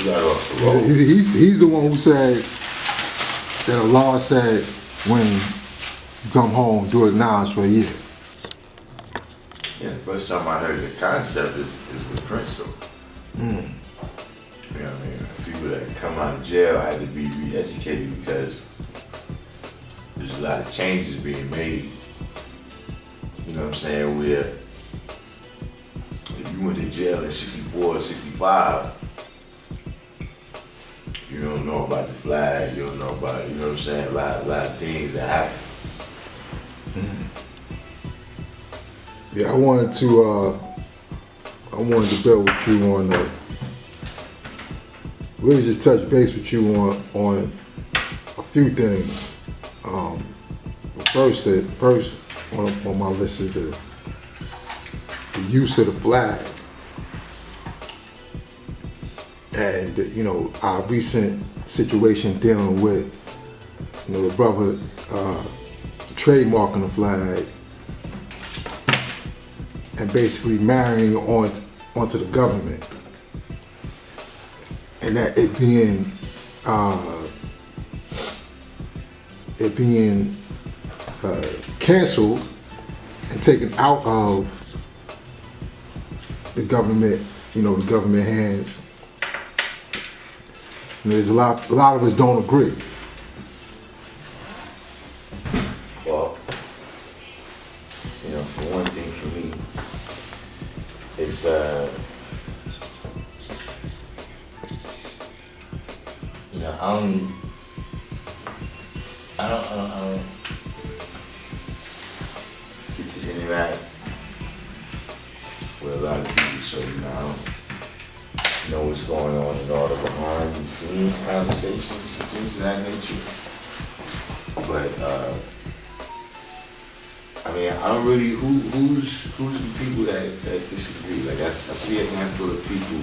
got off the road. He's the one who said that Allah said when you come home, do it now for a year. Yeah, the first time I heard the concept is with Prince though. You know what I mean? People that come out of jail had to be re-educated because there's a lot of changes being made. You know what I'm saying? Where if you went to jail at 64 or 65, you don't know about the flag, you don't know about, you know what I'm saying, a lot of things that happen. Yeah, I wanted to build with you on really just touch base with you on a few things. First on my list is the use of the flag, and our recent situation dealing with the brother trademarking the flag and basically marrying onto the government, and that it being canceled and taken out of the government, the government hands. And there's a lot of us don't agree. Well, for one thing for me, it's I don't get to interact with a lot of people, so I don't know what's going on in all the behind the scenes conversations and things of that nature. But I don't really who's the people that disagree. Like I see a handful of people.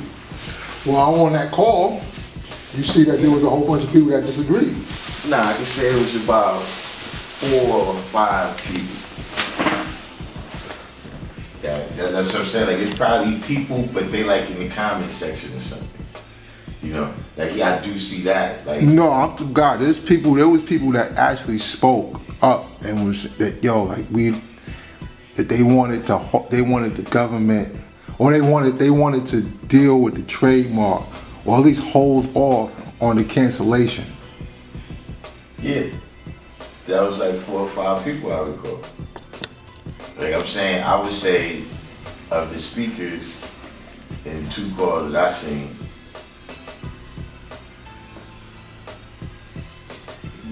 Well, on that call, you see that there was a whole bunch of people that disagreed. Nah, I can say it was about 4 or 5 people. That's what I'm saying. Like it's probably people, but they like in the comment section or something. Like I do see that. Like no, I'm to God. There was people that actually spoke up and was that they wanted the government, or they wanted to deal with the trademark, or at least hold off on the cancellation. Yeah, that was like 4 or 5 people I recall. Like I'm saying, I would say of the speakers in the 2 calls that I seen,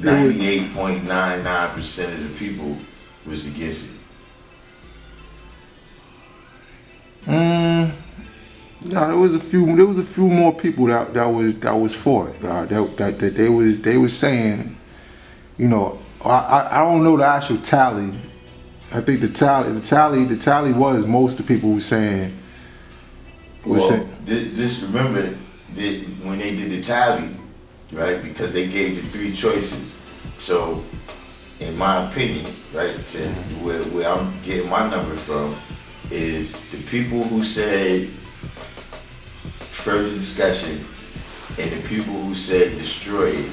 98.99% of the people was against it. No, there was a few more people that was for it. That they was saying, I don't know the actual tally. I think the tally was most of the people were saying. Just remember that when they did the tally, right? Because they gave the 3 choices. So, in my opinion, right, to where I'm getting my number from, is the people who said further discussion and the people who said destroy it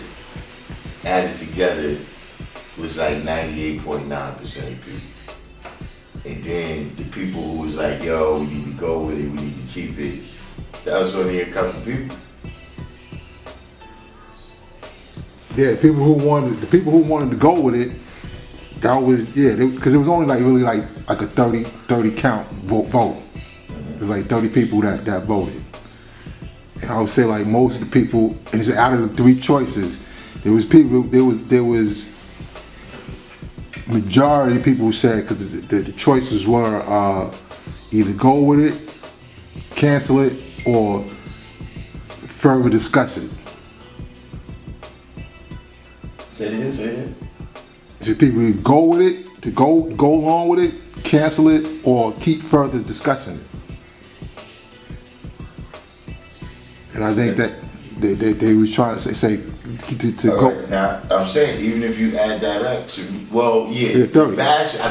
added together was like 98.9% of people. And then the people who was like, yo, we need to go with it, we need to keep it, that was only a couple people. Yeah, the people who wanted to go with it, that was because it was only like really like a 30 count vote. It was like 30 people that voted. And I would say like most of the people, and it's out of the 3 choices, there was majority of people who said, because the choices were either go with it, cancel it, or further discuss it. Say it. So people either go with it, to go along with it, cancel it, or keep further discussing it. And I think that they was trying to say to go. Right. Now I'm saying even if you add that up to I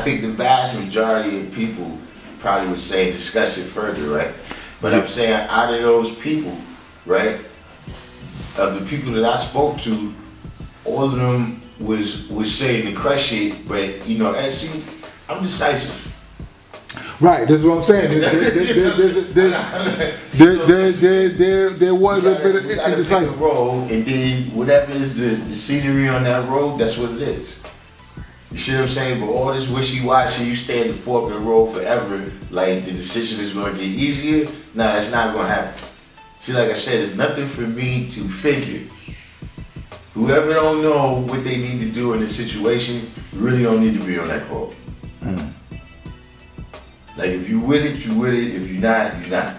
think the vast majority of people probably would say discuss it further, right? But I'm saying out of those people, right, of the people that I spoke to, all of them was saying to crush it, but you know, and see, I'm decisive. Right, this is what I'm saying. There was a bit of indecisive. Pick a road, and then whatever is the scenery on that road, that's what it is. You see what I'm saying? But all this wishy-washy, you stay in the fork of the road forever, like the decision is going to get easier. Nah, that's not going to happen. See, like I said, it's nothing for me to figure. Whoever don't know what they need to do in this situation, really don't need to be on that call. Like, if you with it, you with it. If you're not, you're not.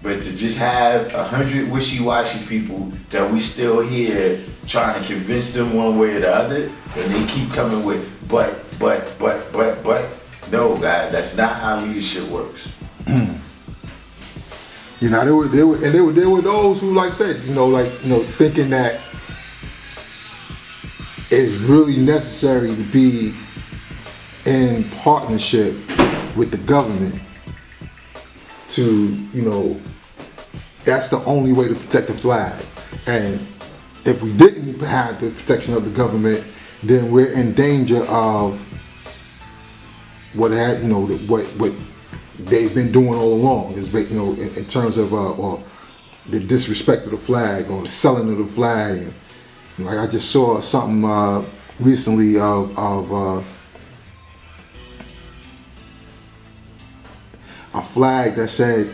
But to just have 100 wishy-washy people that we still here trying to convince them one way or the other, and they keep coming with, but. No, God, that's not how leadership works. You know, there were those who, like I said, thinking that it's really necessary to be in partnership with the government to, that's the only way to protect the flag. And if we didn't have the protection of the government, then we're in danger of what they've been doing all along, is, in terms of or the disrespect of the flag or the selling of the flag. And, like, I just saw something recently of a flag that said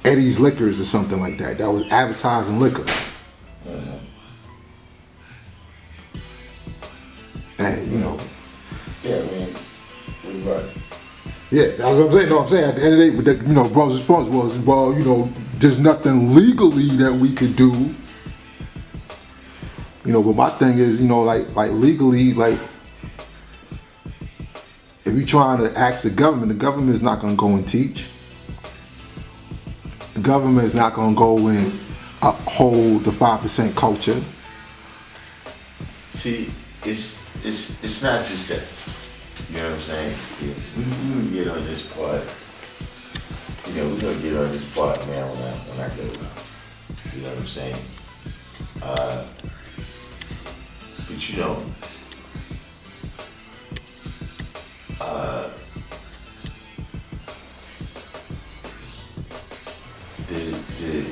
Eddie's Liquors or something like that. That was advertising liquor. And Yeah, man, we're right. yeah, that's what I'm saying. No, I'm saying at the end of the day, but bro's response was, well, there's nothing legally that we could do. But my thing is, like legally, like, if you're trying to ask the government is not going to go and teach. The government is not going to go and uphold the 5% culture. See, it's not just that. You know what I'm saying? Yeah, we can get on this part. We're gonna get on this part, man, when I go. You know what I'm saying? But the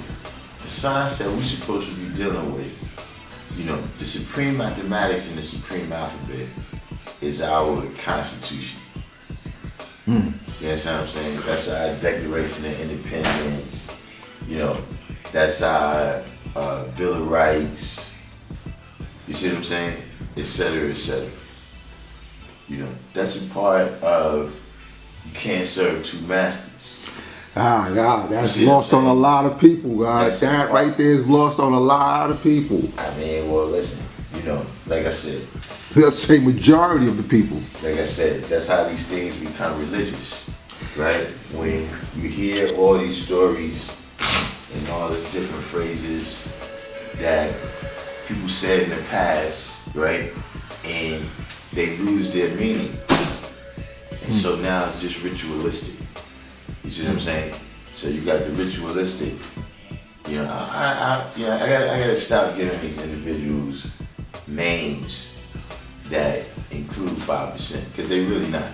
science that we're supposed to be dealing with, the supreme mathematics and the supreme alphabet is our Constitution. You understand what I'm saying? That's our Declaration of Independence. That's our Bill of Rights. You see what I'm saying? Et cetera, et cetera. That's a part of you can't serve two masters. Yeah, that's lost on a lot of people, guys. That right there is lost on a lot of people. I mean, well, listen, like I said. Let's say majority of the people. Like I said, that's how these things become religious, right? When you hear all these stories and all these different phrases that people said in the past, right? And they lose their meaning. And so now it's just ritualistic. You see what I'm saying? So you got the ritualistic. I gotta stop giving these individuals names that include 5%, because they really not.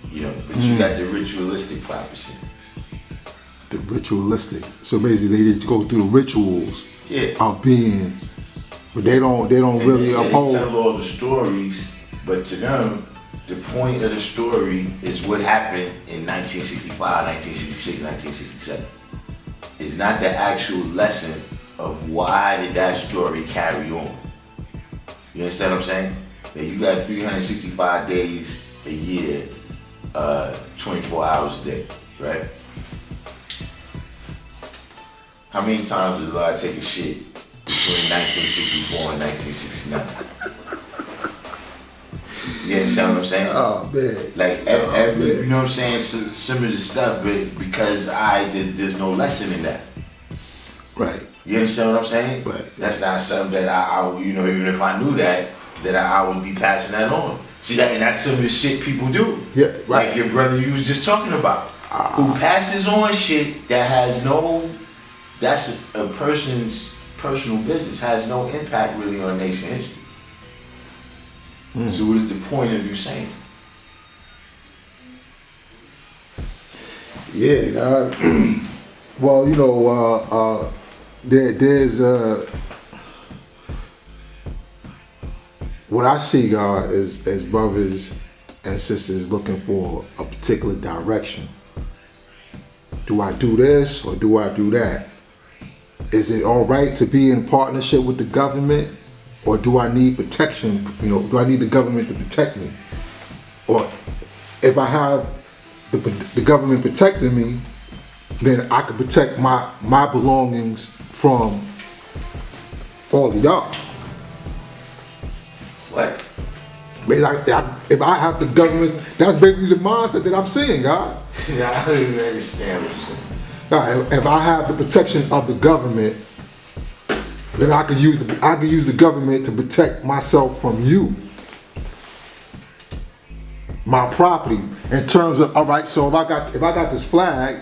But you got the ritualistic 5%. The ritualistic. So basically, they just go through the rituals of being, but they don't really uphold. They tell all the stories, but to them, the point of the story is what happened in 1965, 1966, 1967. It's not the actual lesson of why did that story carry on. You understand what I'm saying? That you got 365 days a year, 24 hours a day, right? How many times did I take a shit between 1964 and 1969? You understand what I'm saying? Oh, man. Like, every you know what I'm saying, similar stuff, but because there's no lesson in that. Right. You understand what I'm saying? Right. That's not something that I even if I knew that I would be passing that on. See, that's some of the shit people do. Yeah, right. Like your brother you was just talking about, who passes on shit that has no, that's a person's personal business, has no impact really on nation history. So what is the point of you saying? Yeah, well, you know, there's what I see, God, is as brothers and sisters looking for a particular direction. Do I do this or do I do that? Is it all right to be in partnership with the government, or do I need protection? You know, do I need the government to protect me? Or if I have the government protecting me, then I can protect my belongings from all of y'all. What? If I have the government, that's basically the mindset that I'm seeing, God. Yeah, I don't even understand what you're saying. God, if I have the protection of the government, then I could use the government to protect myself from you, my property. In terms of, all right, so if I got this flag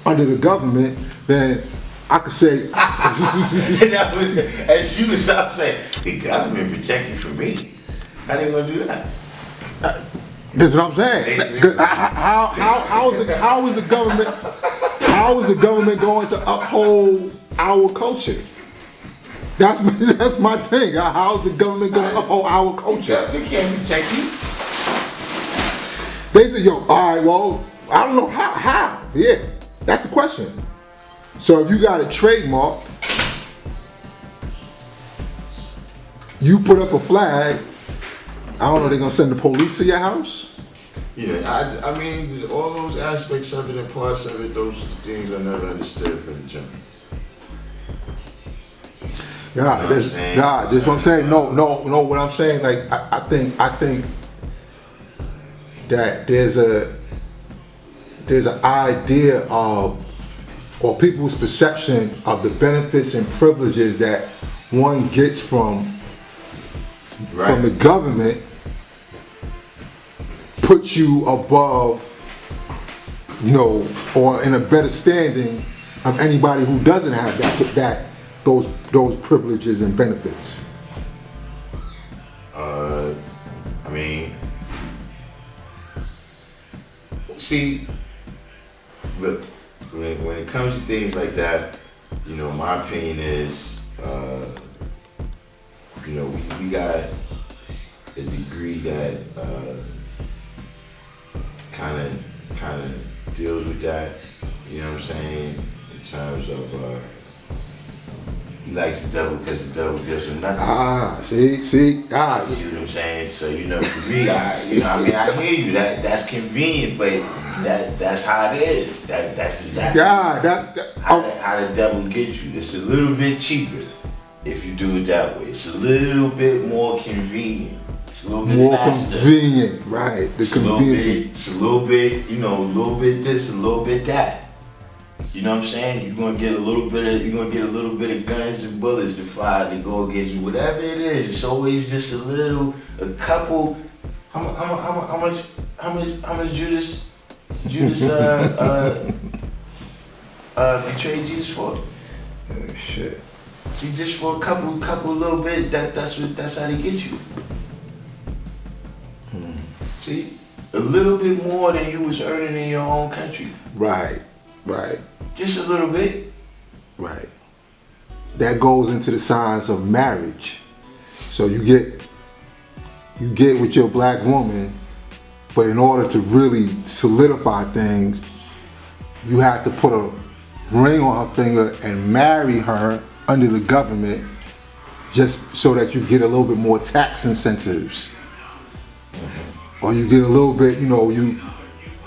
under the government, then I could say, That was, as you was up saying, the government protect you from me. How they gonna do that? That's what I'm saying. How is the government going to uphold our culture? That's my thing. How is the government going to uphold our culture? They can't protect you. They say, yo, all right, well, I don't know how. Yeah, that's the question. So if you got a trademark, you put up a flag, I don't know, they're gonna send the police to your house? Yeah, I mean, all those aspects of it and parts of it, those are the things I never understood from the jump. God, this is what I'm saying. No, what I'm saying, like, I think that there's an idea of, or people's perception of the benefits and privileges that one gets from the government put you above, you know, or in a better standing of anybody who doesn't have those privileges and benefits. I mean, see, look, when it comes to things like that, you know, my opinion is, you know, we got a degree that kind of deals with that. You know what I'm saying? In terms of he likes the devil because the devil gives him nothing. See, You see what I'm saying? So, you know, for me, I hear you. That's convenient, but that's how it is. That's exactly how the devil gets you. It's a little bit cheaper if you do it that way. It's a little bit more convenient. It's a little bit more faster. Convenient, right? The convenience. It's a little bit, you know, a little bit this, a little bit that. You know what I'm saying? You're gonna get a little bit of guns and bullets to fire to go against you. Whatever it is, it's always just a couple. How much Judas betrayed Jesus for? Oh, shit. See, just for a couple little bit, that's how they get you. See, a little bit more than you was earning in your own country. Right. Just a little bit. Right. That goes into the signs of marriage. So you get with your black woman, but in order to really solidify things, you have to put a ring on her finger and marry her under the government, just so that you get a little bit more tax incentives. Or you get a little bit, you know, you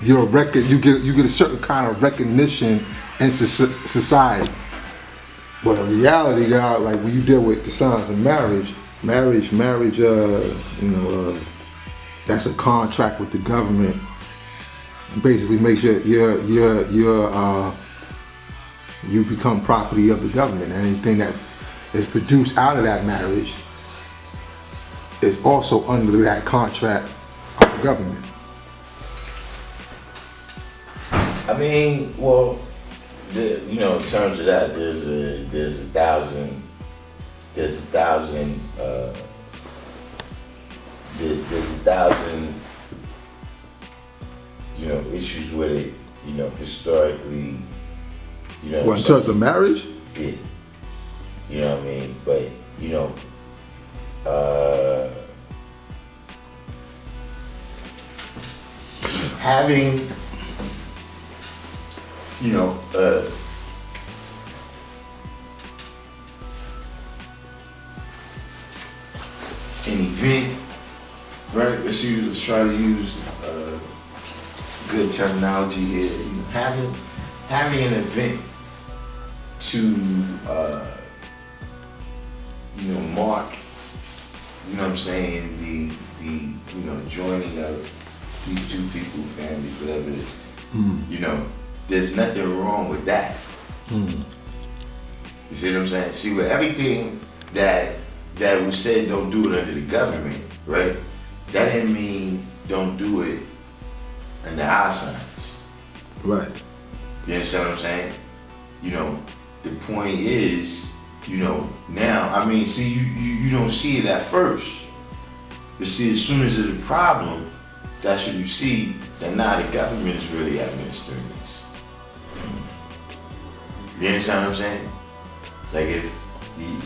get a certain kind of recognition in society. But in reality, God, like when you deal with the signs of marriage, that's a contract with the government. It basically makes you become property of the government. And anything that is produced out of that marriage is also under that contract of the government. I mean, well, in terms of that, there's a thousand there's a thousand issues with it, historically, What, in terms of marriage? yeah, you know what I mean, but having an event, right? Let's try to use good terminology here. Having an event to mark, what I'm saying, the joining of these two people, families, whatever it is. There's nothing wrong with that. You see what I'm saying? See, with everything that was said, don't do it under the government, right? That didn't mean don't do it under our signs. Right. You understand what I'm saying? The point is, now, I mean, see, you don't see it at first. But see, as soon as it's a problem, that's when you see that now the government is really administering this. You understand what I'm saying? Like if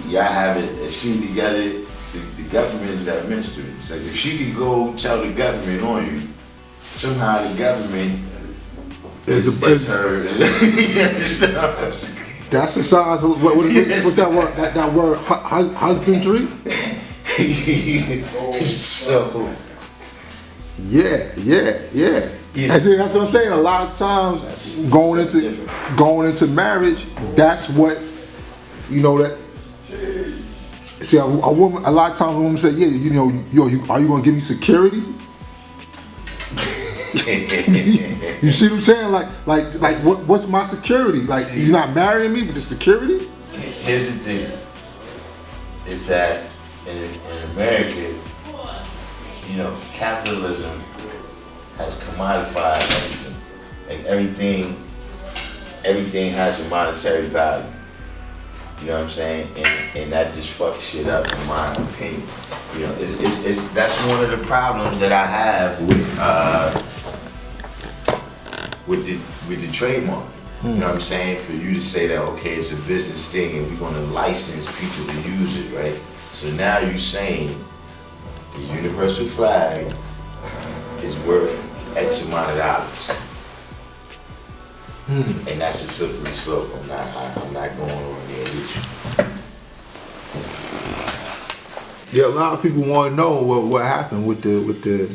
y'all have a scene together, the government is administering this. Like if she could go tell the government on you, somehow the government is her. You understand what I'm saying? That's the size of what's that word? That word husbandry? So Yeah. And see, that's what I'm saying. A lot of times going into marriage, that's what that. See, a woman. A lot of times, a woman say, "Yeah, are you gonna give me security?" You see what I'm saying? Like, what's my security? Like, you're not marrying me, but the security? Here's the thing: is that in America, capitalism has commodified everything. Like everything has a monetary value. You know what I'm saying? And that just fucks shit up, in my opinion. That's one of the problems that I have with the trademark. You know what I'm saying? For you to say that, okay, it's a business thing and we're gonna license people to use it, right? So now you're saying the universal flag is worth X amount of dollars. And that's a slippery slope. I'm not going on there with you. Yeah, a lot of people want to know what happened with the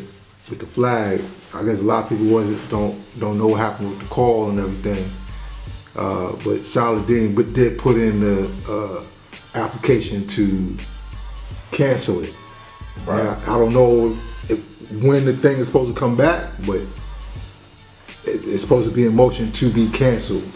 flag. I guess a lot of people don't know what happened with the call and everything. But Saladin did put in the application to cancel it. Right. Now, I don't know when the thing is supposed to come back, but it's supposed to be in motion to be canceled.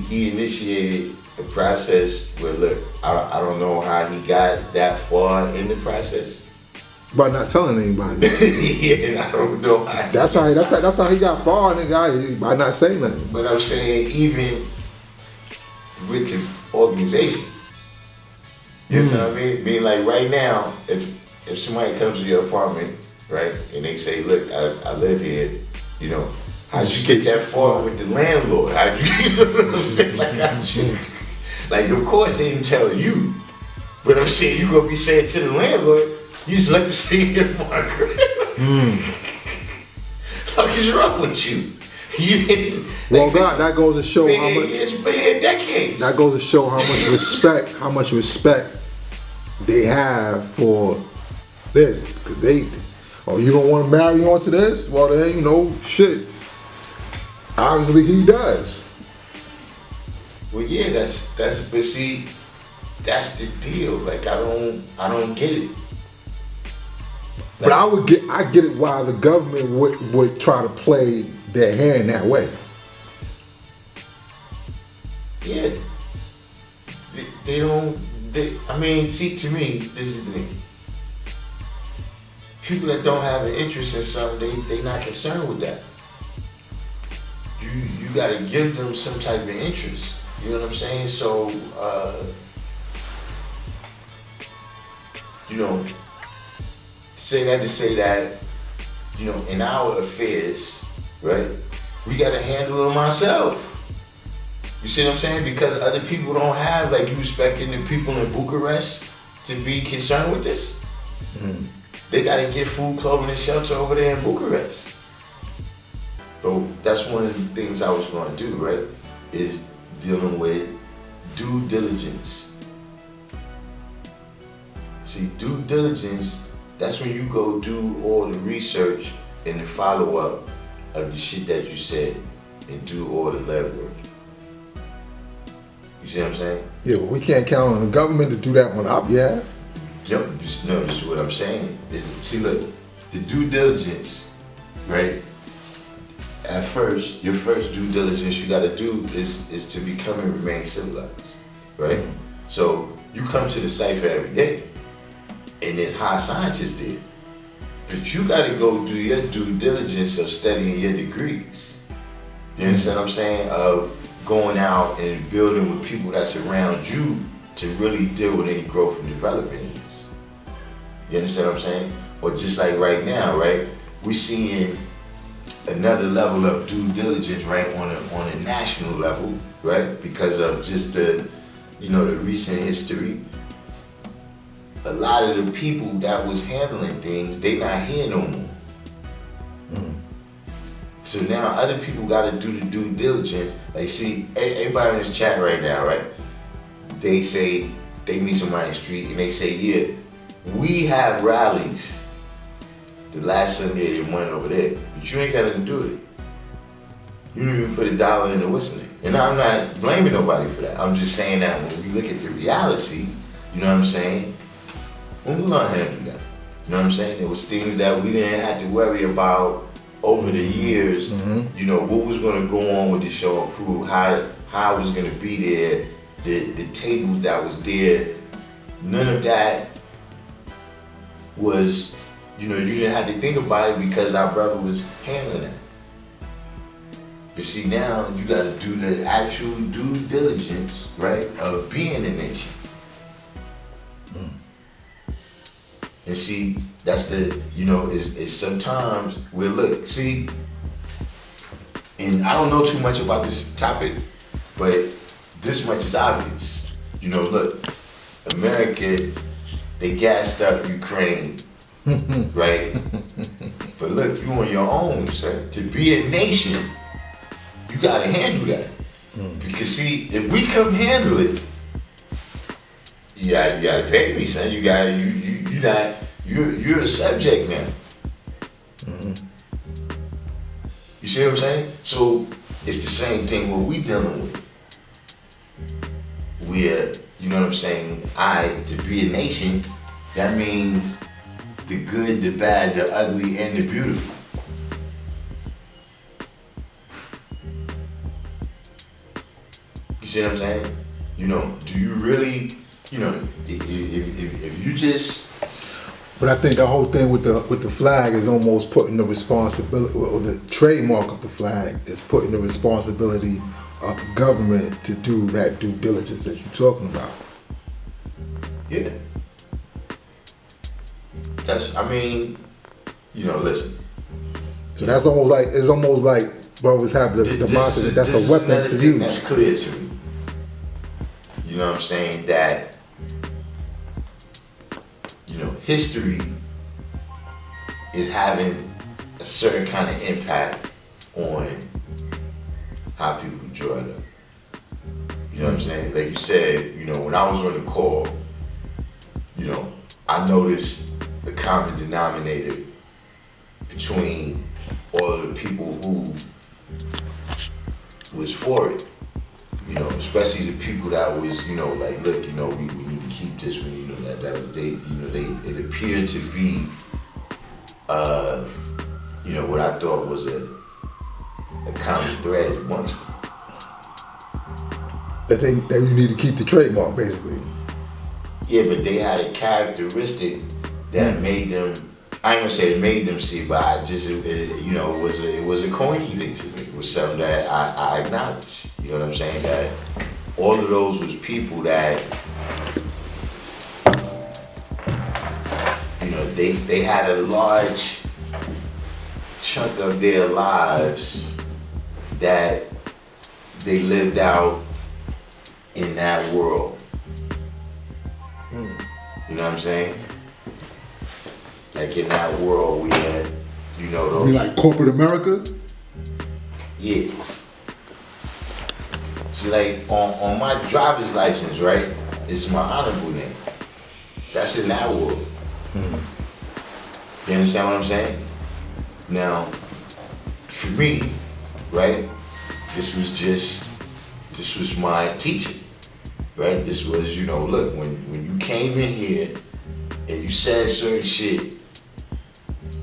He initiated a process where, look, I don't know how he got that far in the process. By not telling anybody. Yeah, I don't know how. That's how he got far in the guy, by not saying nothing. But I'm saying, even with the organization, you know what I mean? Being like, right now, if somebody comes to your apartment, right, and they say, look, I live here, how'd you get that far with the landlord? How'd you, you know what I'm saying? Like, of course they didn't tell you, but I'm saying you gonna be saying to the landlord, you just let the city in my crib. What is wrong with you? You didn't. Well, God, that goes to show how much. It's been decades. That goes to show how much respect they have for this, because you don't want to marry on to this? Well, then shit. Obviously, he does. Well, yeah, but see, that's the deal. Like, I don't get it. Like, But I get it why the government would try to play their hand that way. Yeah. They don't, I mean, see, to me, this is the thing. people that don't have an interest in something, they not concerned with that. You gotta give them some type of interest. You know what I'm saying? So, say that to say that, in our affairs, right, we gotta handle them ourselves. You see what I'm saying? Because other people don't have, like, you expecting the people in Bucharest to be concerned with this? Mm. They gotta get food, clothing, and shelter over there in Bucharest. So that's one of the things I was gonna do, right? Is dealing with due diligence. See, due diligence, that's when you go do all the research and the follow-up of the shit that you said and do all the legwork. You see what I'm saying? Yeah, but we can't count on the government to do that on our behalf. Yep, this is what I'm saying. See, look, the due diligence, right? At first, your first due diligence you gotta do is to become and remain civilized, right? Mm-hmm. So you come to the cipher every day, and there's high scientists there. But you gotta go do your due diligence of studying your degrees. You understand what I'm saying? Of going out and building with people that's around you to really deal with any growth and development in this. You understand what I'm saying? Or just like right now, right? We're seeing another level of due diligence, right, on a national level, right? Because of just the recent history. A lot of the people that was handling things, they not here no more. Mm. So now other people got to do the due diligence. Like, see, everybody in this chat right now, right? They say, they meet somebody in the street and they say, yeah, we have rallies. The last Sunday they went over there, but you ain't got nothing to do with it. You didn't even put $1 in the whistling. And I'm not blaming nobody for that. I'm just saying that when we look at the reality, you know what I'm saying? When we learn how to do that, you know what I'm saying? There was things that we didn't have to worry about over the years. Mm-hmm. What was going to go on with the show and prove how it was going to be there, the tables that was there. None of that was, you didn't have to think about it because our brother was handling it. But see, now you got to do the actual due diligence, right, of being a nation. Mm. And see, that's is sometimes we'll look, see, and I don't know too much about this topic, but this much is obvious. Look, America, they gassed up Ukraine, right? But look, you on your own, sir. To be a nation, you gotta handle that. Because see, if we come handle it, you gotta pay me, son. You're a subject now. Mm-hmm. You see what I'm saying? So it's the same thing what we dealing with. We're, you know what I'm saying? To be a nation, that means the good, the bad, the ugly, and the beautiful. You see what I'm saying? Do you really, if you just... But I think the whole thing with the flag is almost putting the responsibility, or the trademark of the flag is putting the responsibility of the government to do that due diligence that you're talking about. Yeah. Listen. So that's almost like brothers have the mindset that that's a weapon to use. That's clear to me. You know what I'm saying? That, history is having a certain kind of impact on how people draw it up. You know what I'm saying? Like you said, when I was on the call, I noticed the common denominator between all of the people who was for it. Especially the people that was, like, look, we need to keep this one, that was it appeared to be, what I thought was a common thread amongst them. That you need to keep the trademark, basically. Yeah, but they had a characteristic that made them I ain't gonna say it made them see, but I just, you know, it was a coinky to me. It was something that I acknowledge. You know what I'm saying? That all of those was people that, you know, they had a large chunk of their lives that they lived out in that world. You know what I'm saying? Like in that world we had, you know, those. You mean like corporate America? Yeah. See, like on my driver's license, right? It's my honorable name. That's in that world. You understand what I'm saying? Now, for me, right? This was my teaching, right? This was, you know, look, when you came in here and you said certain shit,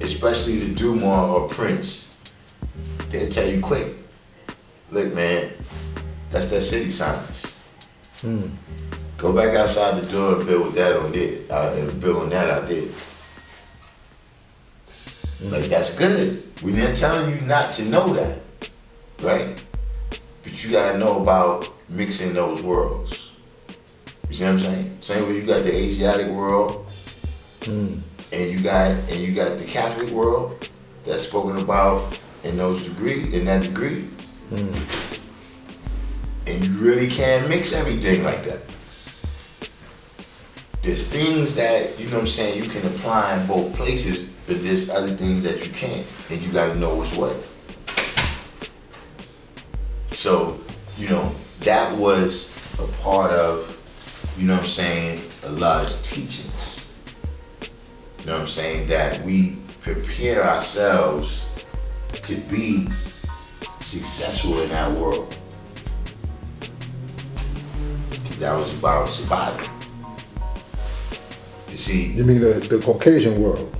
especially the Duma or Prince, they'll tell you quick, look, man, that's that city science. Go back outside the door and build that on it. Build on that I did. Like, that's good. We didn't tell you not to know that, right? But you gotta know about mixing those worlds. You see what I'm saying? Same way you got the Asiatic world, and you got the Catholic world that's spoken about in that degree. And you really can't mix everything like that. There's things that, you know what I'm saying, you can apply in both places, but there's other things that you can't, and you gotta know what's what. So, you know, that was a part of, you know what I'm saying, a large teachings. You know what I'm saying? That we prepare ourselves to be successful in that world. That was about survival. You see? You mean the Caucasian world?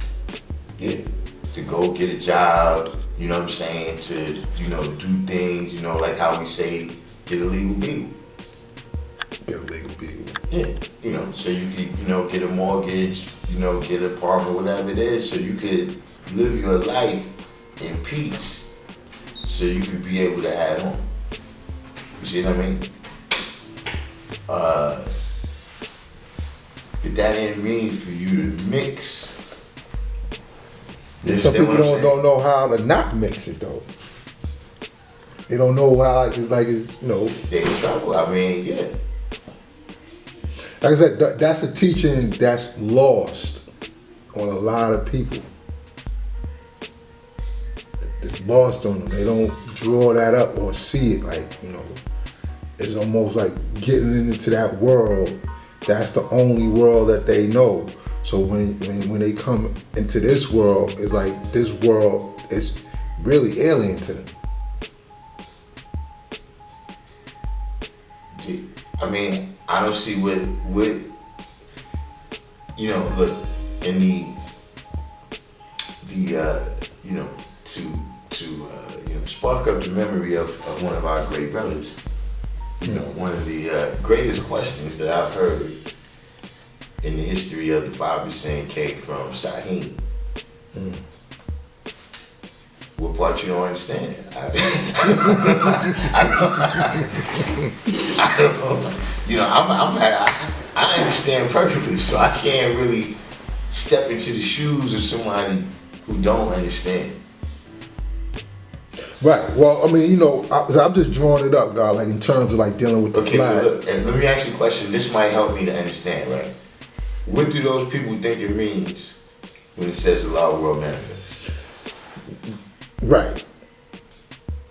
Yeah. To go get a job, you know what I'm saying, to, you know, do things, you know, like how we say, get a legal beagle. Get a legal beagle. Yeah. You know, so you could, you know, get a mortgage, you know, get an apartment, whatever it is, so you could live your life in peace, so you could be able to add on. You see what I mean? But that didn't mean for you to mix. Some people don't know how to not mix it though. They don't know how it's you know. They in trouble. I mean, yeah. Like I said, that's a teaching that's lost on a lot of people. It's lost on them. They don't draw that up or see it. Like, you know, it's almost like getting into that world. That's the only world that they know. So when they come into this world, it's like this world is really alien to them. I mean, I don't see what you know, look, in the you know, to you know, spark up the memory of one of our great brothers. You know, one of the greatest questions that I've heard in the history of the 5% came from Saheem. What part you don't understand? I don't know. You know, I understand perfectly, so I can't really step into the shoes of somebody who don't understand. Right. Well, I mean, you know, I'm just drawing it up, God, like in terms of like dealing with the flag. Okay, look, and let me ask you a question. This might help me to understand, right? What do those people think it means when it says the law world manifest? Right.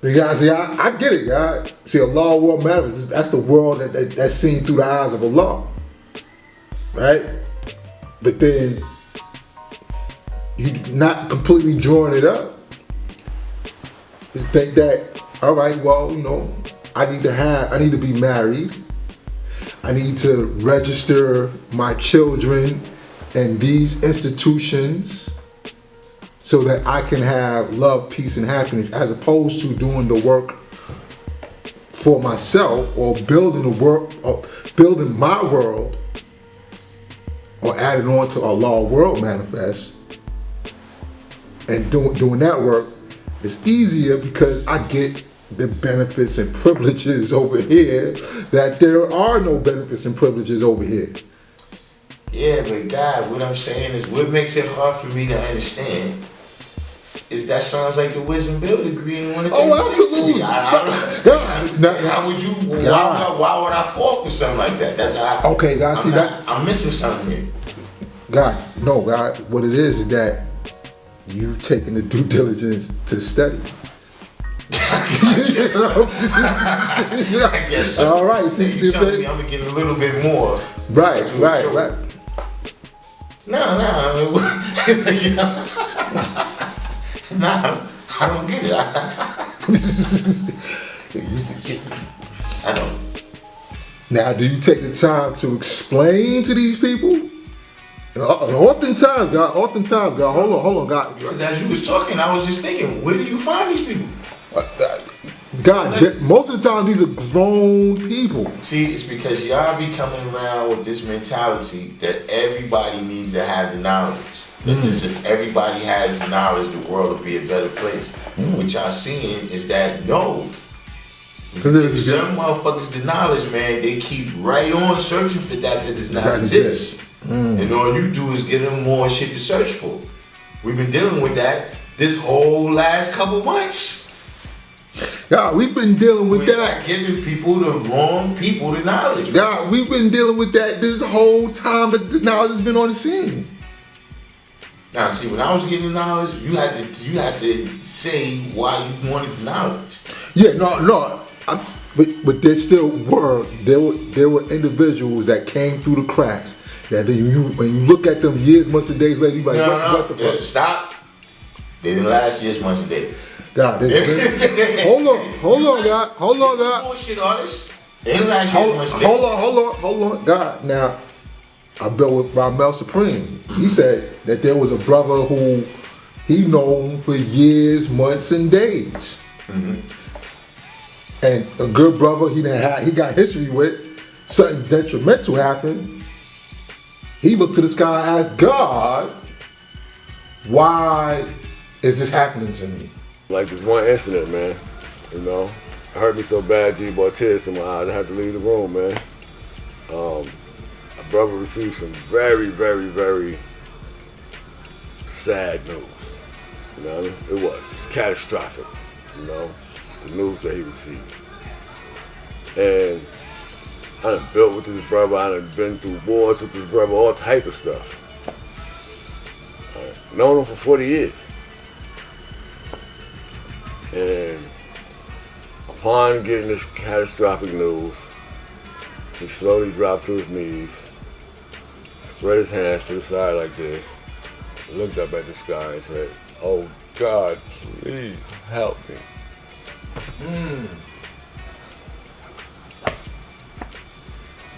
See, I get it, God. See, a law world manifest, that's the world that's seen through the eyes of Allah. Right? But then you're not completely drawing it up. Just think that, all right, well, you know, I need to be married. I need to register my children in these institutions so that I can have love, peace, and happiness, as opposed to doing the work for myself or building my world or adding on to a law world manifest and doing that work, it's easier because I get the benefits and privileges over here that there are no benefits and privileges over here. Yeah, but God, what I'm saying is, what makes it hard for me to understand is that sounds like the wisdom build degree in one of the absolutely. How would you? Why would I fall for something like that? That's how. Okay, God, see that I'm missing something here. God, what it is that you've taken the due diligence to study. I guess so. All right, see, I'm gonna get a little bit more. Right. No. Nah, I don't get it. I don't. Now, do you take the time to explain to these people? And oftentimes, God, hold on, God. Because as you was talking, I was just thinking, where do you find these people? God, most of the time, these are grown people. See, it's because y'all be coming around with this mentality that everybody needs to have the knowledge. That just if everybody has the knowledge, the world will be a better place. What y'all seeing is that no. Because if some motherfuckers the knowledge, man, they keep right on searching for that does not exist. And all you do is give them more shit to search for. We've been dealing with that this whole last couple months. Yeah, we've been dealing with that. Not giving people the wrong people the knowledge. Yeah, we've been dealing with that this whole time that the knowledge has been on the scene. Now, see, when I was getting knowledge, you had to say why you wanted the knowledge. Yeah, no. But there were individuals that came through the cracks. That when you look at them years, months, and days later, you like, what the fuck? Stop. They didn't last years, months, and days. God, hold on, God. Bullshit artists. They didn't last years, months, and days. Hold on, God. Now, I built with Ramel Supreme. He said that there was a brother who he known for years, months, and days. And a good brother he got history with, something detrimental happened. He looked to the sky and asked God, why is this happening to me? Like this one incident, man, you know, it hurt me so bad, G brought tears in my eyes. I had to leave the room, man. My brother received some very, very, very sad news. You know what I mean? It was catastrophic, you know, the news that he received. And I done built with this brother, I done been through wars with this brother, all type of stuff. I've known him for 40 years. And upon getting this catastrophic news, he slowly dropped to his knees, spread his hands to the side like this, looked up at the sky and said, "Oh God, please help me."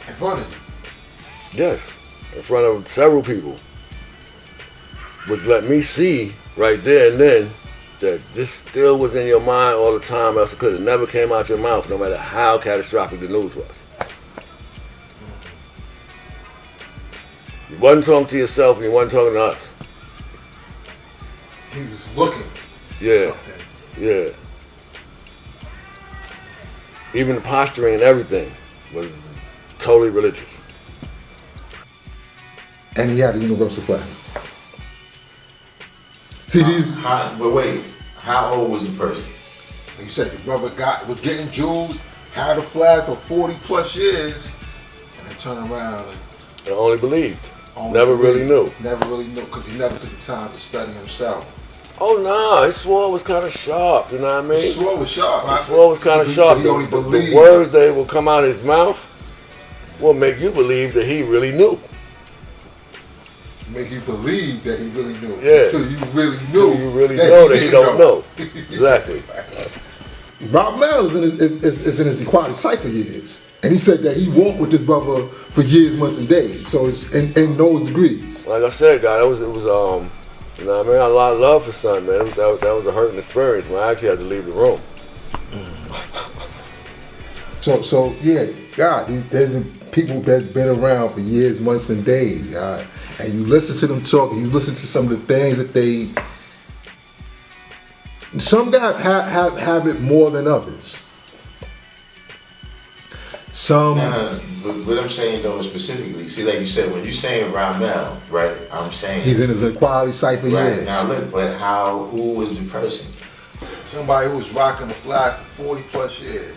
In front of you? Yes, in front of several people, which let me see right there and then that this still was in your mind all the time, else it could have never came out your mouth, no matter how catastrophic the news was. You wasn't talking to yourself and you wasn't talking to us. He was looking Yeah, for something. yeah. Even the posturing and everything was totally religious. And he had a universal flag. See these. But wait, how old was the person? Like you said, the brother was getting Jews, had a flag for 40 plus years, and then turned around And only believed. Never really knew. Never really knew because he never took the time to study himself. Oh no, his sword was kind of sharp, you know what I mean? His sword was sharp. His sword was kind of sharp. He only The believed. words that will come out of his mouth will make you believe that he really knew. Make you believe that he really knew. Yeah. Until you really knew. You really know that he don't know. Exactly. Rob Mel is in his equality cipher years. And he said that he walked with this brother for years, months, and days. So it's in those degrees. Like I said, guy, it was you know what I mean? I had a lot of love for son, man. That was a hurting experience when I actually had to leave the room. So yeah, God, there's people that's been around for years, months, and days, God. And you listen to them talk, and you listen to some of the things that Some guys have it more than others. Some. No, but what I'm saying though specifically, see, like you said, when you saying Ramel, right? I'm saying He's in his equality cipher right years. now. Look, but who was the person? Somebody who was rocking the flag for 40 plus years.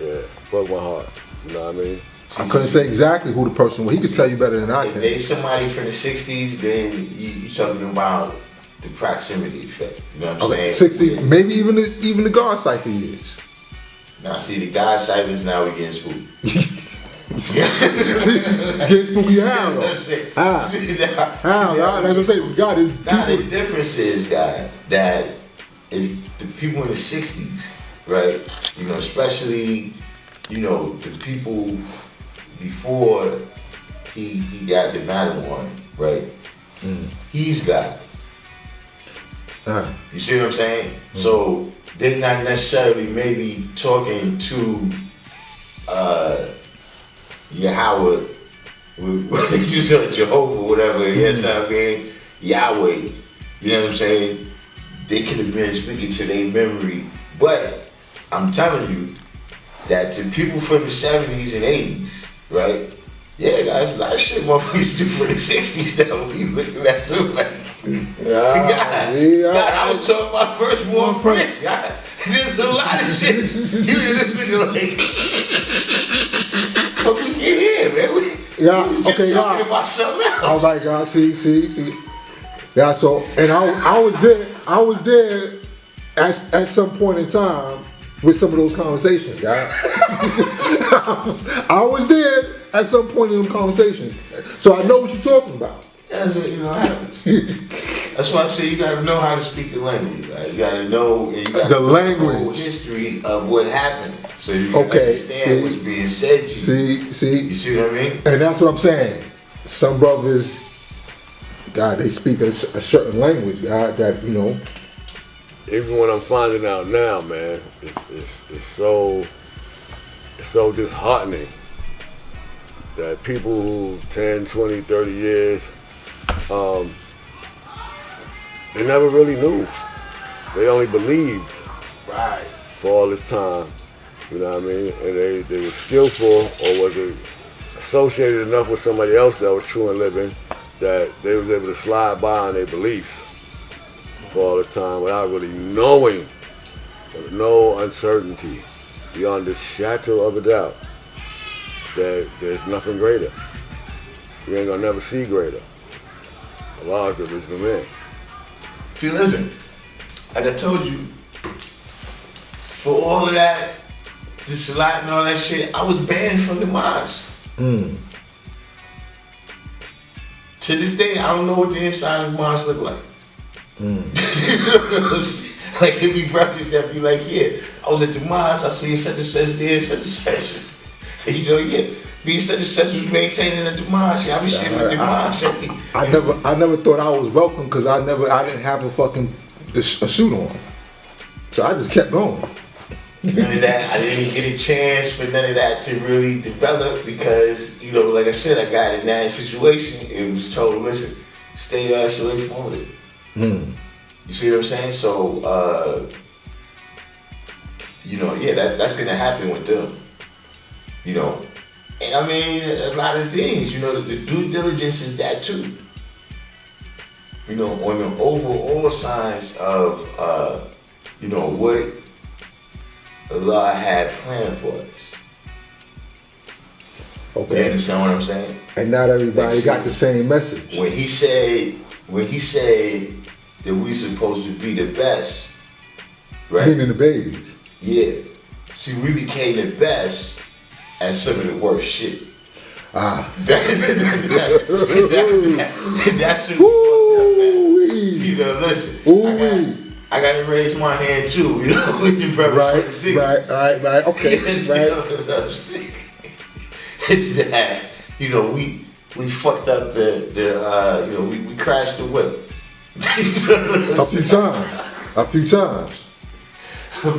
Yeah, broke my heart. You know what I mean? I couldn't say exactly who the person was. He could tell you better than I If can. they somebody from the '60s, then you talking about the proximity effect. You know what I'm Okay, saying? 60, maybe even the guard cipher years. Now see the God ciphers. Now we getting spooky. Get spooky how though? How? That's what I'm saying. God is Now the people. difference is, guy, that if the people in the '60s, right? You know, especially, you know, the people before he got the Matterhorn, right? He's God. You see what I'm saying? So they're not necessarily maybe talking to Yahweh, you know, Jehovah, whatever. Yes, I mean Yahweh. You know what I'm saying? They could have been speaking to their memory, but I'm telling you that to people from the '70s and '80s, right? Yeah, guys, a lot of shit motherfuckers do for the '60s that we looking at too. Like, God, I was talking about firstborn prince. God, there's a lot of shit. You this nigga like, fuck we get here, man. We was just talking about something else. I was like, God, see. Yeah, so, and I was there at some point in time with some of those conversations, guys. I was there at some point in them conversations. So I know what you're talking about. That's what, you know, happens. That's why I say you gotta know how to speak the language, right? You gotta know, and you gotta The know language. the whole history of what happened, so you can understand what's being said to you. See, You see what I mean? and that's what I'm saying. Some brothers, God, they speak a certain language, God, that, you know. Even when I'm finding out now, man, it's so disheartening that people who 10, 20, 30 years, they never really knew. They only believed for all this time. You know what I mean? And they were skillful, or was it associated enough with somebody else that was true and living that they was able to slide by on their beliefs for all this time without really knowing, with no uncertainty, beyond the shadow of a doubt, that there's nothing greater. You ain't gonna never see greater. Allah is the original man. See, listen, like I told you, for all of that, the salat and all that shit, I was banned from the mosque. To this day, I don't know what the inside of the mosque look like. Like, it be brothers that be like, yeah, I was at the mosque, I seen such and such there, such and such. And you know, yeah, being such and such was maintaining at the mosque. Yeah, I be sitting at the mosque. I never thought I was welcome because I didn't have a suit on. So I just kept going. None of that, I didn't get a chance for none of that to really develop because, you know, like I said, I got in that situation. It was told, listen, stay your ass away from it. You see what I'm saying? So, you know, yeah, that's gonna happen with them. You know, and I mean, a lot of things, you know, the due diligence is that too. You know, on the overall signs of, you know, what Allah had planned for us. Okay. You understand what I'm saying? And not everybody got the same message. When he said that we supposed to be the best, right? Meaning the babies. Yeah. See, we became the best at some of the worst shit. That's what we fucked up, man. You know, listen. I gotta raise my hand too, you know, with your brother. Right, okay, right. It's that, you know, we fucked up the you know, we crashed the whip. A few times.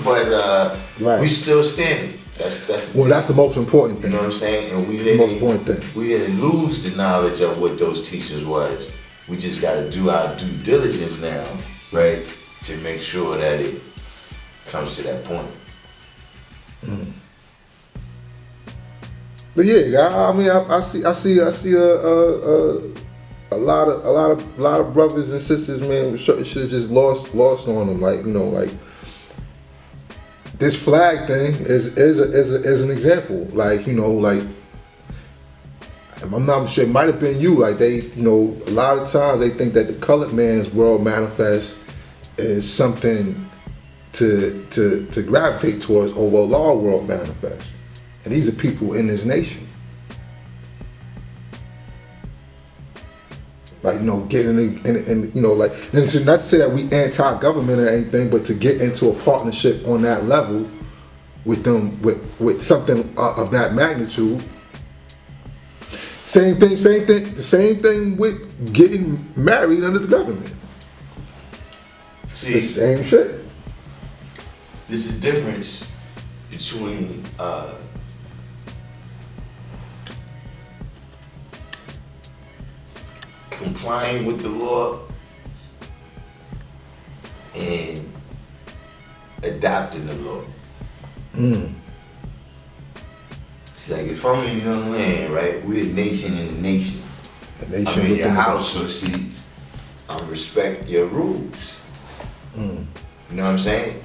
But we still standing. That's the most important thing. You know what I'm saying? And we didn't lose the knowledge of what those teachers was. We just gotta do our due diligence now. right, to make sure that it comes to that point. But yeah, I mean, I see a lot of brothers and sisters, man, shit just lost on them. Like, you know, like this flag thing is an example. Like, you know, like, if I'm not sure, it might have been you. Like, they, you know, a lot of times they think that the colored man's world manifest is something to gravitate towards over our world manifest. And these are people in this nation. Like, you know, getting in, you know, like, and it's not to say that we anti-government or anything, but to get into a partnership on that level with them, with something of that magnitude. Same thing. The same thing with getting married under the government. See, It's the same shit. there's a difference between complying with the law and adopting the law. It's like if I'm in your land, right? We're a nation in a nation. The nation I'm in within your the- house, so see, I respect your rules. You know what I'm saying?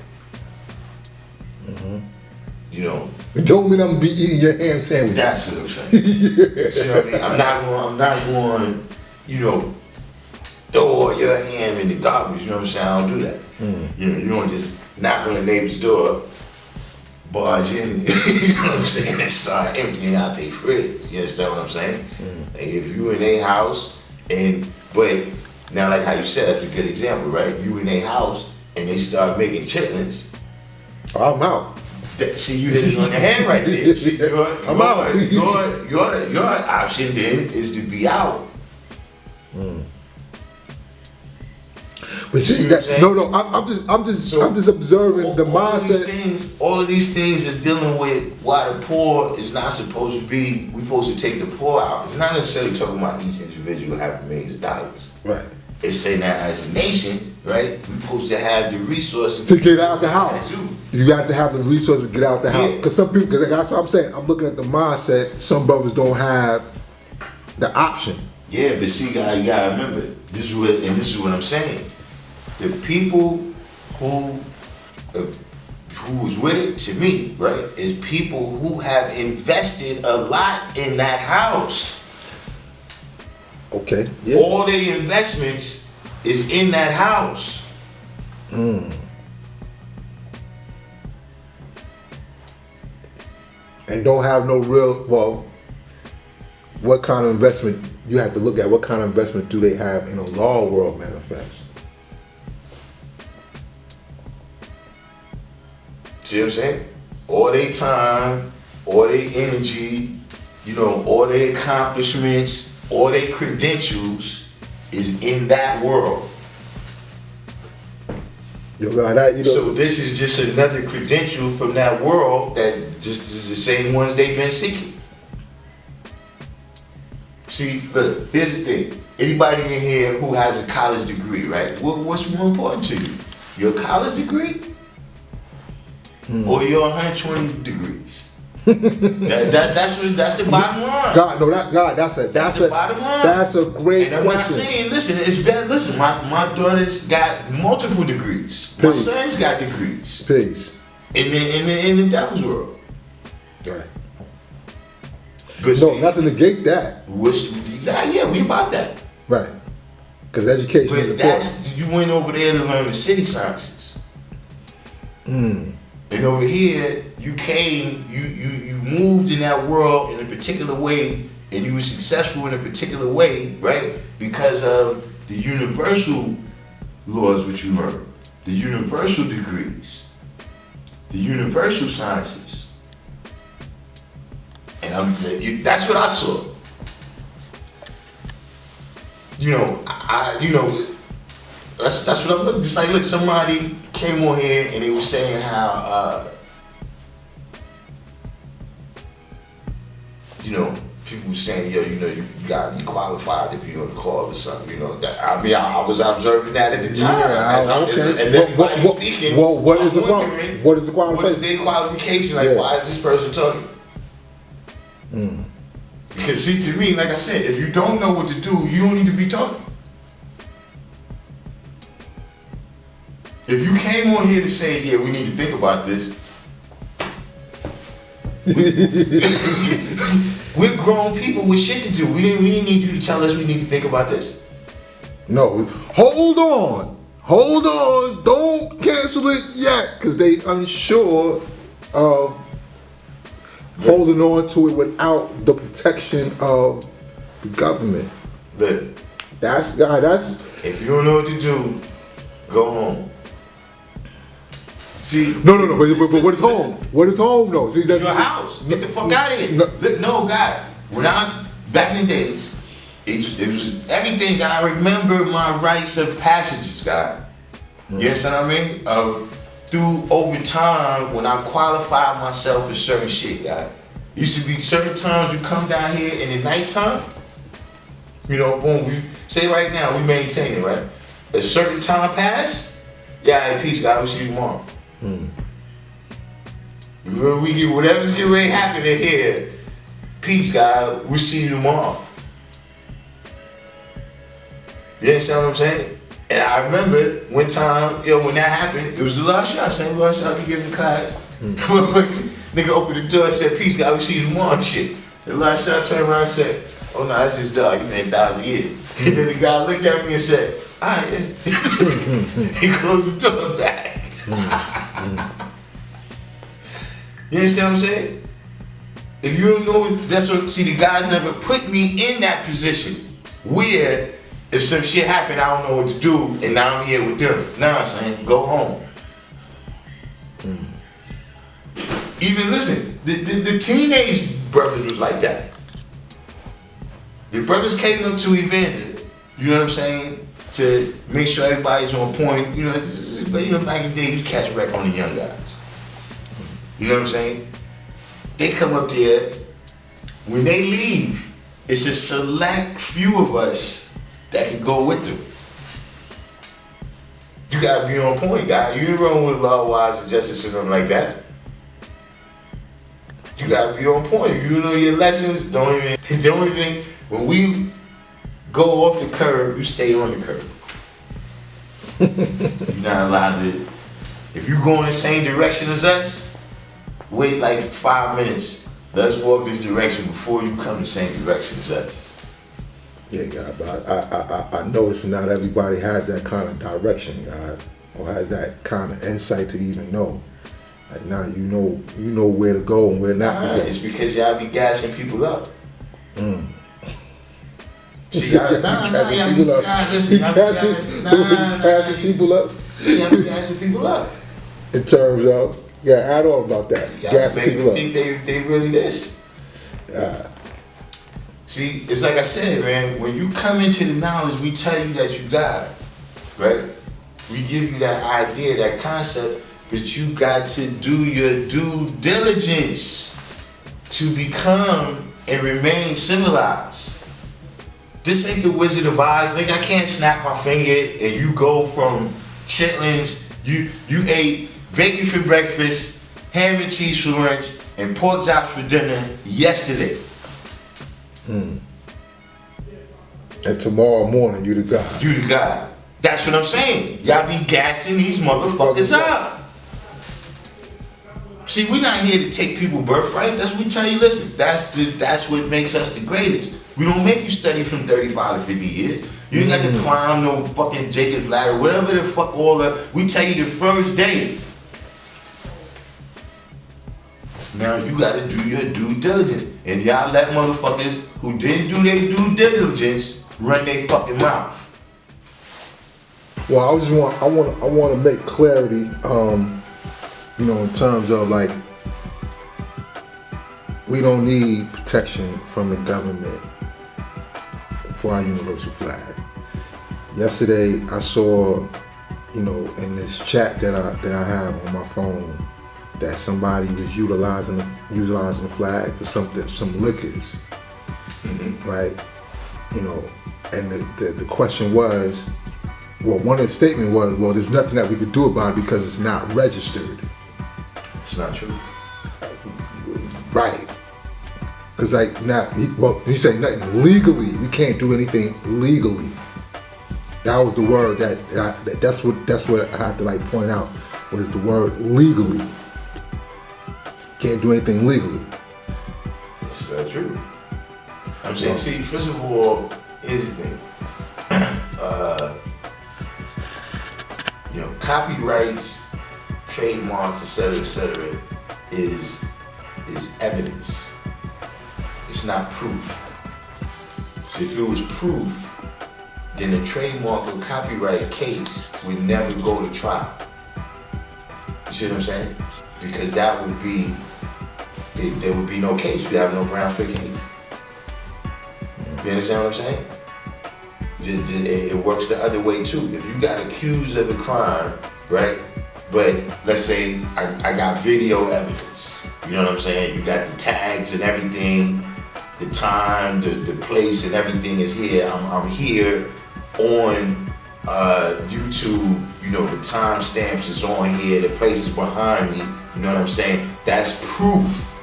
You know, It don't mean I'm gonna be eating your ham sandwich. that's what I'm saying. You see what I mean? I'm not going, you know, throw all your ham in the garbage, you know what I'm saying? I don't do that. You know, you don't just knock on the neighbor's door, barge in, you know what I'm saying, and start emptying out their fridge. You understand what I'm saying? Like if you in a house but now like how you said, that's a good example, right? You in a house and they start making chitlins. I'm out. See, you hit it on the head right there. See, I'm out. Your option then is to be out. But see, See what I'm saying? no, I'm just observing the mindset. All of these things is dealing with why the poor is not supposed to be. We're supposed to take the poor out. It's not necessarily talking about each individual having millions of dollars. Right. It's saying that as a nation, right, we're supposed to have the resources To get out the house. do. You got to have the resources to get out the house. Yeah. Because some people, cause that's what I'm saying. I'm looking at the mindset. Some brothers don't have the option. Yeah, but see, you gotta remember, this is what I'm saying. The people who is with it, to me, right, is people who have invested a lot in that house. Okay. Yeah. All their investments is in that house. And don't have no real, well, what kind of investment, you have to look at what kind of investment do they have in a law world manifest. See what I'm saying? All their time, all their energy, you know, all their accomplishments, all their credentials is in that world. You know, that, you know, So this is just another credential from that world that just is the same ones they've been seeking. See, look, here's the thing. Anybody in here who has a college degree, right? What's more important to you? Your college degree? Or your 120 degrees? That's the bottom line. that's the bottom line. That's a great And I'm question. not saying, listen, it's bad. Listen, my daughter's got multiple degrees. My Peace. son's got degrees. Peace. In the devil's world. Right. But No, see, not to negate that. yeah, we about that. Right. Because education is But important. you went over there to learn the city sciences. And over here, you came, you moved in that world in a particular way, and you were successful in a particular way, right? Because of the universal laws which you learned, the universal degrees, the universal sciences. And I'm saying, that's what I saw. You know, that's what I'm looking. Just like, look, somebody came on here and they were saying how, people saying, yo, you know, you gotta be qualified to be on the call or something, you know. I was observing that at the time. As everybody speaking, what is the qualification? What is the qualification? What is their qualification? Like, why is this person talking? Because see, to me, like I said, if you don't know what to do, you don't need to be talking. If you came on here to say, yeah, we need to think about this, we're grown people with shit to do. We didn't need you to tell us we need to think about this. No, hold on, don't cancel it yet, because they unsure of holding on to it without the protection of the government. Look, That's if you don't know what to do, go home. See, no, but what is home? What is home though? See, that's your house. Get the fuck out of here. No, God. When I back in the days, it was everything. God, I remember my rites of passages, God. Yes, what I mean. Through over time, when I qualified myself for certain shit, God. Used to be certain times we come down here in the nighttime. You know, boom. We say right now we maintain it, right? A certain time passed. Yeah, hey, peace, God. We'll see you tomorrow. We get whatever's getting ready to happen in here. Peace, God. We'll see you tomorrow. You understand what I'm saying? And I remember one time, when that happened, it was the last shot. Same last shot I could give in class. Nigga opened the door and said, peace, God. We'll see you tomorrow and shit. The last shot turned around and said, oh no, that's his dog. You made 1,000 years. And then the guy looked at me and said, all right. He closed the door back. You understand what I'm saying? If you don't know, that's what, see, the God never put me in that position where if some shit happened, I don't know what to do, and now I'm here with them. Nah, I'm saying, go home. Even listen, the teenage brothers was like that. The brothers came up to Evander, you know what I'm saying, to make sure everybody's on point. You know, back in the day, you catch wreck on the young guys. You know what I'm saying? They come up there. When they leave, it's a select few of us that can go with them. You gotta be on point, guy. You ain't wrong with law, wives, and justice and something like that. You gotta be on point. If you know your lessons, don't even. When we go off the curb, you stay on the curb. You're not allowed to. If you go in the same direction as us, wait like 5 minutes. Let's walk this direction before you come the same direction as us. Yeah, God, but I notice not everybody has that kind of direction, God, or has that kind of insight to even know. Like now, you know where to go and where not to go. It's because y'all be gassing people up. See, y'all be gassing people up. Y'all be gassing people up. In terms of, add on about that. Y'all make people think they really this. See, it's like I said, man, when you come into the knowledge, we tell you that you got it, right? We give you that idea, that concept, but you got to do your due diligence to become and remain civilized. This ain't the Wizard of Oz. Like, I can't snap my finger and you go from chitlins, you ate bacon for breakfast, ham and cheese for lunch, and pork chops for dinner yesterday. And tomorrow morning, you the God. You the God. That's what I'm saying. Y'all be gassing these motherfuckers up. See, we're not here to take people's birthright. That's what we tell you. Listen, that's what makes us the greatest. We don't make you study from 35 to 50 years. You ain't got to climb no fucking Jacob's ladder, whatever the fuck all that. We tell you the first day. Now you gotta do your due diligence. And y'all let motherfuckers who didn't do their due diligence run their fucking mouth. Well, I want to make clarity, in terms of like, we don't need protection from the government for our universal flag. Yesterday, I saw, in this chat that I have on my phone, that somebody was utilizing the flag for some liquors. right? You know, and the question was, well, one of the statement was, well, there's nothing that we could do about it because it's not registered. It's not true. Right. Because like now, he said nothing legally. We can't do anything legally. That was the word that's what I have to like point out was the word legally. Can't do anything legally. That's not true. I'm saying, see, first of all, here's the thing. Copyrights, trademarks, etc., is evidence. It's not proof. So if it was proof, then a trademark or copyright case would never go to trial. You see what I'm saying? Because that would be, there would be no case. You have no grounds for a case. You understand what I'm saying? It works the other way too. If you got accused of a crime, right? But let's say I got video evidence. You know what I'm saying? You got the tags and everything, the time, the place and everything is here. I'm here on YouTube. You know, the timestamps is on here. The place is behind me. You know what I'm saying? That's proof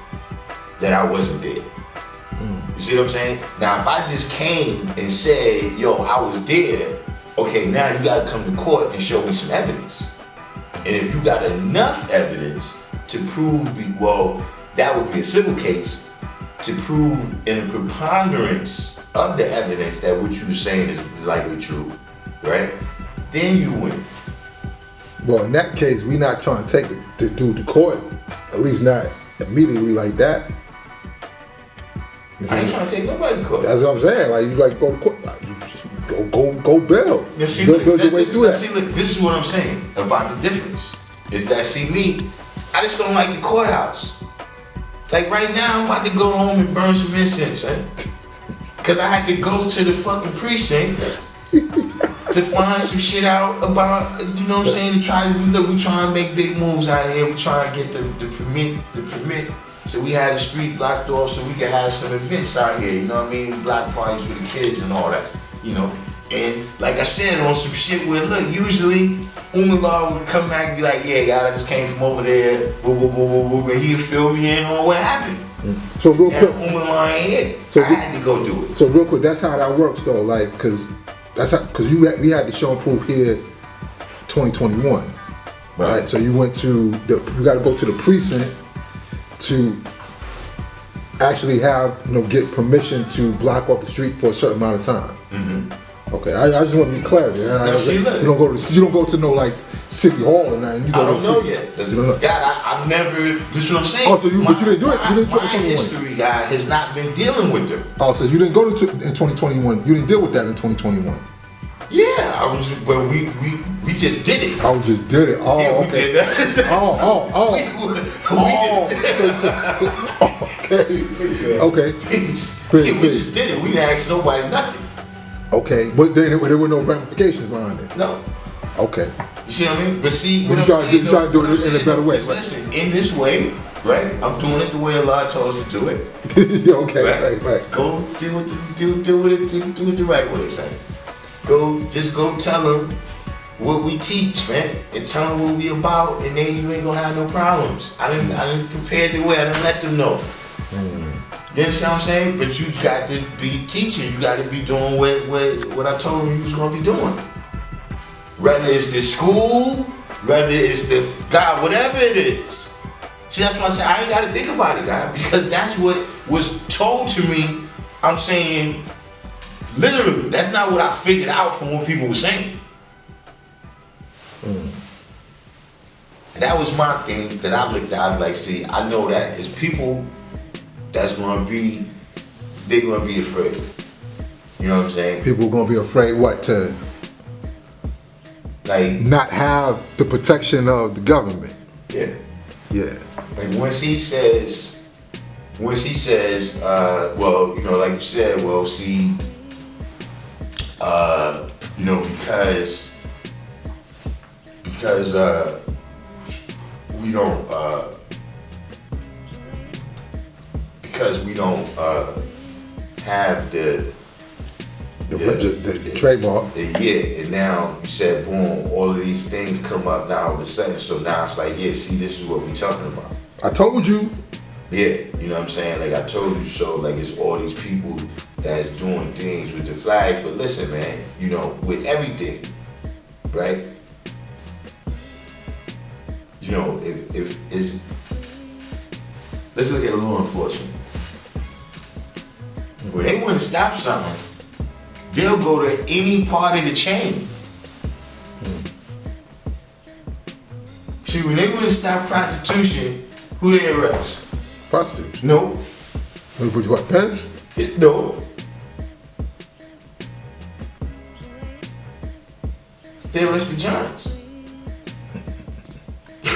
that I wasn't there. You see what I'm saying? Now, if I just came and said, yo, I was there, okay, now you gotta come to court and show me some evidence. And if you got enough evidence to prove, that would be a civil case, to prove in a preponderance of the evidence that what you were saying is likely true, right? Then you win. Well, in that case, we're not trying to take it to court, at least not immediately like that. I ain't trying to take nobody to court. That's what I'm saying. Like you like go to court, like, go bail. Yeah, see, Build your way through that. See, look, this is what I'm saying about the difference. Is that me? I just don't like the courthouse. Like right now, I'm about to go home and burn some incense, right? Cause I had to go to the fucking precinct to find some shit out about, you know what I'm saying? To try to look, we trying to make big moves out here. We trying to get the permit. So we had the street blocked off so we could have some events out here, you know what I mean? Block parties with the kids and all that, you know? And like I said, on some shit where, look, usually Umar would come back and be like, yeah, y'all just came from over there, and he'd fill me in on what happened. So real quick, Umar ain't here, so I had to go do it. So real quick, that's how that works though, like, cause we had the show and proof here 2021, right? So you got to go to the precinct to actually have, get permission to block off the street for a certain amount of time. Mm-hmm. Okay, I just want to be clear. You don't go to no like city hall and that. I don't know yet. God, I've never. This is what I'm saying. Oh, so but you didn't do it. You didn't do it in 2021. My history guy has not been dealing with them. Oh, so you didn't go to in 2021. You didn't deal with that in 2021. Yeah, I was. Well, we just did it. I just did it. Oh, yeah, we okay. did that. Okay. We just did it. We didn't ask nobody nothing. Okay, but then there were no ramifications behind it. No. Okay. You see what I mean? But see, you trying to do it in a better way. Listen, in this way, right? I'm doing it the way Allah told us to do it. Okay, right. Go do it the right way, son. Just go tell them what we teach, man, and tell them what we about, and then you ain't gonna have no problems. I didn't prepare the way. I didn't let them know. You understand what I'm saying? But you got to be teaching. You got to be doing what I told them you was gonna be doing. Whether it's the school, whether it's the God, whatever it is. See, that's why I say I ain't got to think about it, God, because that's what was told to me. I'm saying. Literally, that's not what I figured out from what people were saying. That was my thing that I looked at. I was like, see, I know that there's people they're gonna be afraid. You know what I'm saying? People are gonna be afraid to like not have the protection of the government. Yeah. Yeah. Like once he says, like you said, see, because we don't have the trademark. Yeah, and now you said boom, all of these things come up now all of a sudden. So now it's like, yeah, see, this is what we're talking about. I told you. Yeah, you know what I'm saying? Like I told you so, like it's all these people that's doing things with the flag. But listen, man, you know, with everything, right? You know, if it's, let's look at law enforcement. When they want to stop something, they'll go to any part of the chain. See, when they want to stop prostitution, who they arrest? Prostitutes. No. What, you what, pimps? No. They arrest the Johns.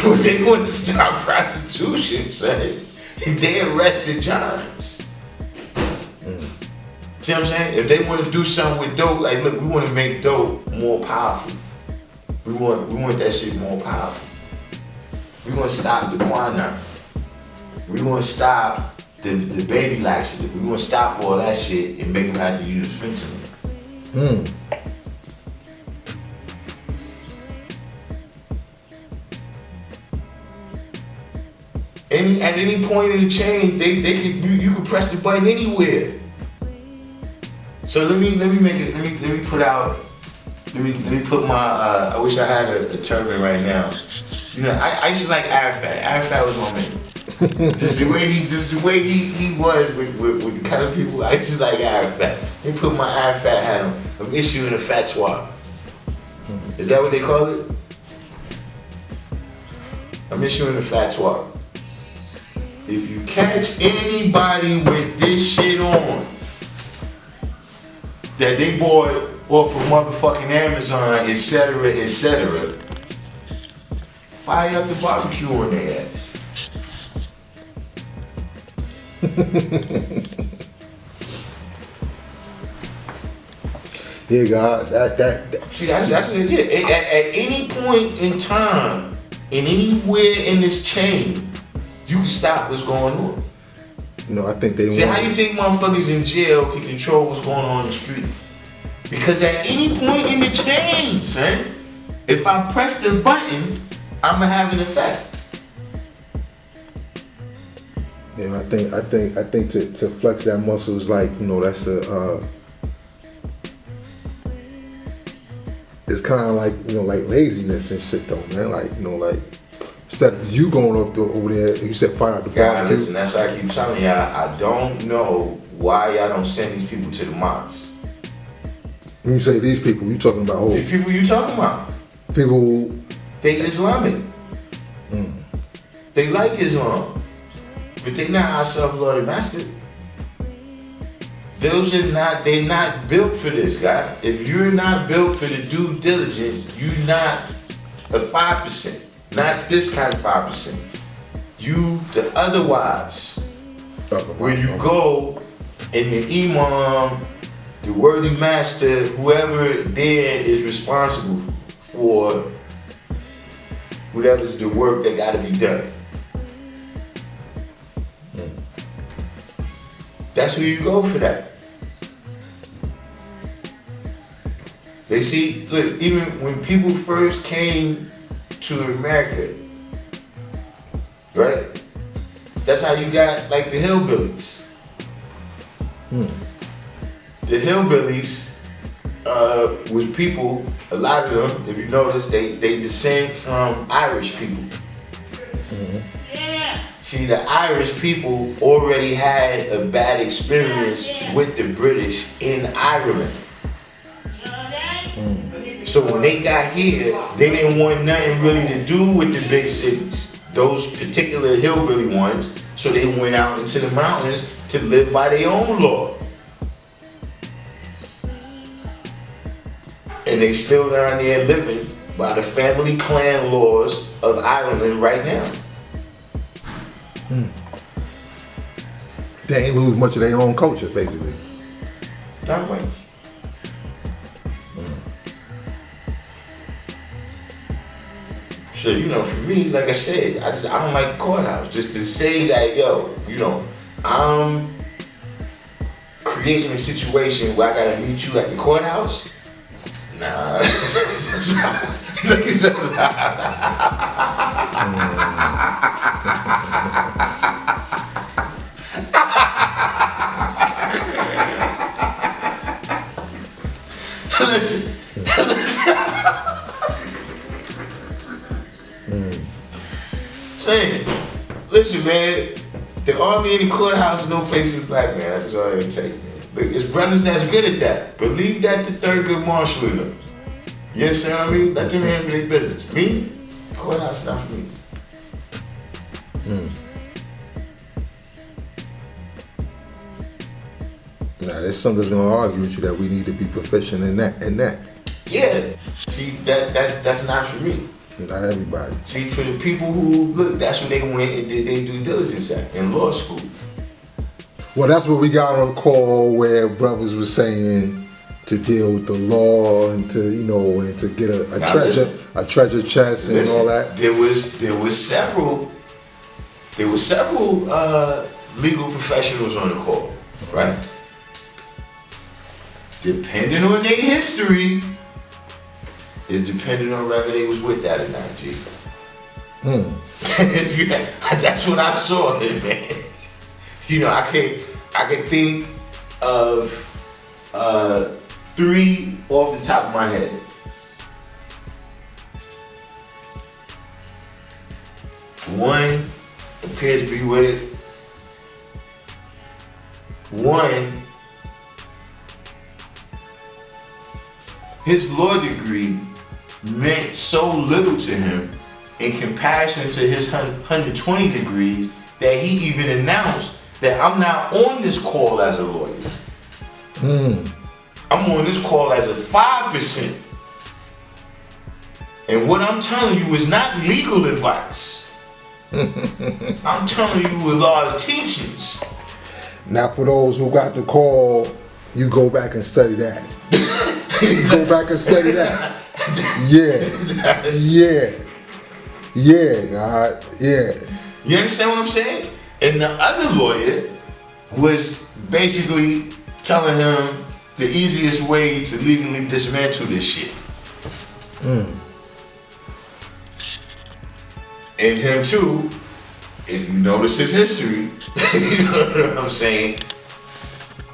When they want to stop prostitution, son, they arrest the Johns. See what I'm saying? If they want to do something with dope, like look, we want to make dope more powerful. We want that shit more powerful. We want to stop the quinine. We want to stop the baby laxative. We want to stop all that shit and make them have to use fentanyl. At any point in the chain, they can you can press the button anywhere. So let me put my I wish I had a turban right now. You know, I used to like Arafat. Arafat was my man. Just the way he was with the kind of people. I used to like Arafat. Let me put my Arafat hat on. I'm issuing a fatwa. Is that what they call it? I'm issuing a fatwa. If you catch anybody with this shit on that they bought off of motherfucking Amazon, etc., fire up the barbecue on their ass. Yeah, God, that. See, that's it. Yeah. At any point in time, and anywhere in this chain, you can stop what's going on. You know, I think they. See, how you think motherfuckers in jail can control what's going on in the street? Because at any point in the chain, son, if I press the button, I'ma have an effect. Yeah, I think to flex that muscle is like, you know, that's it's kind of like, you know, like laziness and shit though, man. Like, you know, like instead of you going over there, you said find out the barbecue. Listen, that's why I keep telling y'all, I don't know why y'all don't send these people to the mosque. When you say these people, you talking about who? The people you talking about? People. They Islamic. They like Islam. But they not our self-Lord and Master. They're not built for this, guy. If you're not built for the due diligence, you're not a 5%. Not this kind of 5%. You the otherwise. Where you go and the imam, the worthy master, whoever there is responsible for whatever's the work that gotta be done. That's where you go for that. They see, look, even when people first came to America, right? That's how you got like the hillbillies. The hillbillies was people, a lot of them, if you notice, they descend from Irish people. See, the Irish people already had a bad experience with the British in Ireland. So when they got here, they didn't want nothing really to do with the big cities, those particular hillbilly ones. So they went out into the mountains to live by their own law. And they still down there living by the family clan laws of Ireland right now. They ain't lose much of their own culture, basically. Not much. So, you know, for me, like I said, I don't like the courthouse. Just to say that, yo, you know, I'm creating a situation where I gotta meet you at the courthouse. Nah. Listen. Saying, listen, man. The army and the courthouse is no place for the black man. That's all it takes. But it's brothers that's good at that. But leave that to Thurgood Marshall in them. You understand what I mean? Let them handle their business. Me, courthouse not for me. Now, there's some that's gonna argue with you that we need to be proficient in that. Yeah. See, that's not for me. Not everybody. See, for the people who look, that's when they went and did their due diligence at in law school. Well, that's what we got on the call where brothers was saying to deal with the law and to, you know, and to get a treasure chest and all that. There was several legal professionals on the call, right? Depending on their history, is depending on whether they was with that or not, G. That's what I saw, man. You know, I can think of 3 off the top of my head. One appeared to be with it. One, his law degree meant so little to him in comparison to his 120 degrees that he even announced that I'm not on this call as a lawyer. I'm on this call as a 5%. And what I'm telling you is not legal advice. I'm telling you Allah's teachings. Now, for those who got the call, you go back and study that. You go back and study that. Yeah. You understand what I'm saying? And the other lawyer was basically telling him the easiest way to legally dismantle this shit. And him too, if you notice his history, you know what I'm saying?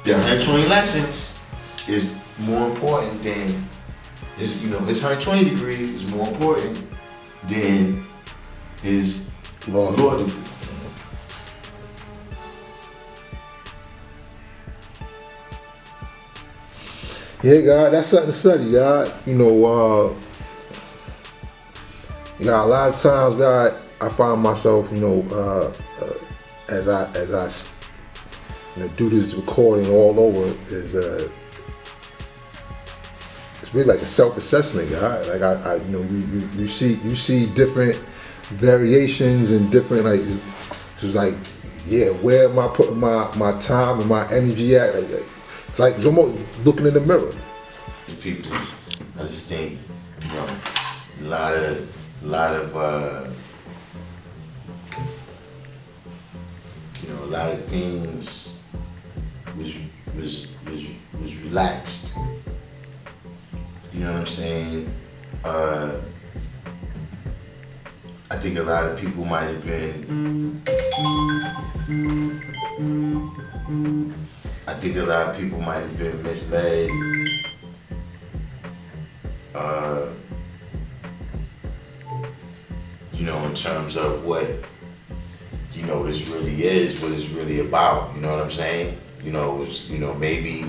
The 120 lessons is more important than his 120 degrees is more important than his law degree. Yeah, God, that's something to study, God. You know, a lot of times, God, I find myself, as I do this recording all over, is it's really like a self-assessment, God. Like you see different variations and different just like, yeah, where am I putting my time and my energy at? It's like it's almost looking in the mirror. People, I just think, a lot of things was relaxed. You know what I'm saying? I think a lot of people might have been. I think a lot of people might have been misled. In terms of what, this really is, what it's really about. You know what I'm saying? Maybe,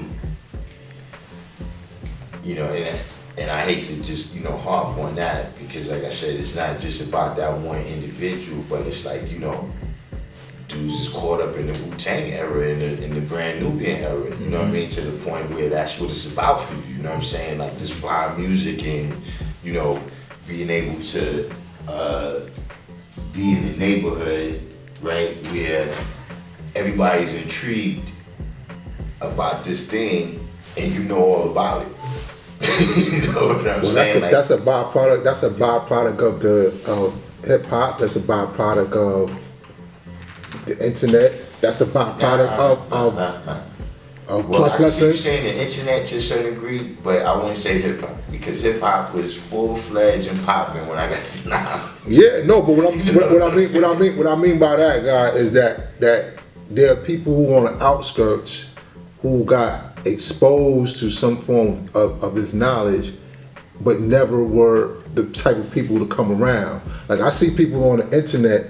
and I hate to just, harp on that because, like I said, it's not just about that one individual, but it's like, dudes is caught up in the Wu-Tang era, in the brand Nubian era, you know what I mean? To the point where that's what it's about for you know what I'm saying? Like this fly music and, being able to be in the neighborhood, right, where everybody's intrigued about this thing and you know all about it. You know what I'm saying? That's a byproduct. That's a byproduct of the hip hop. That's a byproduct of the internet. That's a byproduct plus I keep lessons. saying the internet to a certain degree, but I wouldn't say hip hop because hip hop was full fledged and popping when I got to now. Yeah, no, but what I mean by that, guy, is that there are people who on the outskirts who got exposed to some form of this knowledge, but never were the type of people to come around. Like I see people on the internet,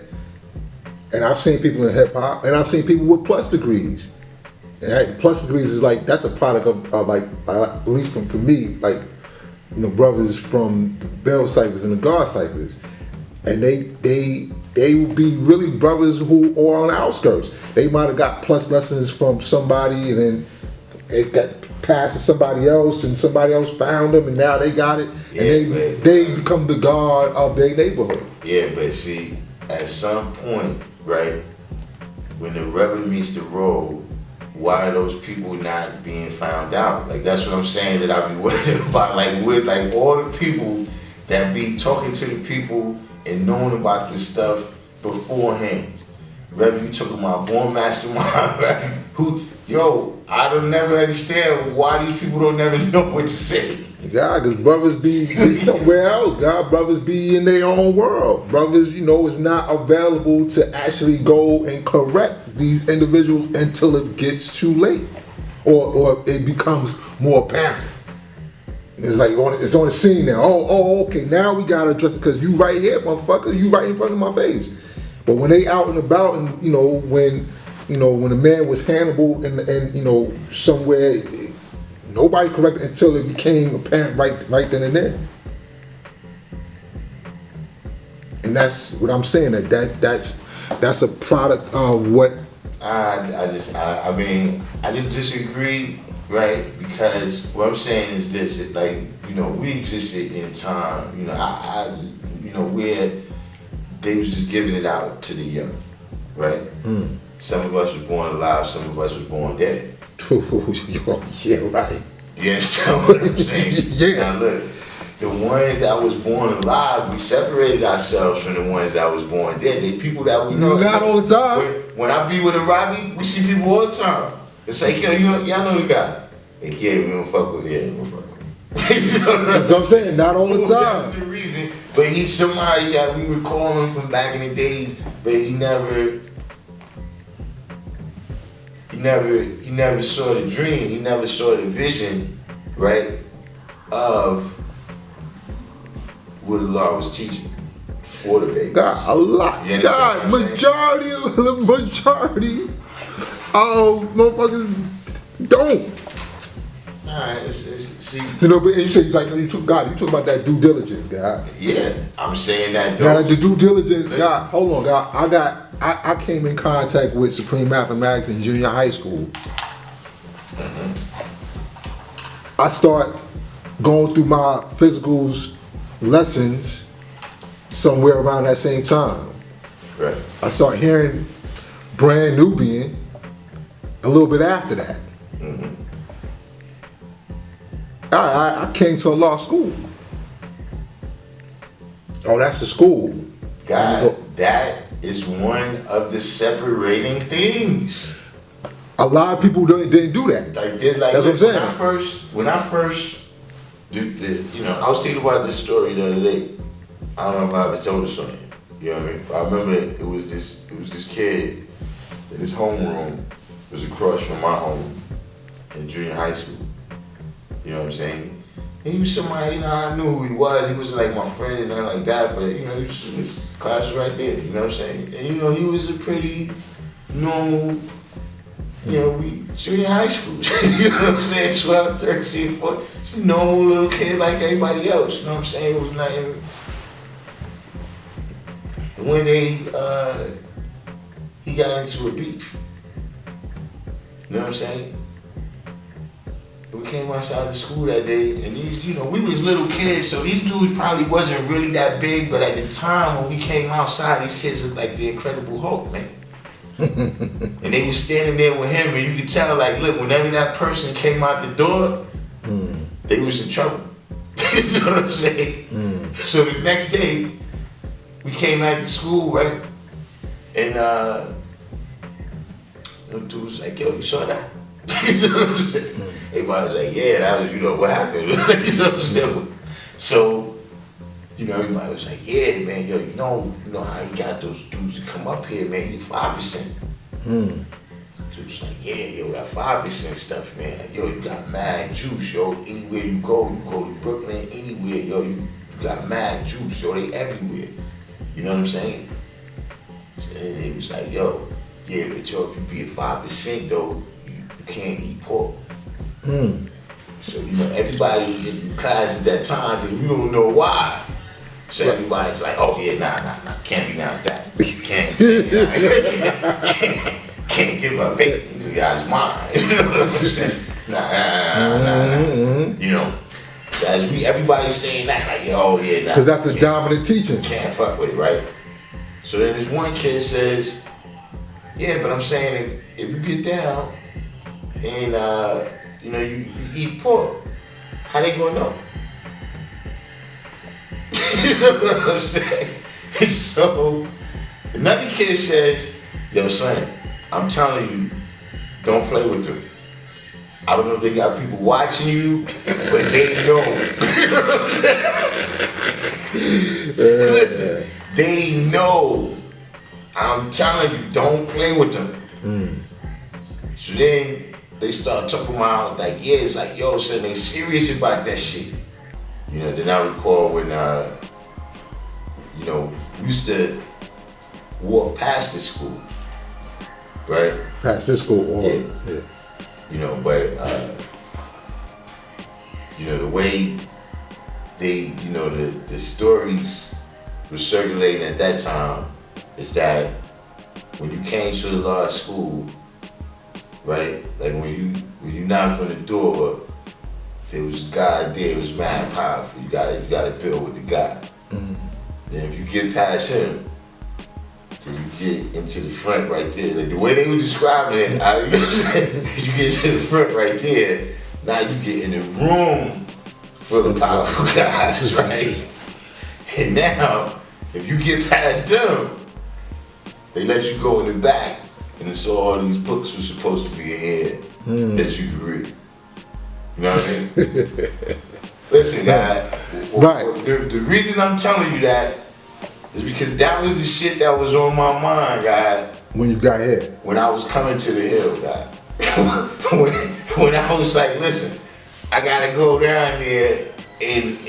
and I've seen people in hip hop, and I've seen people with plus degrees. And that plus degrees is like, that's a product of like, at least for me, like, you know, brothers from the Bell ciphers and the God ciphers. And they would be really brothers who are on the outskirts. They might have got plus lessons from somebody, and then it got passed to somebody else, and somebody else found them, and now they got it, and they become the God of their neighborhood. Yeah, but see, at some point, right, when the rubber meets the road, why are those people not being found out? Like, that's what I'm saying that I be worried about. Like, with like all the people that be talking to the people and knowing about this stuff beforehand. Rev, you talking about born mastermind, right? Who, yo, I don't never understand why these people don't never know what to say. God, because brothers be somewhere else. God, brothers be in their own world. Brothers, you know, is not available to actually go and correct these individuals until it gets too late, or it becomes more apparent. It's like it's on the scene now. Oh, okay. Now we gotta address it because you right here, motherfucker. You right in front of my face. But when they out and about, and you know when a man was Hannibal and you know somewhere. Nobody corrected until it became apparent right then and there. And that's what I'm saying, that's a product of what I just disagree, right? Because what I'm saying is this, that, like, you know, we existed in a time, you know, where they was just giving it out to the young, right? Some of us was born alive, some of us was born dead. Yeah, right. You understand what I'm saying? Yeah. Now look, the ones that was born alive, we separated ourselves from the ones that was born dead. They people that we know. Not all the time. When I be with a Robbie, we see people all the time. It's like, yo, y'all know the guy. They can't even fuck with him. We don't fuck with him. You know That's what I'm saying, not all the time. That's the reason. But he's somebody that we were calling from back in the days, but he never saw the dream, he never saw the vision, right, of what the law was teaching for the babies. God, a lot. God, majority of motherfuckers don't. Alright, see. You know, but you say you talk about that due diligence, God. Yeah, I'm saying that. God, the due diligence, God. Hold on, God. I came in contact with Supreme Mathematics in junior high school. I start going through my physicals lessons somewhere around that same time. Right. I start hearing Brand Nubian a little bit after that. I came to a law school. Oh, that's the school. God, that is one of the separating things. A lot of people didn't do that. That's what I'm saying. When I first did, I was thinking about this story the other day. I don't know if I ever told this on you. You know what I mean? I remember it was this kid that his homeroom was across from my home in junior high school. You know what I'm saying? And he was somebody, I knew who he was. He wasn't like my friend and nothing like that, but his class was right there. You know what I'm saying? And he was a pretty normal, we junior high school. You know what I'm saying? 12, 13, 14. Just a normal little kid like everybody else. You know what I'm saying? It was nothing. When he got into a beef. You know what I'm saying? We came outside the school that day, and these, we was little kids, so these dudes probably wasn't really that big, but at the time when we came outside, these kids looked like the Incredible Hulk, man. And they was standing there with him, and you could tell, like, look, whenever that person came out the door, they was in trouble. You know what I'm saying? So the next day, we came out to school, right? And the dude was like, yo, you saw that? You know what I'm saying? Everybody was like, yeah, that was, you know, what happened? You know what I'm saying? So, you know, everybody was like, yeah, man, yo, you know how he got those dudes to come up here, man, he 5%. Dude was like, yeah, yo, that 5% stuff, man. Like, yo, you got mad juice, yo. Anywhere you go to Brooklyn, anywhere, yo, you got mad juice, yo, they everywhere. You know what I'm saying? So they was like, yo, yeah, but yo, if you be at 5% though, you can't eat pork. So, you know, everybody in the class at that time, you don't know why. So everybody's like, oh yeah, nah, can't be none of that. Can't give up bacon, this guy's mine. You know what I'm saying? Nah. You know, so as everybody's saying that, like, oh yeah, nah. Because that's a dominant teaching. Can't fuck with it, right? So then this one kid says, yeah, but I'm saying if you get down and you know, you eat pork, how they gonna know? You know what I'm saying? So another kid says, yo son, I'm telling you, don't play with them. I don't know if they got people watching you, but they know. Listen, they know. I'm telling you, don't play with them. So then they start talking about, like, yeah, it's like, yo, son, they serious about that shit. You know, then I recall when, you know, we used to walk past the school, right? Past this school, Yeah. You know, but, you know, the way they, you know, the stories were circulating at that time is that when you came to the large school, right, like when you knocked on the door, there was a guy there who was mad powerful. You gotta build with the guy. Then if you get past him, then you get into the front right there. Like the way they were describing it, you know what I'm saying? You get to the front right there, now you get in the room full of powerful guys, right? And now, if you get past them, they let you go in the back, and it's all these books were supposed to be in here that you could read. You know what I mean? Listen, guy. Right. The reason I'm telling you that is because that was the shit that was on my mind, guy. When you got here. When I was coming to the hill, guy. when I was like, listen, I gotta go down there and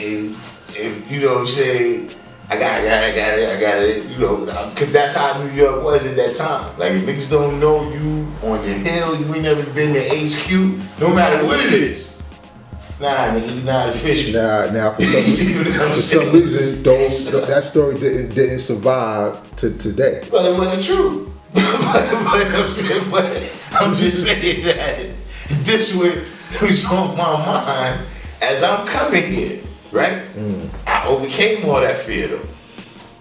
you know what I'm saying, I gotta, you know, cause that's how New York was at that time. Like if niggas don't know you on the hill, you ain't never been to HQ, no matter what it is. Nah, nigga, you not official. Now for some reason, that story didn't survive to today. Well, it wasn't true. but I'm just saying that this was on my mind as I'm coming here, right? I overcame all that fear though.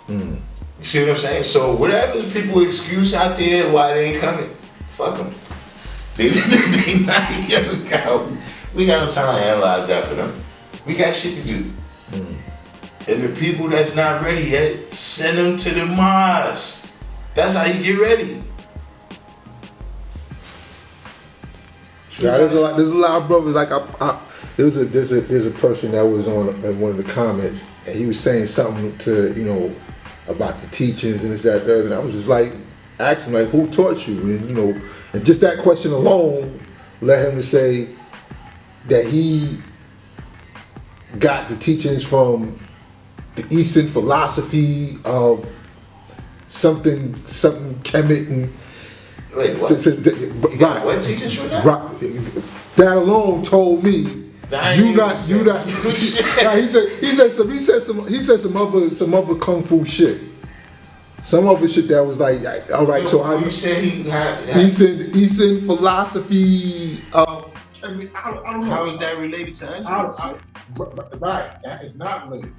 You see what I'm saying? So whatever people excuse out there why they ain't coming, fuck them. They not young. We got no time to analyze that for them. We got shit to do. And the people that's not ready yet, send them to the mosque. That's how you get ready. Yeah, there's a lot of brothers like there's a person that was on one of the comments and he was saying something to, you know, about the teachings and this, that, that, and I was just like asking like, who taught you? And you know, and just that question alone led him to say that he got the teachings from the Eastern philosophy of something Kemet and wait, what? What teachings from that? That alone told me you not. He said some other kung fu shit. Some other shit that was like, all right. So you said he said Eastern philosophy of. I don't know. How is that related to us? Right, that is not related.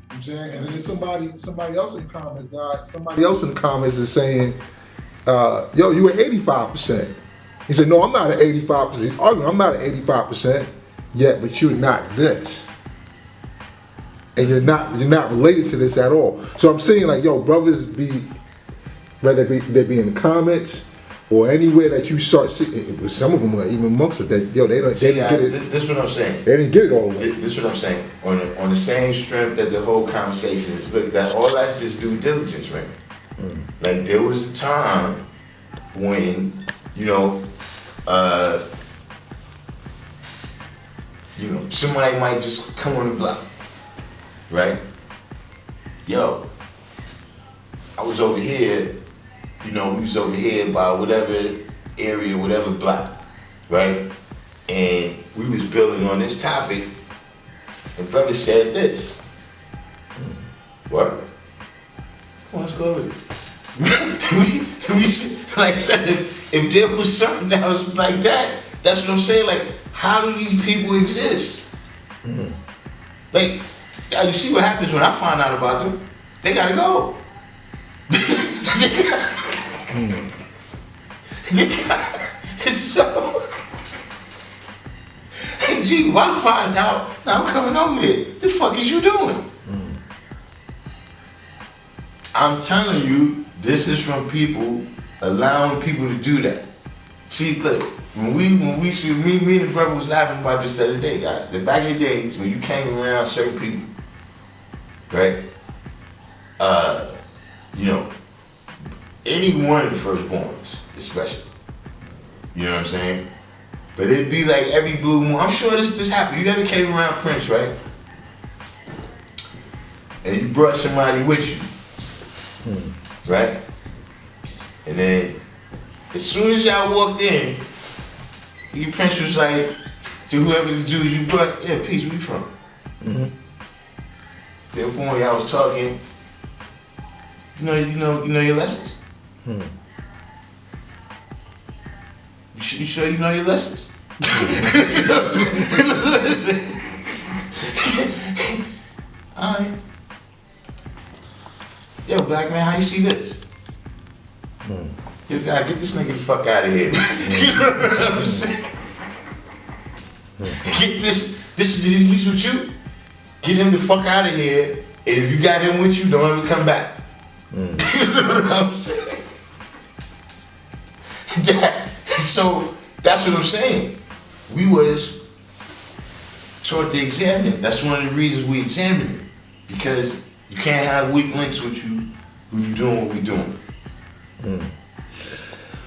I'm saying, and then there's somebody else in the comments. Somebody else in the comments is saying, "Yo, you at 85%." He said, "No, I'm not at 85%." He's arguing, "I'm not at 85% yet, but you're not this, and you're not related to this at all." So I'm saying, like, yo, brothers be, whether they be in the comments or anywhere that you start seeing, some of them are even amongst us that they didn't get it. This is what I'm saying. They didn't get it all the way. This is what I'm saying. On the same strength that the whole conversation is, look, that all that's just due diligence, right? Like there was a time when, somebody might just come on the block, right? Yo, I was over here, we was over here by whatever area, whatever block, right? And we was building on this topic, and brother said this. What? Come on, let's go over it. Like, if there was something that was like that, that's what I'm saying. Like, how do these people exist? Like, you see what happens when I find out about them? They gotta go. It's so. Gee, why find out? Now I'm coming over there. The fuck is you doing? I'm telling you, this is from people allowing people to do that. See, look, when we see me and the brother was laughing about this the other day, guys. Back in the days when you came around certain people, right? Any one of the firstborns, especially. You know what I'm saying? But it'd be like every blue moon. I'm sure this happened. You never came around Prince, right? And you brought somebody with you. Right? And then as soon as y'all walked in, your Prince was like to whoever the dude you brought, yeah, peace, where you from? Then when y'all was talking, you know your lessons. You sure you know your lessons? Listen. Alright. Yo, black man, how you see this? You gotta get this nigga the fuck out of here. You know what I'm saying? Get this he's with you. Get him the fuck out of here. And if you got him with you, don't ever come back. You know what I'm saying? So that's what I'm saying. We was taught to examine it. That's one of the reasons we examine it. Because you can't have weak links with you when you doing what we doing.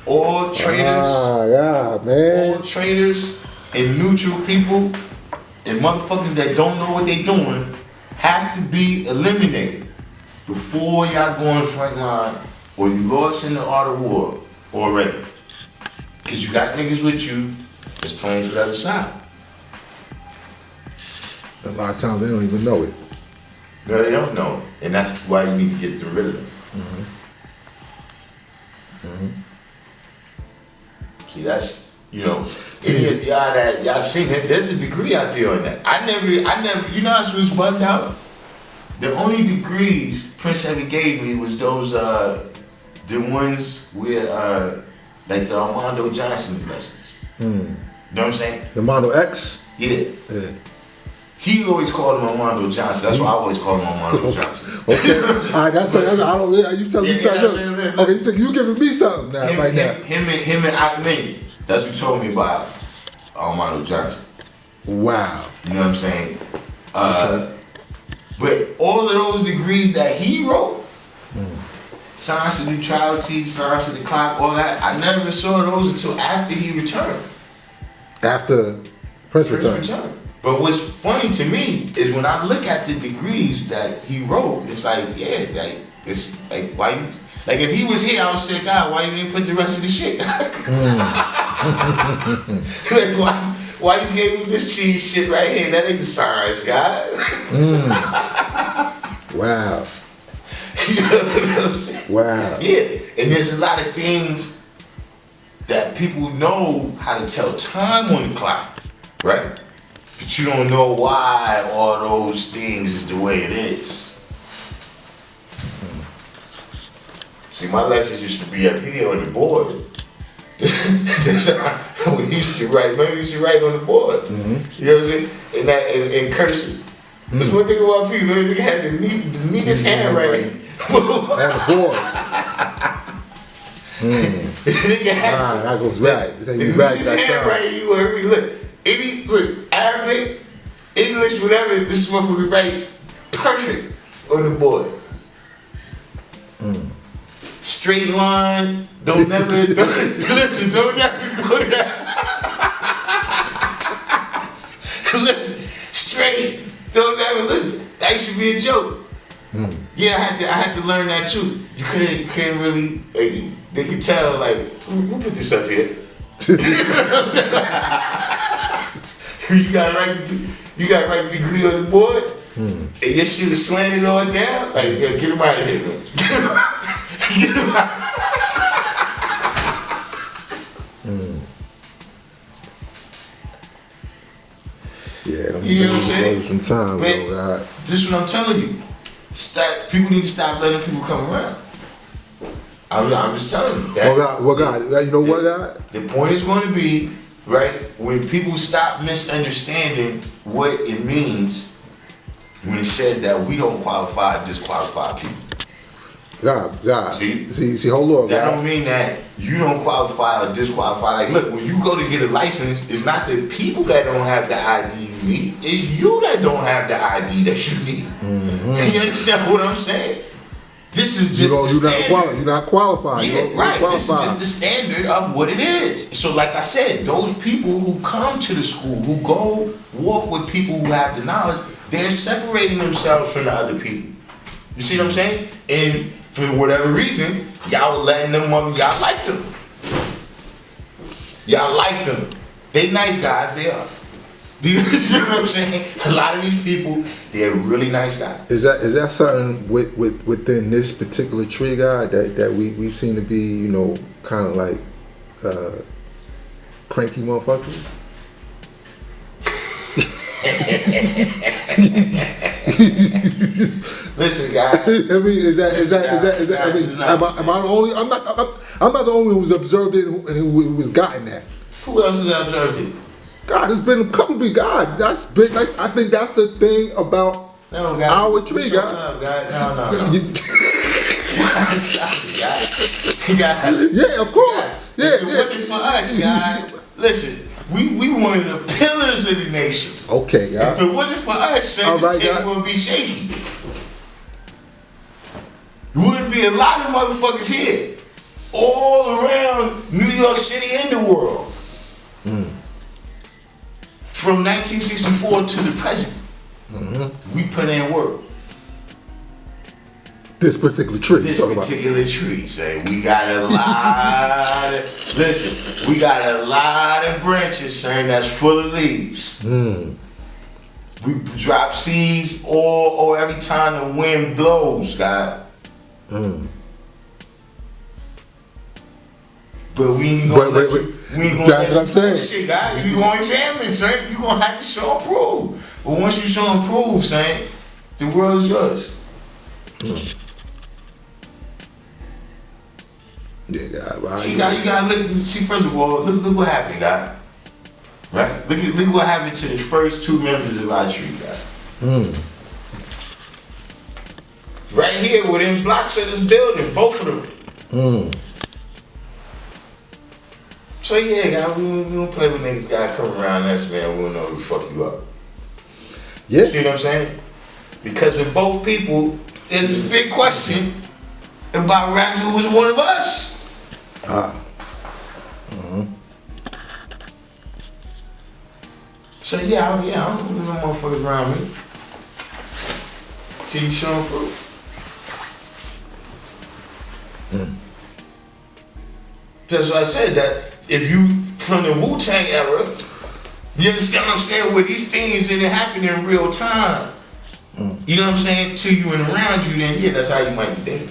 All traitors, all traitors and neutral people and motherfuckers that don't know what they doing have to be eliminated before y'all go on the front line or you lost in the art of war already. Because you got niggas with you that's playing for the other side. A lot of times they don't even know it. No, they don't know it. And that's why you need to get rid of them. See, that's, y'all seen it. There's a degree out there on that. I never, you know how was bugged out? The only degrees Prince ever gave me was those, the ones where, like the Armando Johnson lessons. You know what I'm saying? The Model X? Yeah. He always called him Armando Johnson. That's why I always call him Armando Johnson. Okay. All right, I don't. You telling me something? Okay, you giving me something now, right now. Him and Akme. That's what told me about Armando Johnson. Wow. You know what I'm saying? But all of those degrees that he wrote, science of neutrality, science of the clock, all that, I never saw those until after he returned. After Prince returned. But what's funny to me is when I look at the degrees that he wrote, it's like, it's like, why you, like if he was here, I would say, God, why you didn't put the rest of the shit? Like, why you gave him this cheese shit right here? That ain't the science, God. Wow. You know what I'm saying? Wow. Yeah, and there's a lot of things that people know how to tell time on the clock, right? But you don't know why all those things is the way it is. See, my lessons used to be up here on the board. We used to write, remember we used to write on the board. You know what I'm saying? In cursive. That's one thing about people, they had the neatest handwriting. On the board. Nigga had Nah, to. that goes back. It's like you Niggas back that time. handwriting, you heard me. Look, Arabic, English, whatever. This motherfucker write perfect on the board. Straight line. Don't never listen. Don't never go to that. Listen, straight. Don't ever listen. That used to be a joke. Yeah, I had to learn that too. You couldn't really. Like, they could tell like who put this up here. You know what I'm saying? You got to write the degree on the board, and your shit is slanted all down. Like, yo, get him out of here, man. Get him out. Get him out. Yeah, them You know what I'm saying? some time, But bro. God. this is what I'm telling you. People need to stop letting people come around. I'm just telling you. That, What God? You know what, God? The point is going to be, right, when people stop misunderstanding what it means when it says that we don't qualify, disqualify people. God. See, hold on, That God. don't mean that you don't qualify or disqualify. Like, look, when you go to get a license, it's not the people that don't have the ID you need. It's you that don't have the ID that you need. You understand what I'm saying? This is just the standard. You're not qualified. Yeah, You're right. This is qualified. just the standard of what it is. So like I said, those people who come to the school, who go walk with people who have the knowledge, they're separating themselves from the other people. You see what I'm saying? And for whatever reason, y'all letting them on, y'all like them. Y'all like them. They nice guys, they are. You know what I'm saying? A lot of these people, they're really nice guys. Is that something within this particular tree guy that we seem to be, you know, kind of like cranky motherfuckers? Listen, guys. I mean, is that? I mean, am I the only? I'm not the only one who's observed it and who was gotten that. Who else has observed it? God, it's been a couple of God. I think that's the thing about our tree, God. No. Stop it, guys. Yeah, of course. Yeah, If it wasn't for us, guys, listen, we one of the pillars of the nation. Okay, God. If it wasn't for us, son, this table would be shaky. There wouldn't be a lot of motherfuckers here. All around New York City and the world. From 1964 to the present, we put in work. This particular tree. This particular tree, say we got a lot of, listen, we got a lot of branches, saying that's full of leaves. We drop seeds or every time the wind blows, God. But we ain't gonna let you. We ain't gonna That's what I'm saying. Shit, guys. You gonna examine, son. You gonna have to show and prove. But once you show and prove, son, the world is yours. Yeah, God. See, God, you gotta look. See, first of all, look what happened, God. Right? Look what happened to the first two members of our tree, God. Right here, within blocks of this building, both of them. So yeah, God, we don't play with niggas. God, come around us, man. We don't know who the fuck you up. Yeah. See what I'm saying? Because with both people, there's a big question about whether it was one of us. So yeah, I don't know motherfuckers around me. See you showing proof. That's why I said that if you, from the Wu-Tang era, you understand what I'm saying? Where these things didn't happen in real time. You know what I'm saying? To you and around you, then yeah, that's how you might be thinking.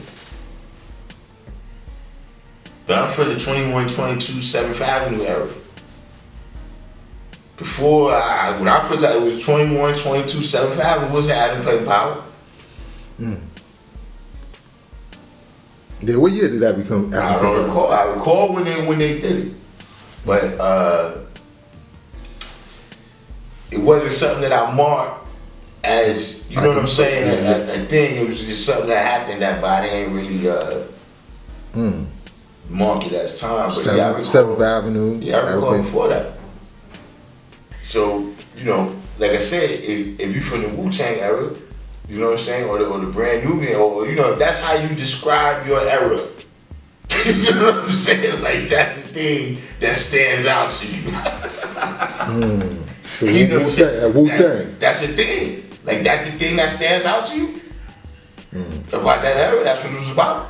But I'm from the 2122 7th Avenue era. Before, when I first, it was 2122 7th Avenue. Was the Adam Clay Power? Yeah, what year did that become? I don't recall. I recall when they did it, but it wasn't something that I marked as, you know what I'm saying, a thing. It was just something that happened that, but I didn't really mark it as time. But yeah, I recall, 7th Avenue. yeah, I recall everything. before that. So, you know, like I said, if you're from the Wu-Tang era, you know what I'm saying, or the brand new man, or you know, if that's how you describe your era. You know what I'm saying? Like that's the thing that stands out to you. You know, Wu-Tang. that's the thing. Like that's the thing that stands out to you about that era. That's what it was about.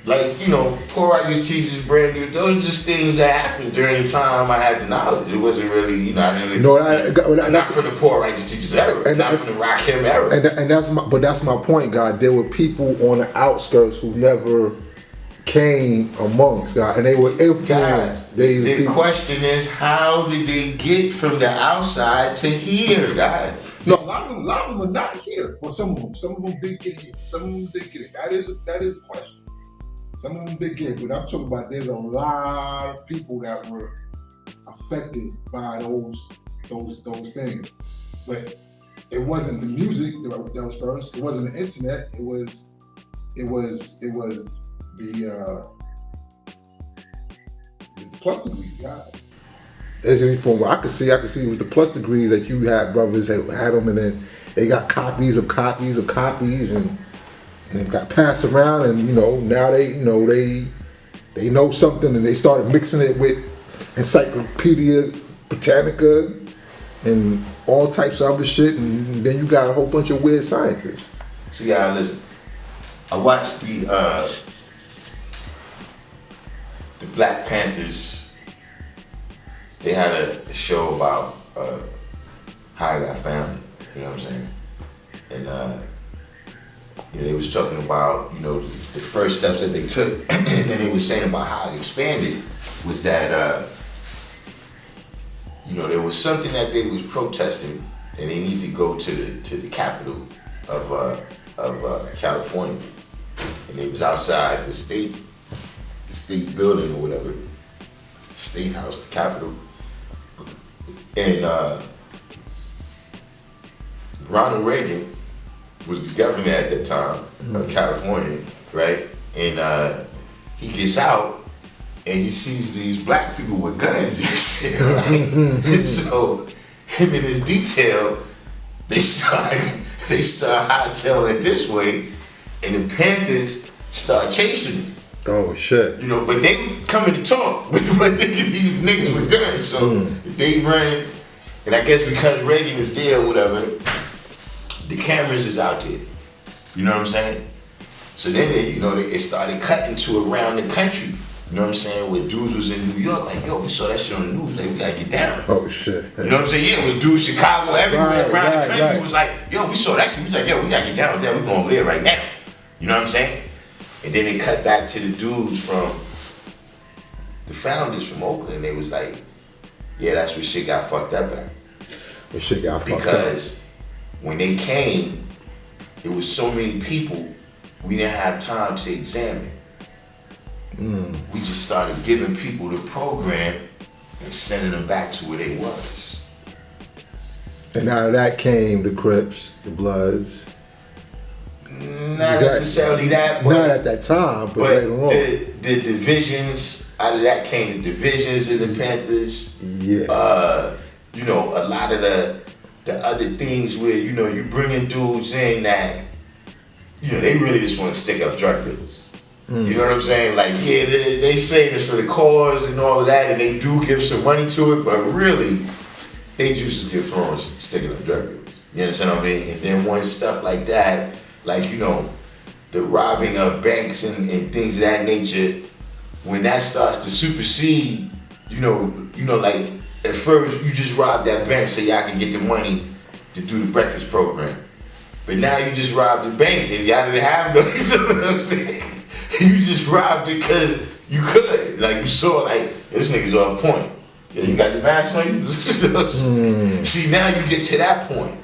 Like, you know, pour out your teachers, brand new. Those are just things that happened during the time I had the knowledge. It wasn't really, you know, I didn't really, not from the poor righteous teachers era, not from the Rakim era. And that's my point, God. There were people on the outskirts who never came amongst God, and they were influenced. Guys, the question is, how did they get from the outside to here, guys? No, a lot of them are not here. Well, some of them did get hit. Some of them did get it. That is a question. Some of them did get it, but I'm talking about there's a lot of people that were affected by those things. But it wasn't the music that was first. It wasn't the internet. It was the plus degrees, God. As from what I could see it was the plus degrees that you had brothers that had them, and then they got copies of copies of copies, and they got passed around, and you know now they know something, and they started mixing it with Encyclopedia Britannica and all types of other shit, and then you got a whole bunch of weird scientists. See, guys, listen. I watched the Black Panthers. They had a show about how I got founded. You know what I'm saying? And you know, they was talking about, you know, the first steps that they took, and then they was saying about how it expanded was that you know, there was something that they was protesting, and they needed to go to the capital of California, and they was outside the state building or whatever, the state house, the capitol, and Ronald Reagan was the governor at that time of California, right? And he gets out and he sees these black people with guns and shit, right? And so him and his detail, they start hightailing it this way, and the Panthers start chasing them. Oh shit! You know, but they coming to talk with these niggas with guns, so they running, and I guess because Reagan is there or whatever, the cameras is out there. You know what I'm saying? So then it started cutting to around the country. You know what I'm saying? Where dudes was in New York, like, yo, we saw that shit on the news, like, we gotta get down. Oh shit! You know what I'm saying? Yeah, it was dudes Chicago, everywhere around the country. Right. Was like, yo, we saw that shit. We was like, yo, we gotta get down with that. We going over there right now. You know what I'm saying? And then they cut back to the dudes from the founders from Oakland. They was like, yeah, that's where shit got fucked up at. Where shit got fucked up. Because when they came, it was so many people, we didn't have time to examine. We just started giving people the program and sending them back to where they was. And out of that came the Crips, the Bloods. Not necessarily that, but not at that time, but later on. The divisions, out of that came the divisions in the Panthers. Yeah. You know, a lot of the other things where, you know, you bringing dudes in that, you know, they really just want to stick up drug dealers. You know what I'm saying? Like, yeah, they say this for the cause and all of that, and they do give some money to it, but really, they just get thrown sticking up drug dealers. You understand what I mean? And then when stuff like that, like, you know, the robbing of banks and things of that nature, when that starts to supersede, you know, like, at first you just robbed that bank so y'all can get the money to do the breakfast program. But now you just robbed the bank and y'all didn't have no, you know what I'm saying? You just robbed it because you could. Like, you saw, like, this nigga's on point. Yeah, you got the mask on you? You know what I'm saying? See, now you get to that point.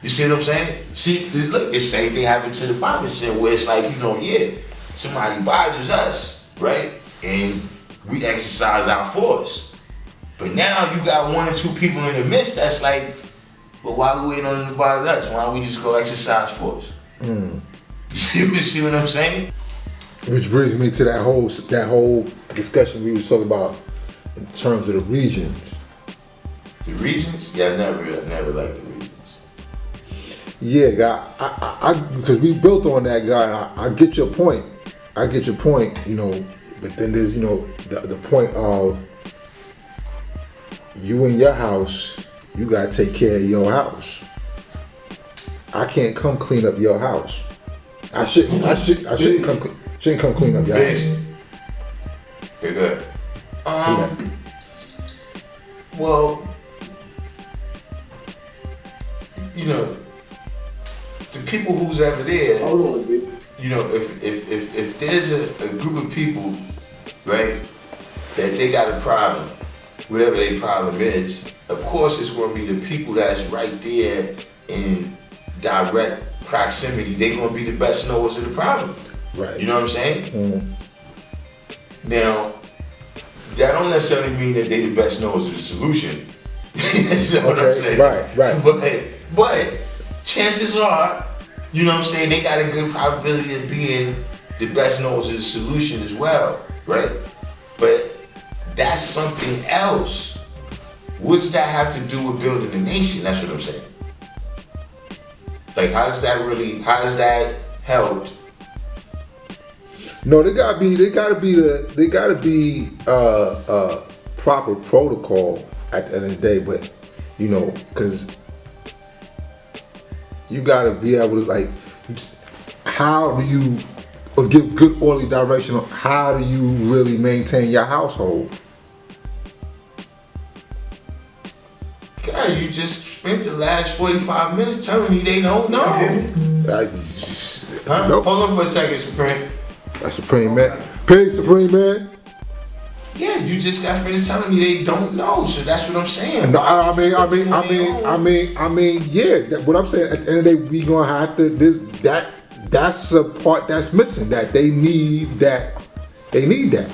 You see what I'm saying? See, look, the same thing happened to the 5% where it's like, you know, yeah, somebody bothers us, right? And we exercise our force. But now you got one or two people in the midst that's like, but why we waiting on them to bother us? Why don't we just go exercise force? You See what I'm saying? Which brings me to that whole discussion we was talking about in terms of the regions. The regions? Yeah, I never liked the regions. Yeah, guy, I because we built on that guy. And I get your point. I get your point. You know, but then there's the point of you in your house. You gotta take care of your house. I can't come clean up your house. I shouldn't come clean up your house. Okay, good. Well, the people who's ever there, if there's a group of people, right, that they got a problem, whatever their problem is, of course it's going to be the people that's right there in direct proximity. They're going to be the best knowers of the problem. Right. You know what I'm saying? Mm. Now, that don't necessarily mean that they the best knowers of the solution. You know what I'm saying? Right. But chances are, you know what I'm saying, they got a good probability of being the best knowers of the solution as well, right? But that's something else. What's that have to do with building a nation? That's what I'm saying. Like, how does that help? No, they gotta be proper protocol at the end of the day, but because you gotta be able to how do you give good orderly direction on how do you really maintain your household? God, you just spent the last 45 minutes telling me they don't know. Nope. Hold on for a second, Supreme. That's Supreme, man. Peace, Supreme, man. Yeah, you just got finished telling me they don't know, so that's what I'm saying. No, I mean, yeah. What I'm saying, at the end of the day, we gonna have to that's a part that's missing. That they need that. They need that.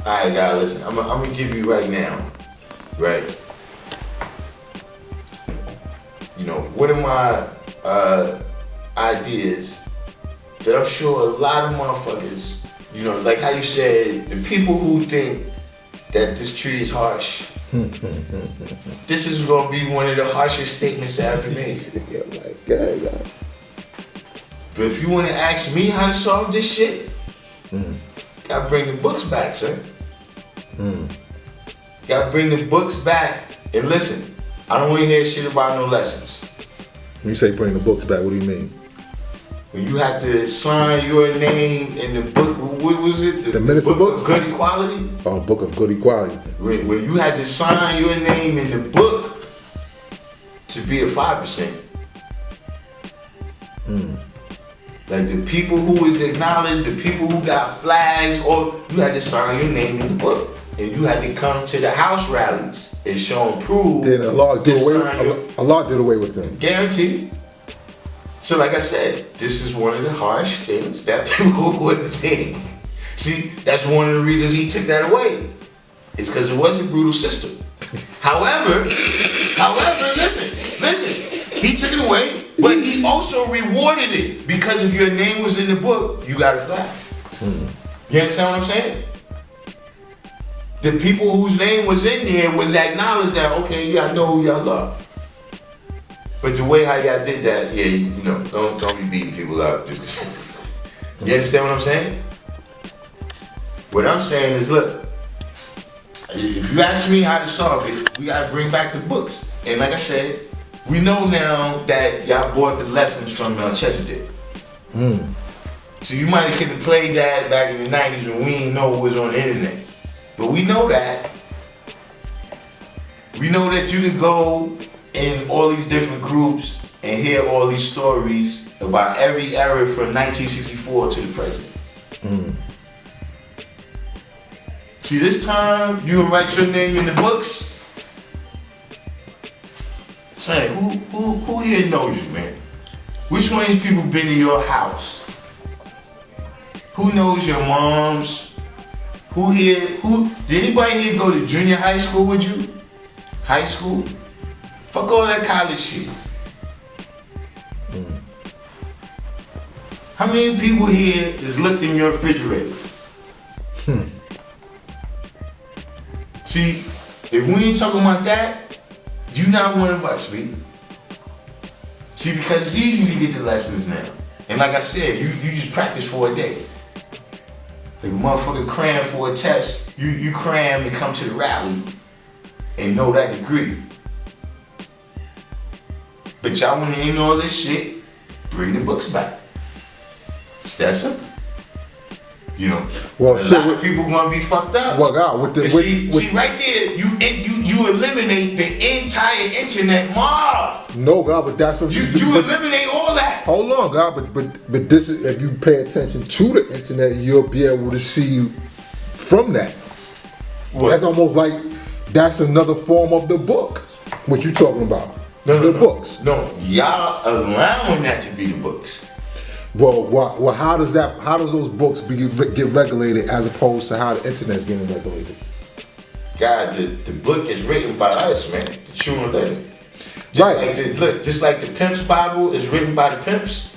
All right, guys, listen. I'm gonna give you right now, right? What are my ideas that I'm sure a lot of motherfuckers, like how you said, the people who think that this tree is harsh. This is gonna be one of the harshest statements I ever made. But if you wanna ask me how to solve this shit, gotta bring the books back, son. Gotta bring the books back and listen. I don't wanna hear shit about no lessons. When you say bring the books back, what do you mean? When you have to sign your name in the book, what was it? The Minister books? Of Good Equality? Oh, Book of Good Equality. When you had to sign your name in the book to be a 5%. Like the people who is acknowledged, the people who got flags, or you had to sign your name in the book. And you had to come to the house rallies and show and prove. Then Allah did away with them. Guaranteed. So like I said, this is one of the harsh things that people would think. See, that's one of the reasons he took that away. It's because it was a brutal system. However, listen, he took it away, but he also rewarded it because if your name was in the book, you got a flag. You understand what I'm saying? The people whose name was in there was acknowledged that, okay, yeah, I know who y'all are. But the way how y'all did that, yeah, don't be beating people up. You understand what I'm saying? What I'm saying is, look, if you ask me how to solve it, we gotta bring back the books. And like I said, we know now that y'all bought the lessons from Chesapeake. So you might have could have played that back in the 90s when we didn't know what was on the internet. But we know that. We know that you can go in all these different groups and hear all these stories about every era from 1964 to the present. See, this time you will write your name in the books. Say, who here knows you, man? Which one of these people been in your house? Who knows your moms? Did anybody here go to junior high school with you? High school? Fuck all that college shit. How many people here is looked in your refrigerator? See, if we ain't talking about that, you not one of us, B. See, because it's easy to get the lessons now. And like I said, you just practice for a day. Like a motherfucker cram for a test, you cram and come to the rally and know that degree. But y'all wanna end all this shit, bring the books back. It's that simple. You know, Well, a shit, lot of people gonna be fucked up. Well, God, with the See, right there, you eliminate the entire internet mob. no, God, but that's what You but- eliminate all that. Hold on, God, but this is, if you pay attention to the internet, you'll be able to see from that. What? That's almost like that's another form of the book. What you talking about? No, books. No, y'all allowing that to be the books. Well, how does those books get regulated as opposed to how the internet's getting regulated? God, the book is written by us, man. The true and living. Right. Just like the Pimp's Bible is written by the pimps,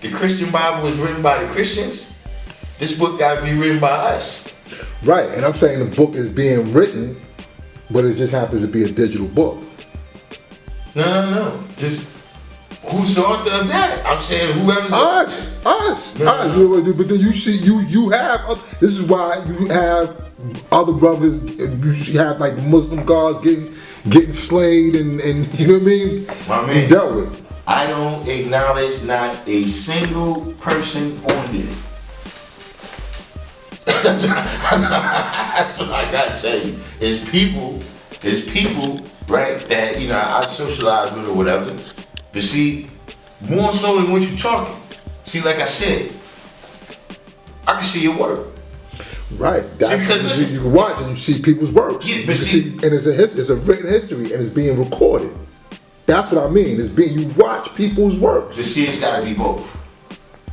the Christian Bible is written by the Christians. This book got to be written by us. Right, and I'm saying the book is being written, but it just happens to be a digital book. No. Just who's the author of that? I'm saying whoever's Us. No. But then you see, you have. This is why you have other brothers. You have like Muslim guards getting slayed, and you know what I mean. My man. You dealt with. I don't acknowledge not a single person on there. That's what I gotta tell you. It's people, right, that, I socialize with or whatever. But see, more so than what you're talking. See, like I said, I can see your work. Right. That's because listen, you can watch and you see people's works. Yeah, You but can see- and it's a written history and it's being recorded. That's what I mean. You watch people's works. To see, it's gotta be both.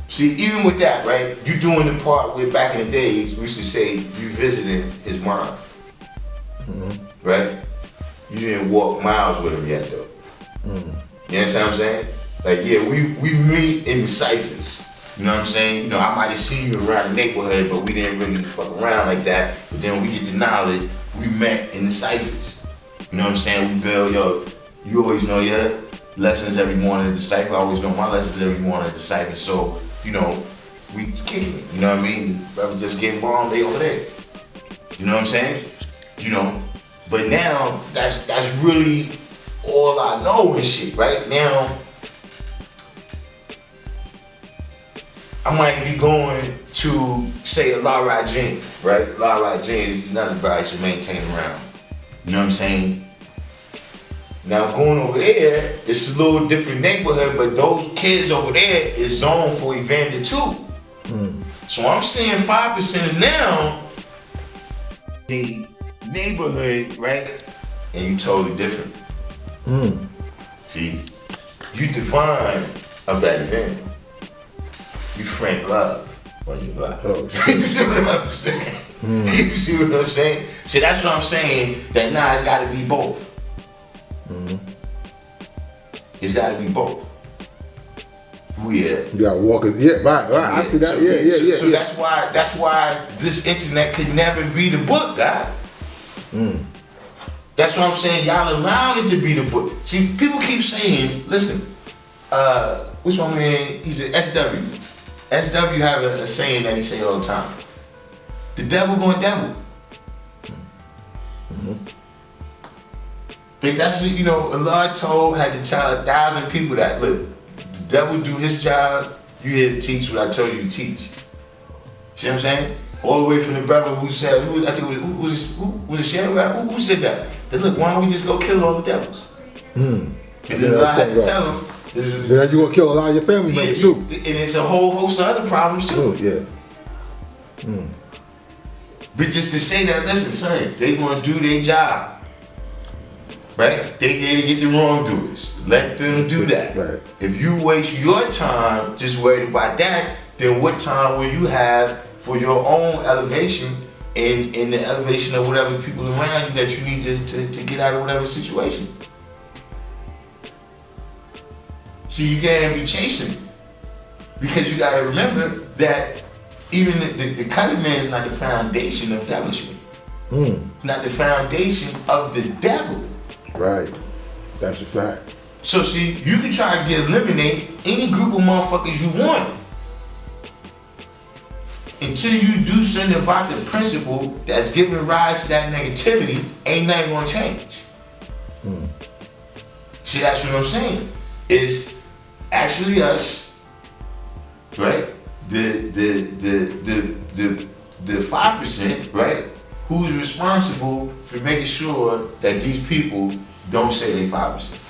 See, even with that, right, you doing the part where back in the days, we used to say you visiting his mind. Right? You didn't walk miles with him yet, though. You understand what I'm saying? Like, yeah, we meet in the ciphers. You know what I'm saying? I might have seen you around the neighborhood, but we didn't really fuck around like that. But then when we get the knowledge, we met in the ciphers. You know what I'm saying? We build, you always know your lessons every morning at the cipher. I always know my lessons every morning at the cipher. So, we kicking it. You know what I mean? I was just getting bombed, they over there. You know what I'm saying? But now that's really all I know and shit. Right now, I might be going to say a La Rajin, right? La Rajin is another bride you maintain around. You know what I'm saying? Now going over there, it's a little different neighborhood, but those kids over there is zoned for Evander too. So I'm seeing 5% now the neighborhood, right? And you totally different. See, you define a bad Evander. You friend love or you love. You see what I'm saying? You see what I'm saying? See, that's what I'm saying, that now it's gotta be both. It's gotta be both. Yeah. You gotta walk it. Yeah, right. I see that. So that's why this internet could never be the book, guy. That's what I'm saying. Y'all allow it to be the book. See, people keep saying, listen, what's my man? He's an SW. SW have a saying that he say all the time. The devil going devil. But that's what, Allah told, had to tell 1,000 people that, look, the devil do his job, you here to teach what I told you to teach. See what I'm saying? All the way from the brother who said, who was it Shem? Who said that? That look, why don't we just go kill all the devils? And then I had to tell him, then you gonna kill a lot of your family members too. And it's a whole host of other problems too. But just to say that, listen, son, they gonna do their job. Right? They here to get the wrongdoers. Let them do that. Right. If you waste your time just worried about that, then what time will you have for your own elevation and the elevation of whatever people around you that you need to get out of whatever situation? See, you can't be chasing. Because you gotta remember that even the colored man is not the foundation of establishment. Not the foundation of the devil. Right. That's a fact. So see, you can try to eliminate any group of motherfuckers you want. Until you do something about the principle that's giving rise to that negativity, ain't nothing gonna change. See, that's what I'm saying. It's actually us, right? The 5%, right? Who's responsible for making sure that these people don't say they 5%.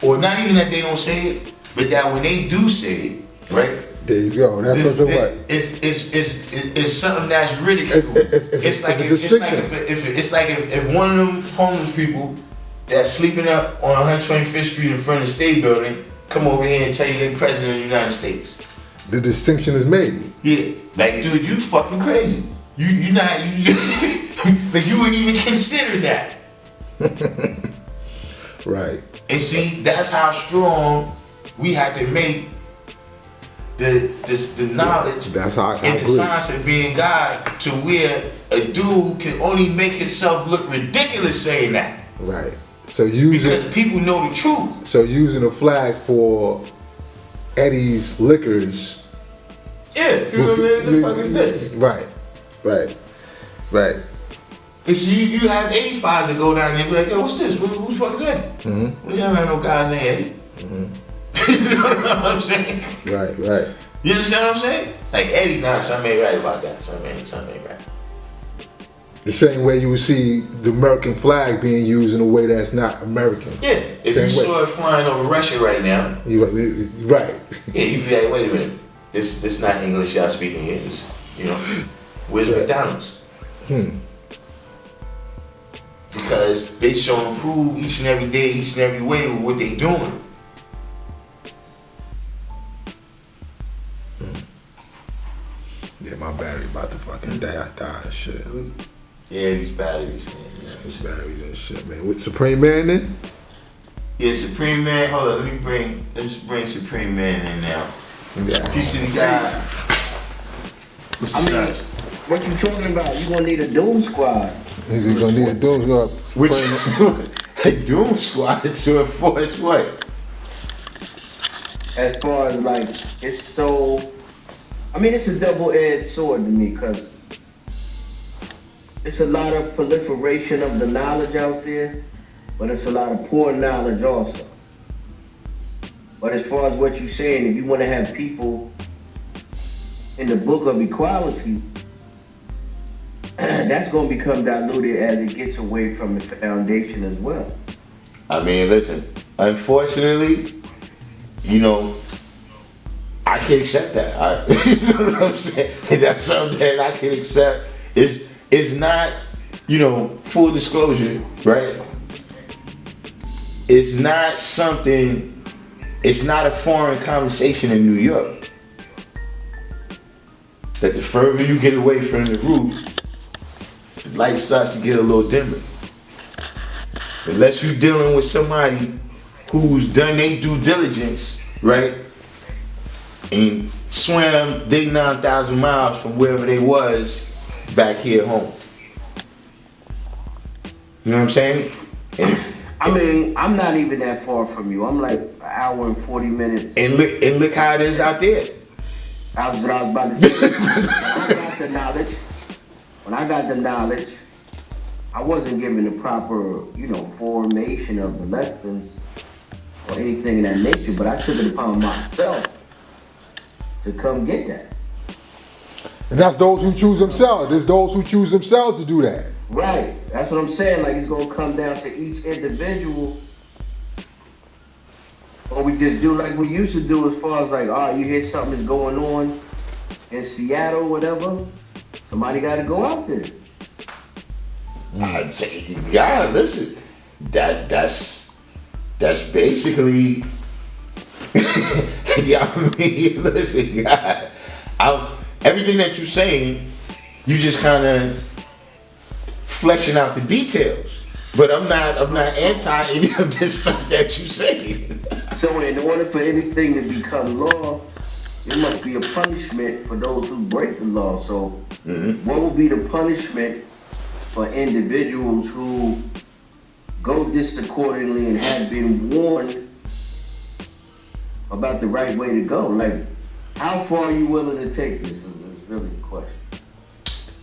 Or not even that they don't say it, but that when they do say it, right? There you go. That's what. It's something that's ridiculed. It's like if one of them homeless people that's sleeping up on 125th Street in front of the State Building come over here and tell you they're president of the United States. The distinction is made. Yeah, like dude, you fucking crazy. You not like you wouldn't even consider that. Right. And see, that's how strong we have to make the knowledge That's how I and the agree. science of being God to where a dude can only make himself look ridiculous saying that. Right. So using Because people know the truth. a flag for Eddie's Liquors. Yeah, you know what I mean? The fuck is this? Right. And so you have 85s that go down there and be like, yo, what's this? Who the fuck is Eddie? We never had no guys named Eddie. You know what I'm saying? Right. You understand what I'm saying? Like Eddie, nah, something ain't right about that. Something ain't right. The same way you would see the American flag being used in a way that's not American. Yeah, if Same you way. saw it flying over Russia right now, Right. yeah, you'd be like, wait a minute, this not English y'all speaking here. This, where's McDonald's? Because they show improve each and every day, each and every way with what they doing. Yeah, my battery about to fucking die and shit. Yeah, these batteries, man. These batteries and shit, man. With Supreme Man then? Yeah, Supreme Man, hold on, let's bring Supreme Man in now. Yeah. You see the guy? What's the size? What you talking about? You gonna need a doom squad. Is he gonna need a doom squad? Which a doom squad to enforce what? As far as like, it's so, it's a double-edged sword to me because it's a lot of proliferation of the knowledge out there, but it's a lot of poor knowledge also. But as far as what you're saying, if you want to have people in the book of equality, that's going to become diluted as it gets away from the foundation as well. I mean, listen, unfortunately, I can accept that. You know what I'm saying? And that's something that I can accept. It's not, full disclosure, right? It's not a foreign conversation in New York. That the further you get away from the roof, the light starts to get a little dimmer. Unless you're dealing with somebody who's done their due diligence, right? And swam they 9,000 miles from wherever they was back here home. You know what I'm saying? And I'm not even that far from you. I'm like an hour and 40 minutes. And look how it is out there. That's what I was about to say. When I got the knowledge, I wasn't given the proper, formation of the lessons or anything of that nature, but I took it upon myself to come get that. And that's those who choose themselves. There's those who choose themselves to do that. Right. That's what I'm saying. Like, it's going to come down to each individual. Or we just do like we used to do as far as like, you hear something is going on in Seattle, whatever, somebody got to go out there. I'd say, yeah, listen, that's basically, listen, God, everything that you're saying, you just kind of fleshing out the details. But I'm not anti any of this stuff that you say. So in order for anything to become law, there must be a punishment for those who break the law. So what would be the punishment for individuals who go disaccordingly and have been warned about the right way to go? Like, how far are you willing to take this is really the question.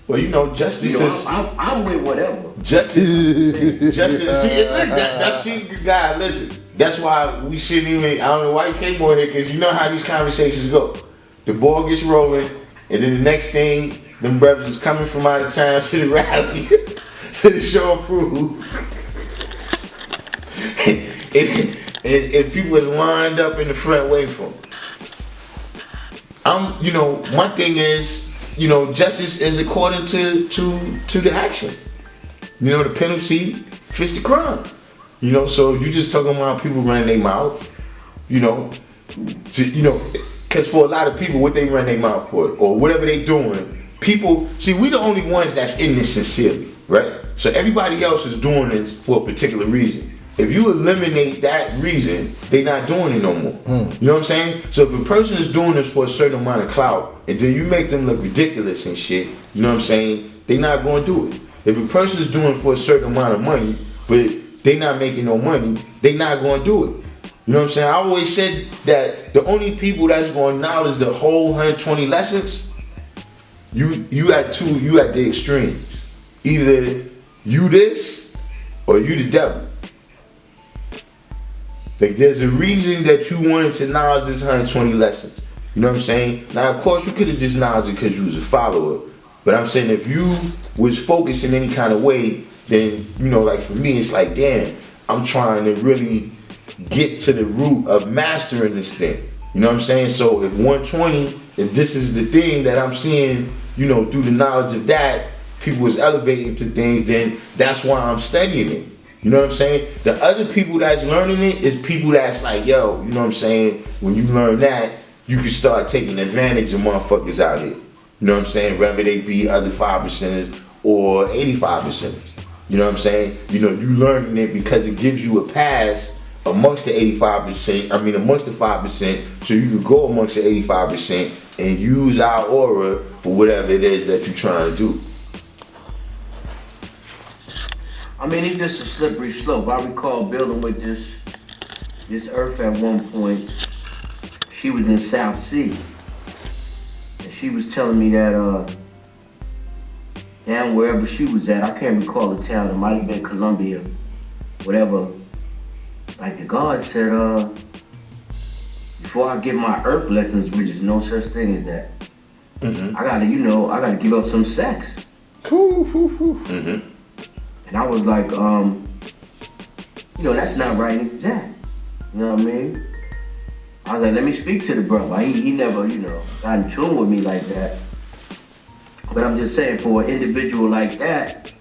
Well, you know, justice is... I'm with whatever. Justice. See, look, that's the guy. Listen, that's why we shouldn't even. I don't know why you came on here, because you know how these conversations go. The ball gets rolling, and then the next thing, them brothers is coming from out of town to the rally, to the show of food, and people is lined up in the front waiting for them. You know, my thing is, you know, justice is according to the action. You know, the penalty fits the crime. You know, so you just talking about people running their mouth, you know, because for a lot of people, what they run their mouth for, or whatever they doing, people, see, we the only ones that's in this sincerely, right? So everybody else is doing this for a particular reason. If you eliminate that reason, they not doing it no more. You know what I'm saying? So if a person is doing this for a certain amount of clout, and then you make them look ridiculous and shit, you know what I'm saying? They not going to do it. If a person is doing it for a certain amount of money, but they not making no money, they not going to do it. You know what I'm saying? I always said that the only people that's going to acknowledge the whole 120 lessons, you at the extremes. Either you this or you the devil. Like, there's a reason that you wanted to acknowledge this 120 lessons. You know what I'm saying? Now, of course, you could have just acknowledged it because you was a follower. But I'm saying if you was focused in any kind of way, then, you know, like for me, it's like, damn, I'm trying to really get to the root of mastering this thing. You know what I'm saying? So if 120, if this is the thing that I'm seeing, you know, through the knowledge of that, people is elevating to things, then that's why I'm studying it. You know what I'm saying? The other people that's learning it is people that's like, yo, you know what I'm saying? When you learn that, you can start taking advantage of motherfuckers out here. You know what I'm saying? Whether they be other 5%ers or 85%ers. You know what I'm saying? You know, you learning it because it gives you a pass amongst the 85%, amongst the 5%, so you can go amongst the 85% and use our aura for whatever it is that you're trying to do. I mean, it's just a slippery slope. I recall building with this earth at one point. She was in South Sea. And she was telling me that down wherever she was at, I can't recall the town, it might have been Colombia, whatever. Like the God said, before I get my earth lessons, which is no such thing as that, I gotta give up some sex. Cool. And I was like, that's not right and exact. You know what I mean? I was like, let me speak to the brother. He never, got in tune with me like that. But I'm just saying, for an individual like that,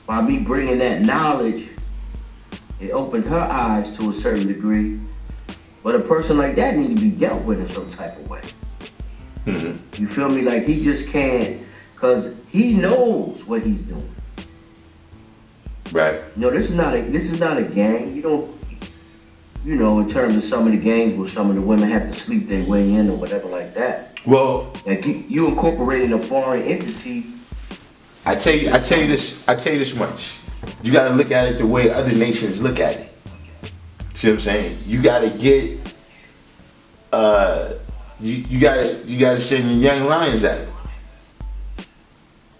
by me bringing that knowledge, it opened her eyes to a certain degree. But a person like that needs to be dealt with in some type of way. You feel me? Like, he just can't, because he knows what he's doing. Right. This is not a gang. You don't, in terms of some of the gangs where some of the women have to sleep their way in or whatever like that. Well, like you incorporating a foreign entity. I tell you this much. You gotta look at it the way other nations look at it. See what I'm saying? You gotta get you gotta send your young lions at it.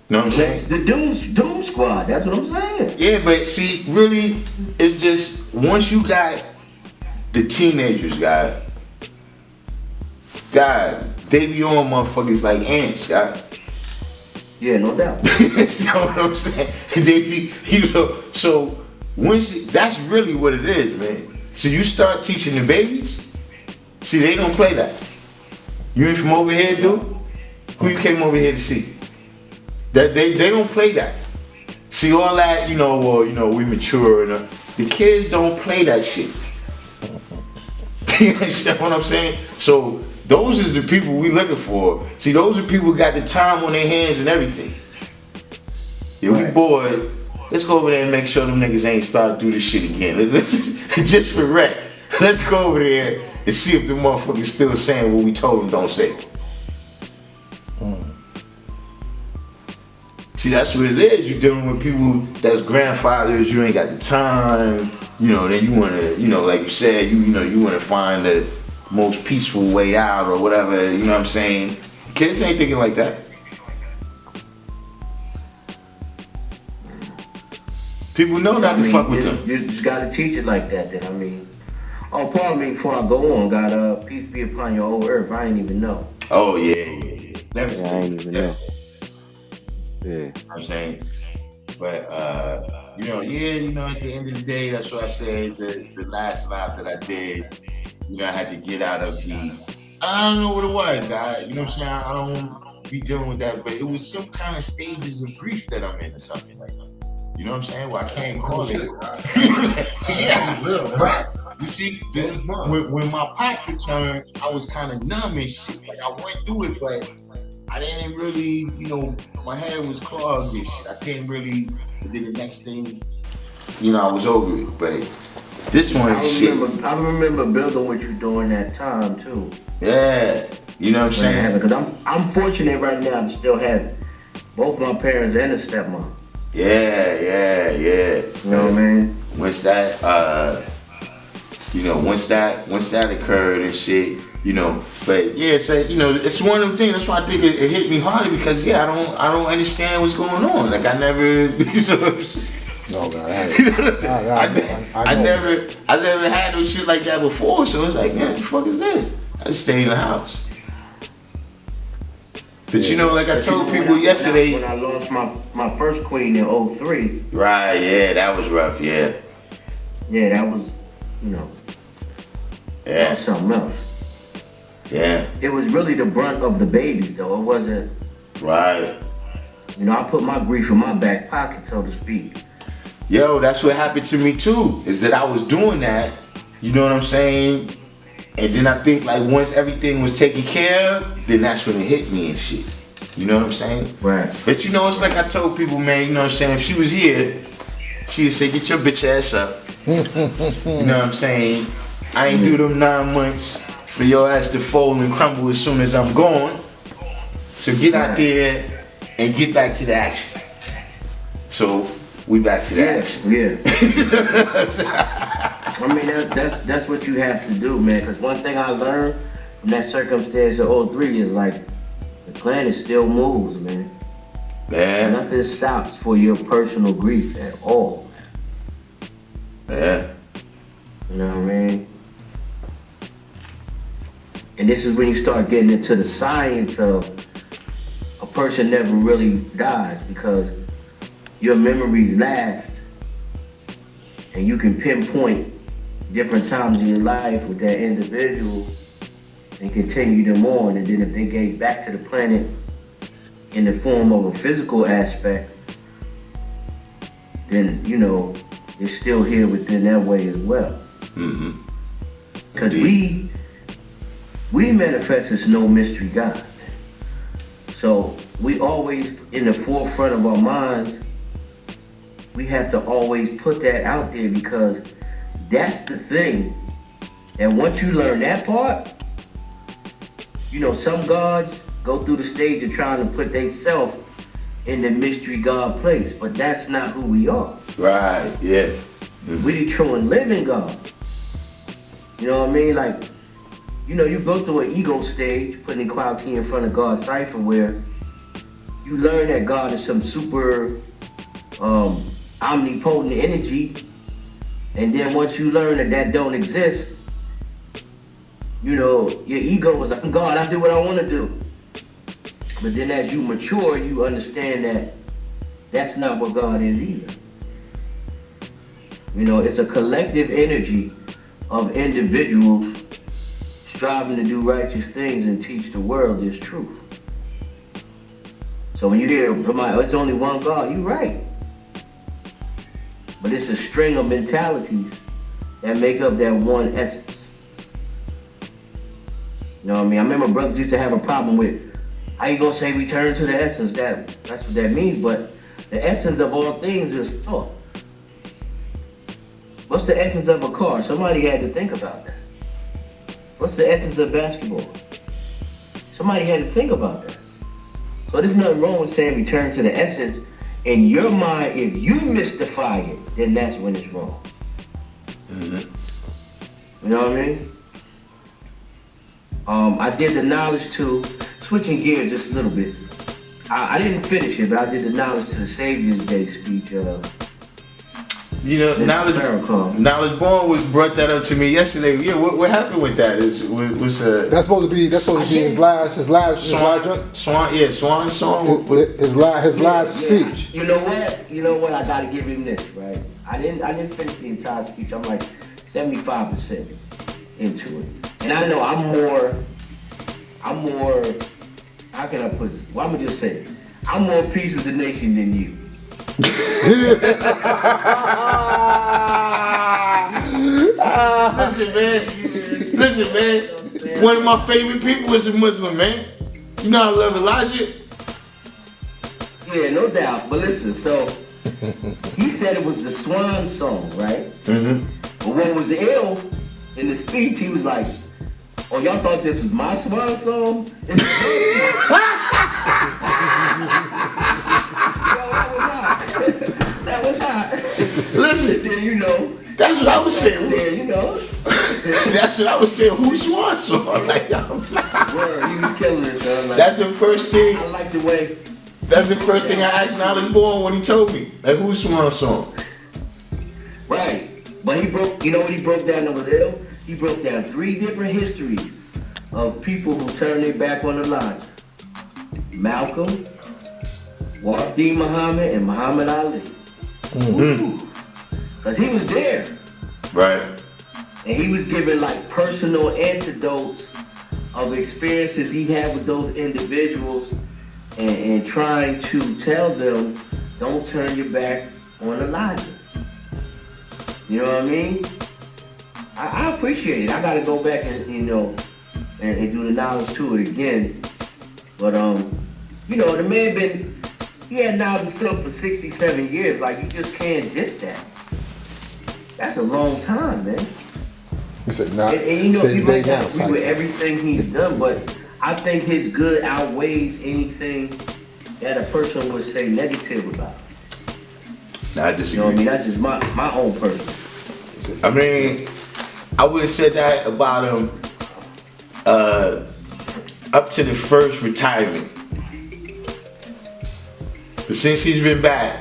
Know what I'm saying? It's the Doom Squad, that's what I'm saying. Yeah, but see, really, it's just once you got the teenagers, God, they be on motherfuckers like ants, God. Yeah, no doubt. That's what I'm saying. They be, so once that's really what it is, man. So you start teaching the babies. See, they don't play that. You ain't from over here, dude? Who you came over here to see? That they don't play that. See all that, we mature and the kids don't play that shit. You understand what I'm saying? So those is the people we looking for. See, those are people who got the time on their hands and everything. Yeah, we bored. Let's go over there and make sure them niggas ain't starting to do this shit again. Let's just for wreck. Let's go over there and see if the motherfuckers still saying what we told them don't say. See, that's what it is. You're dealing with people that's grandfathers. You ain't got the time. You know, then you want to, you know, like you said, you want to find the most peaceful way out or whatever. You know what I'm saying? Kids ain't thinking like that. People know not to fuck with them. You just gotta teach it like that. Then pardon me before I go on. God, peace be upon your old earth. I ain't even know. Oh yeah. I ain't even know. Yeah. You know what I'm saying? But at the end of the day, that's what I said, the last live that I did, I had to get out of I don't know what it was, guy. You know what I'm saying? I don't be dealing with that, but it was some kind of stages of grief that I'm in or something like that. You know what I'm saying? Well, I can't call it. Yeah, real, right? You see, when my pops returned, I was kind of numb and shit. Like, I went through it, but I didn't really, my head was clogged and shit. I couldn't really, but then the next thing, I was over it. But this one is shit. I remember building what you doing that time, too. Yeah, you know what I'm saying? Because I'm fortunate right now to still have both my parents and a stepmom. Yeah. You know what I mean? Once that, once that occurred and shit, but yeah, so it's one of them things. That's why I think it hit me harder because I don't understand what's going on. Like I never, No, God, I never had no shit like that before. So it's like, man, what the fuck is this? I just stay in the house. But like I told people yesterday. When I lost my first queen in 03. Right, yeah, that was rough, yeah. Yeah, that was, that was something else. Yeah. It was really the brunt of the babies, though. It wasn't. Right. I put my grief in my back pocket, so to speak. Yo, that's what happened to me too, is that I was doing that, you know what I'm saying? And then I think like once everything was taken care of, then that's when it hit me and shit. You know what I'm saying? Right. But it's like I told people, man, you know what I'm saying? If she was here, she'd say, get your bitch ass up. You know what I'm saying? I ain't do them 9 months for your ass to fold and crumble as soon as I'm gone. So get out there and get back to the action. So we back to the action. Yeah. I mean, that's what you have to do, man. Because one thing I learned from that circumstance of 03 is like the planet still moves, man. Man. Nothing stops for your personal grief at all. Yeah. You know what I mean? And this is when you start getting into the science of a person never really dies because your memories last and you can pinpoint different times in your life with that individual and continue them on. And then if they gave back to the planet in the form of a physical aspect, then, it's still here within that way as well. Mm-hmm. Because we manifest as no mystery God. So we always, in the forefront of our minds, we have to always put that out there because that's the thing. And once you learn that part, some gods go through the stage of trying to put themselves in the mystery God place, but that's not who we are. Right, yeah. Mm-hmm. We the true and living God. You know what I mean? Like, you go through an ego stage, putting equality in front of God's cipher where you learn that God is some super omnipotent energy, and then once you learn that don't exist, your ego is like, God, I do what I want to do. But then as you mature, you understand that that's not what God is either. It's a collective energy of individuals striving to do righteous things and teach the world this truth. So when you hear somebody, it's only one God, you're right. But it's a string of mentalities that make up that one essence. You know what I mean? I remember brothers used to have a problem with, how you gonna say return to the essence? That's what that means, but the essence of all things is thought. What's the essence of a car? Somebody had to think about that. What's the essence of basketball? Somebody had to think about that. So there's nothing wrong with saying return to the essence. In your mind, if you mystify it, then that's when it's wrong. Mm-hmm. You know what I mean? I did the knowledge to, switching gears just a little bit. I didn't finish it, but I did the knowledge to the Savior's Day speech. You know, Knowledge Born was brought that up to me yesterday. Yeah, what happened with that? Was That's supposed to be his last Swan song. His last speech. You know what? I gotta give him this, right? I didn't finish the entire speech. I'm like 75% into it, and I know I'm more. How can I put this? Well, I'm gonna just say it. I'm more peace with the nation than you. Listen, man. One of my favorite people is a Muslim, man. You know I love Elijah. Yeah, no doubt. But listen, so he said it was the Swan song, right? Mm-hmm. But what was ill in the speech, he was like, "Oh, y'all thought this was my Swan song?" That was hot. Listen, Then you know. That's what I was saying. Then you know. That's what I was saying. Who's Swan song? Like, Word, he was killing it, son. Like, that's the first thing. I like the way. That's the first thing I asked Knowledge Born when he told me. Like, who's Swan song? Right. But he broke. You know what he broke down that was ill? He broke down 3 different histories of people who turned their back on Elijah. Malcolm, Wafdi Muhammad, and Muhammad Ali. Mm-hmm. Because he was there. Right. And he was giving like personal antidotes of experiences he had with those individuals and trying to tell them, don't turn your back on Elijah. You know what I mean? I appreciate it. I gotta go back and, you know, and do the knowledge to it again. But, you know, the man he had knowledge himself for 67 years. Like, you just can't diss that. That's a long time, man. He said, nah. And you know, people might not agree with everything he's done, but I think his good outweighs anything that a person would say negative about. Nah, I disagree. You know what I mean? That's just my own person. I mean, I would have said that about him up to the first retirement. But since he's been back,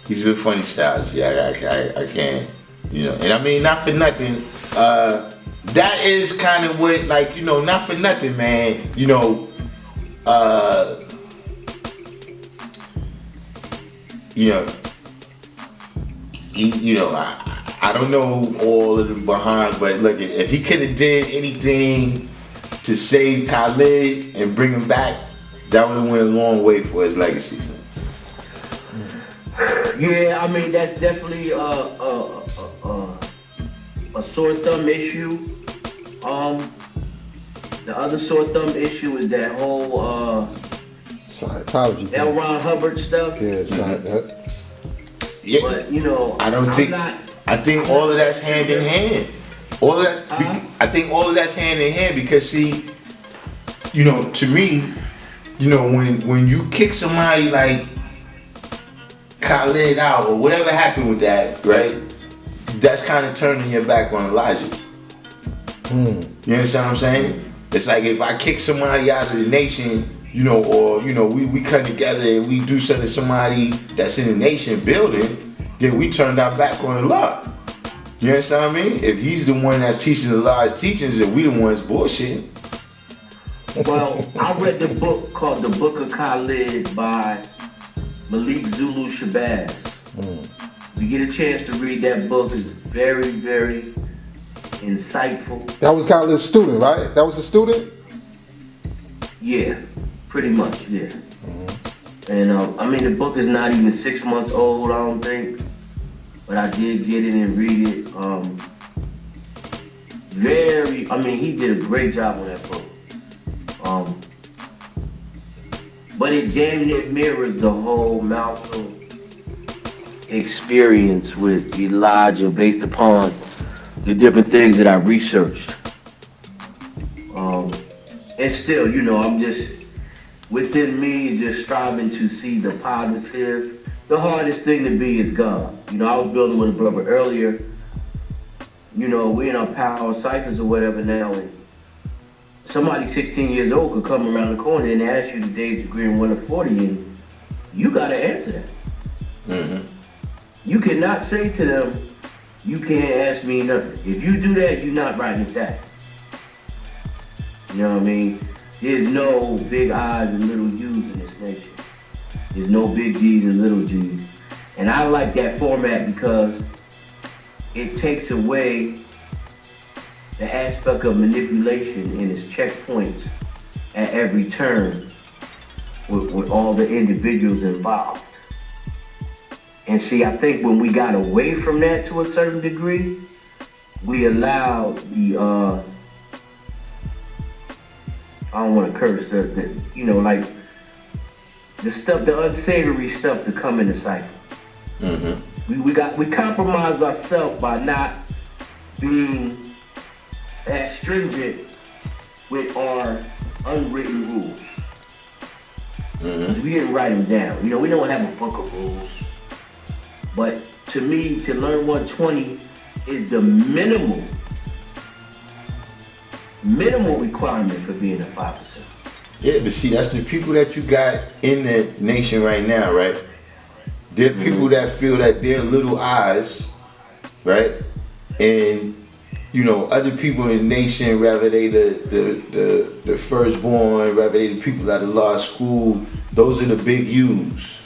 he's been funny styles. Yeah, I can't, you know. And I mean, not for nothing, that is kind of what, like, you know, not for nothing, man. You know, I don't know all of the behind, but look, if he could have did anything to save Khalid and bring him back, that would have went a long way for his legacy. Yeah, I mean, that's definitely a sore thumb issue. The other sore thumb issue is that whole Scientology L. Ron Hubbard stuff. Yeah, but you know, I think all of that's hand in hand. I think all of that's hand in hand because, see, you know, to me, you know, when you kick somebody like Khalid out or whatever happened with that, right? That's kind of turning your back on Elijah. You understand what I'm saying? It's like if I kick somebody out of the nation, you know, or, you know, we come together and we do something to somebody that's in the nation building, then we turned our back on Allah. You understand what I mean? If he's the one that's teaching Allah's teachings and we the ones bullshitting. Well, I read the book called The Book of Khalid by Malik Zulu Shabazz. If you get a chance to read that book, it's very, very insightful. That was Khalid's student, right? That was the student? Yeah, pretty much, yeah. And I mean, the book is not even 6 months old, I don't think. But I did get it and read it. He did a great job on that book. But it damn near mirrors the whole Malcolm experience with Elijah based upon the different things that I researched. And still, you know, I'm just, within me, just striving to see the positive. The hardest thing to be is God. You know, I was building with a brother earlier. You know, we in our power ciphers or whatever now, and somebody 16 years old could come around the corner and ask you the day's degree in 1 to 40, and you gotta answer that. Mm-hmm. You cannot say to them, you can't ask me nothing. If you do that, you're not writing exact. You know what I mean? There's no big I's and little U's in this nation. There's no big G's and little G's. And I like that format because it takes away the aspect of manipulation and its checkpoints at every turn with all the individuals involved. And see, I think when we got away from that to a certain degree, we allowed the, I don't want to curse, the you know, like, the stuff, the unsavory stuff to come in the cycle. Mm-hmm. We compromised ourselves by not being as stringent with our unwritten rules. Mm-hmm. We didn't write them down. You know, we don't have a book of rules. But to me, to learn 120 is the minimal requirement for being a 5%. Yeah, but see, that's the people that you got in the nation right now, right? They're people that feel that they're little eyes, right? And you know, other people in the nation, whether they the firstborn, whether they the people at the law school, those are the big U's.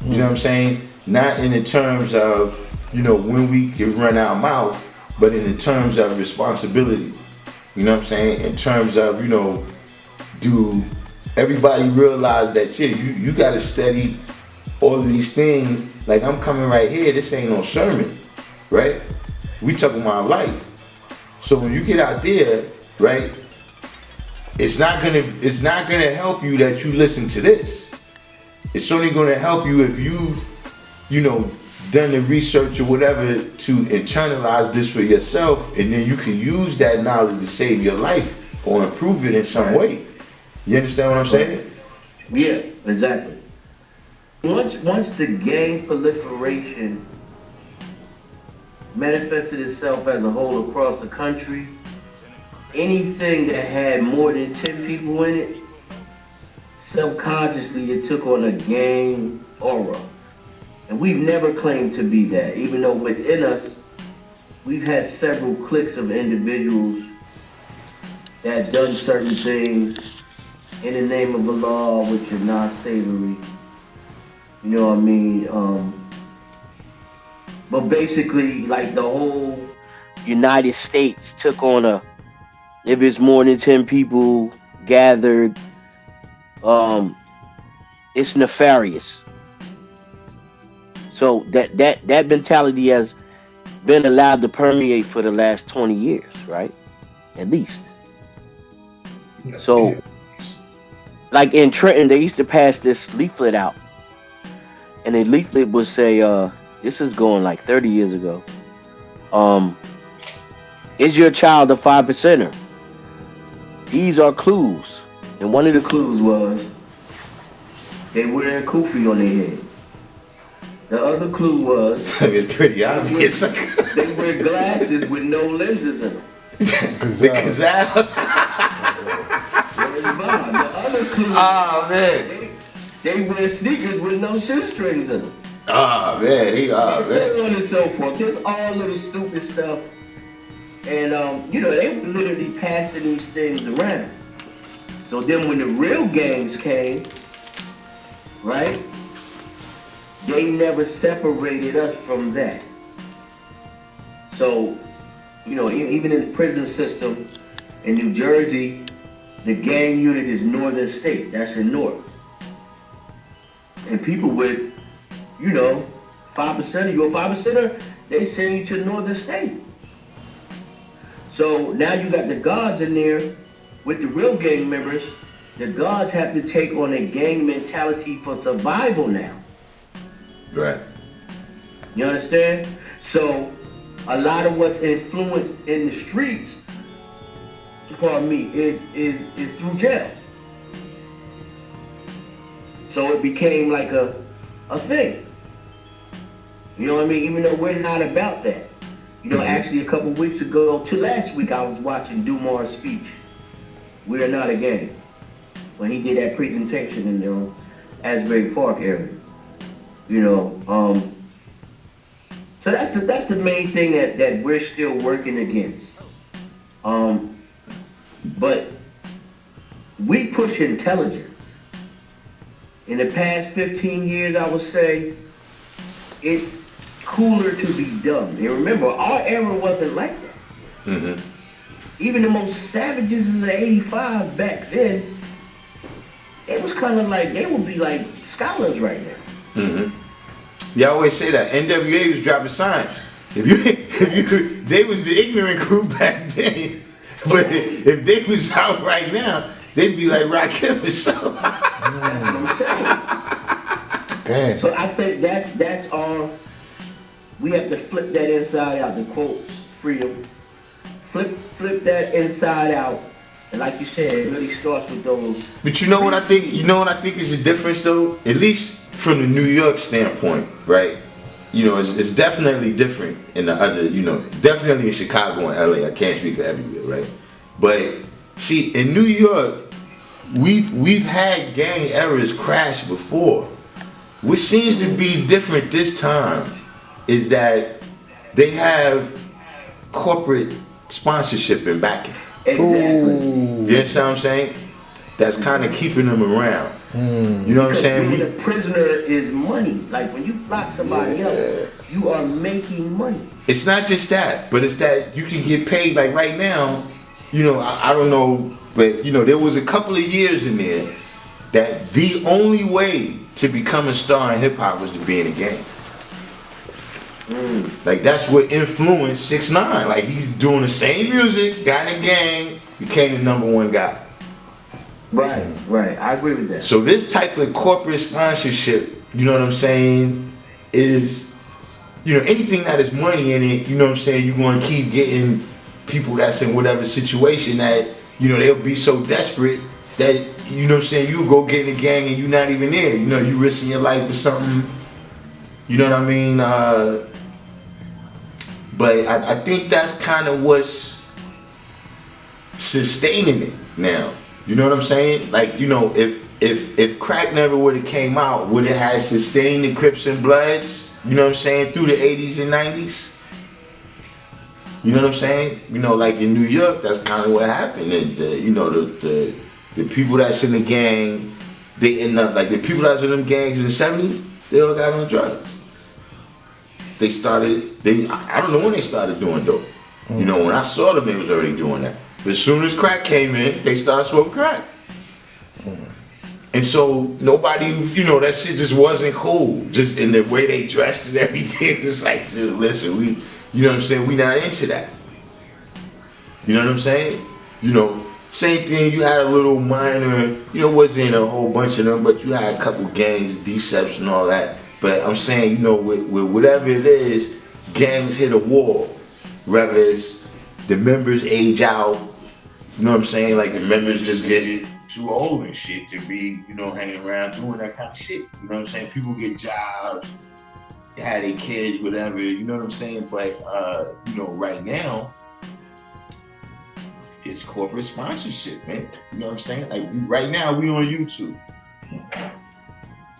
You know what I'm saying? Not in the terms of, you know, when we can run our mouth, but in the terms of responsibility. You know what I'm saying? In terms of, you know, do everybody realize that, yeah, you gotta study all of these things. Like, I'm coming right here, this ain't no sermon, right? We talking about life. So when you get out there, right, it's not gonna help you that you listen to this. It's only gonna help you if you've, you know, done the research or whatever to internalize this for yourself, and then you can use that knowledge to save your life or improve it in some way. You understand what I'm saying? Yeah, exactly. Once the gang proliferation manifested itself as a whole across the country, anything that had more than 10 people in it, subconsciously it took on a gang aura. And we've never claimed to be that, even though within us, we've had several cliques of individuals that done certain things in the name of the law, which are not savory. You know what I mean? But basically, like, the whole United States took on if it's more than 10 people gathered, it's nefarious. So that mentality has been allowed to permeate for the last 20 years, right? At least. So, like in Trenton, they used to pass this leaflet out. And the leaflet would say, this is going like 30 years ago. Is your child a 5%er? These are clues. And one of the clues was they wear a kufi on their head. The other clue was It's pretty obvious. they wear glasses with no lenses in them. Because that was, The other clue oh man, they wear sneakers with no shoestrings in them. oh man, And so on and so forth. Just all little stupid stuff. And you know, they were literally passing these things around. So then when the real gangs came, right, they never separated us from that. So, you know, even in the prison system in New Jersey, the gang unit is Northern State. That's in North. And people with, you know, 5%, you're a 5%er, they send you to Northern State. So now you got the guards in there with the real gang members. The guards have to take on a gang mentality for survival now. right. You understand? So a lot of what's influenced in the streets pardon me, is through jail. So it became like a thing. You know what I mean? Even though we're not about that. You know, actually a couple weeks ago to last week, I was watching Dumar's speech. We are not a gang. When he did that presentation in the Asbury Park area. You know, so that's the main thing that we're still working against. But we push intelligence. In the past 15 years, I would say it's cooler to be dumb. And remember, our era wasn't like that. Mm-hmm. Even the most savages of the 85s back then, it was kind of like, they would be like scholars right now. Mm-hmm. Y'all always say that. NWA was dropping science. They was the ignorant crew back then. But if they was out right now, they'd be like Rakim or something. That's what I'm saying. Damn. So I think that's all. We have to flip that inside out. The quote, freedom. Flip that inside out. And like you said, it really starts with those. But you know what I think? You know what I think is the difference, though. At least from the New York standpoint, right? You know, it's definitely different in the other. You know, definitely in Chicago and LA. I can't speak for everywhere, right? But see, in New York, we've had gang errors crash before. What seems to be different this time is that they have corporate sponsorship and backing. Exactly. You know what I'm saying? That's kind of keeping them around. You know what I'm saying? Being a prisoner is money. Like when you lock somebody up, you are making money. It's not just that, but it's that you can get paid. Like right now, you know, I don't know, but you know, there was a couple of years in there that the only way to become a star in hip hop was to be in a gang. Like that's what influenced 6ix9ine. Like he's doing the same music, got in a gang, became the #1 guy. Right. I agree with that. So this type of corporate sponsorship, you know what I'm saying, is, you know, anything that is money in it, you know what I'm saying, you're going to keep getting people that's in whatever situation that, you know, they'll be so desperate that, you know what I'm saying, you go get in a gang and you're not even there. You know, you risking your life for something, you know what I mean? But I think that's kind of what's sustaining it now. You know what I'm saying? Like, you know, if crack never would have came out, would it have sustained the Crips and Bloods, you know what I'm saying, through the 80s and 90s? You know what I'm saying? You know, like in New York, that's kind of what happened. And you know, the people that's in the gang, they end up, like the people that's in them gangs in the 70s, they all got on drugs. I don't know when they started doing dope. You know, when I saw them, they was already doing that. But as soon as crack came in, they started smoking crack. And so nobody, you know, that shit just wasn't cool. Just in the way they dressed and everything. It was like, dude, listen, you know what I'm saying? We not into that. You know what I'm saying? You know, same thing, you had a little minor, you know, wasn't a whole bunch of them, but you had a couple gangs, Deception and all that. But I'm saying, you know, with whatever it is, gangs hit a wall. Whether it's the members age out, you know what I'm saying? Like the members just get too old and shit to be, you know, hanging around doing that kind of shit. You know what I'm saying? People get jobs, had their kids, whatever, you know what I'm saying? But, you know, right now, it's corporate sponsorship, man. You know what I'm saying? Like right now, we on YouTube.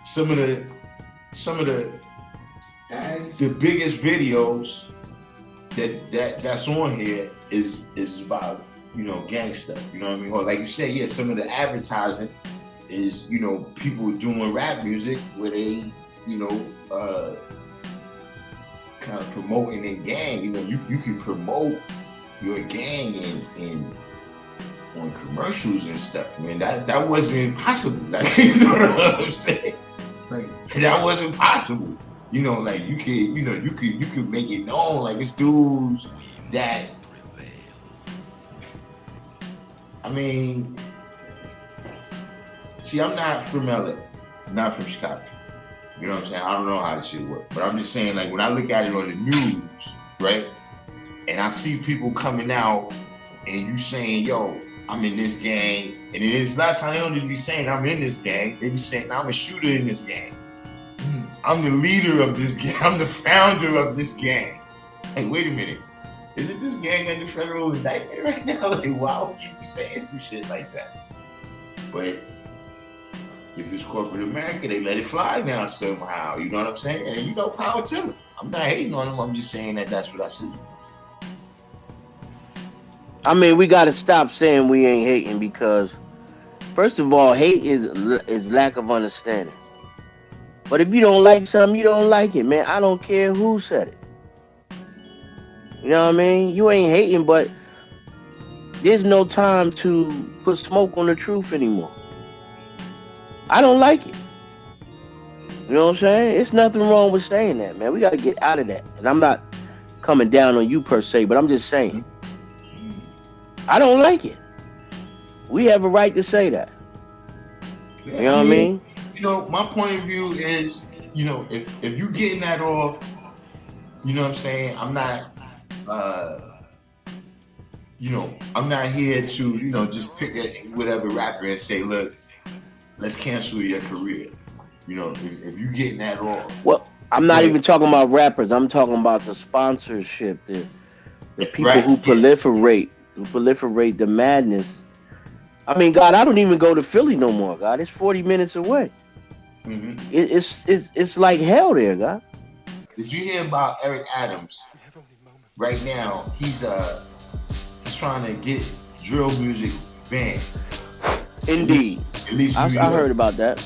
Some of the biggest videos that's on here is about, you know, gang stuff, you know what I mean? Or like you say, yeah, some of the advertising is, you know, people doing rap music where they, you know, kind of promoting their gang. You know, you can promote your gang in on commercials and stuff, man. That wasn't possible. Like, you know what I'm saying? That wasn't possible. You know, like you could make it known, like it's dudes that, I mean, see, I'm not from LA, I'm not from Chicago. You know what I'm saying? I don't know how this shit works, but I'm just saying, like when I look at it on the news, right, and I see people coming out and you saying, yo, I'm in this gang, and then it's a lot of times they don't just be saying I'm in this gang, they be saying I'm a shooter in this gang. I'm the leader of this gang, I'm the founder of this gang. Hey, wait a minute. Isn't this gang under federal indictment right now? Like, why would you be saying some shit like that? But if it's corporate America, they let it fly now somehow. You know what I'm saying? And you know, power to them. I'm not hating on them. I'm just saying that that's what I see. I mean, we got to stop saying we ain't hating because, first of all, hate is lack of understanding. But if you don't like something, you don't like it, man. I don't care who said it. You know what I mean? You ain't hating, but there's no time to put smoke on the truth anymore. I don't like it. You know what I'm saying? It's nothing wrong with saying that, man. We got to get out of that. And I'm not coming down on you per se, but I'm just saying. I don't like it. We have a right to say that. Yeah, you know what I mean? You know, my point of view is, you know, if you getting that off, you know what I'm saying? I'm not, you know, I'm not here to, you know, just pick whatever rapper and say, look, let's cancel your career. You know, if you getting that off. Well, I'm not even talking about rappers. I'm talking about the sponsorship, the people who proliferate the madness. I mean, God, I don't even go to Philly no more, God. It's 40 minutes away. Mm-hmm. It's like hell there, God. Did you hear about Eric Adams? Right now, he's trying to get drill music banned. Indeed. At least I heard about that.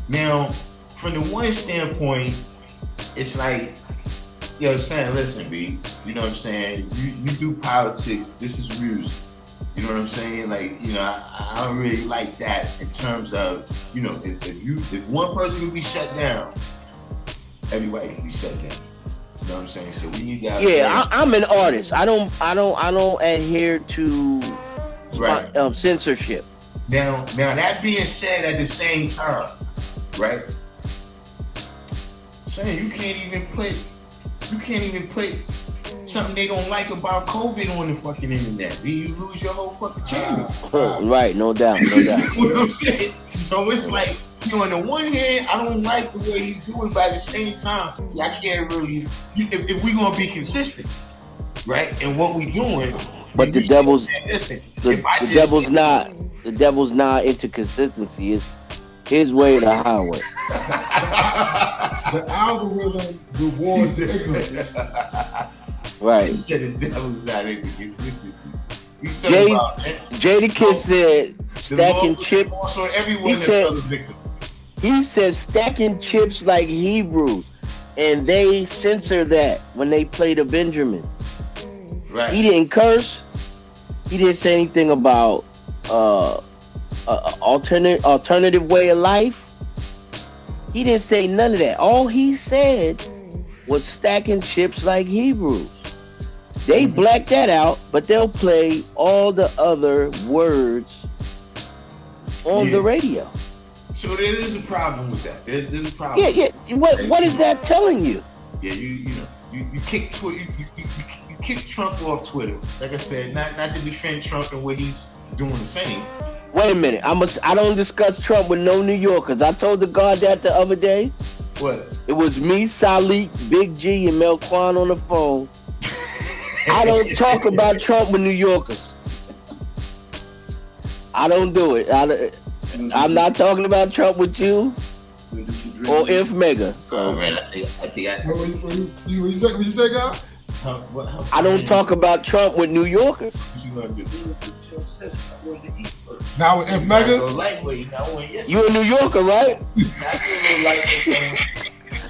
Now, from the one standpoint, it's like, you know what I'm saying, listen, B, you know what I'm saying, you do politics, this is music. You know what I'm saying? Like, you know, I don't really like that in terms of, you know, if one person can be shut down, everybody can be shut down. You know what I'm saying? So we need that. Yeah, I'm an artist. I don't adhere to censorship. Now that being said, at the same time, right? Saying you can't even put something they don't like about COVID on the fucking internet. You lose your whole fucking channel. Right, no doubt. You know what I'm saying? So it's like, you know, on the one hand, I don't like the way he's doing, but at the same time, I can't really, if we're gonna be consistent, right, and what we doing. But the devil's not into consistency. It's his way or the highway. The algorithm rewards the ignorance. Right. He said the devil's not into consistency. Jadakiss said stacking chips. He said stacking chips like Hebrews, and they censor that when they play the Benjamins. Right. He didn't curse. He didn't say anything about alternative way of life. He didn't say none of that. All he said was stacking chips like Hebrews. They black that out, but they'll play all the other words on the radio. So there is a problem with that. There's a problem. Yeah. What is that telling you? Yeah, you kick Twitter. You kick Trump off Twitter. Like I said, not to defend Trump and what he's doing the same. Wait a minute. I don't discuss Trump with no New Yorkers. I told the guard that the other day. What? It was me, Salik, Big G, and Melquan on the phone. I don't talk about Trump with New Yorkers. I don't do it. I'm not talking about Trump with you or INFMEGA. So. Man, What you say, guy? I don't talk about Trump with New Yorkers. Now with INFMEGA? You a New Yorker, right?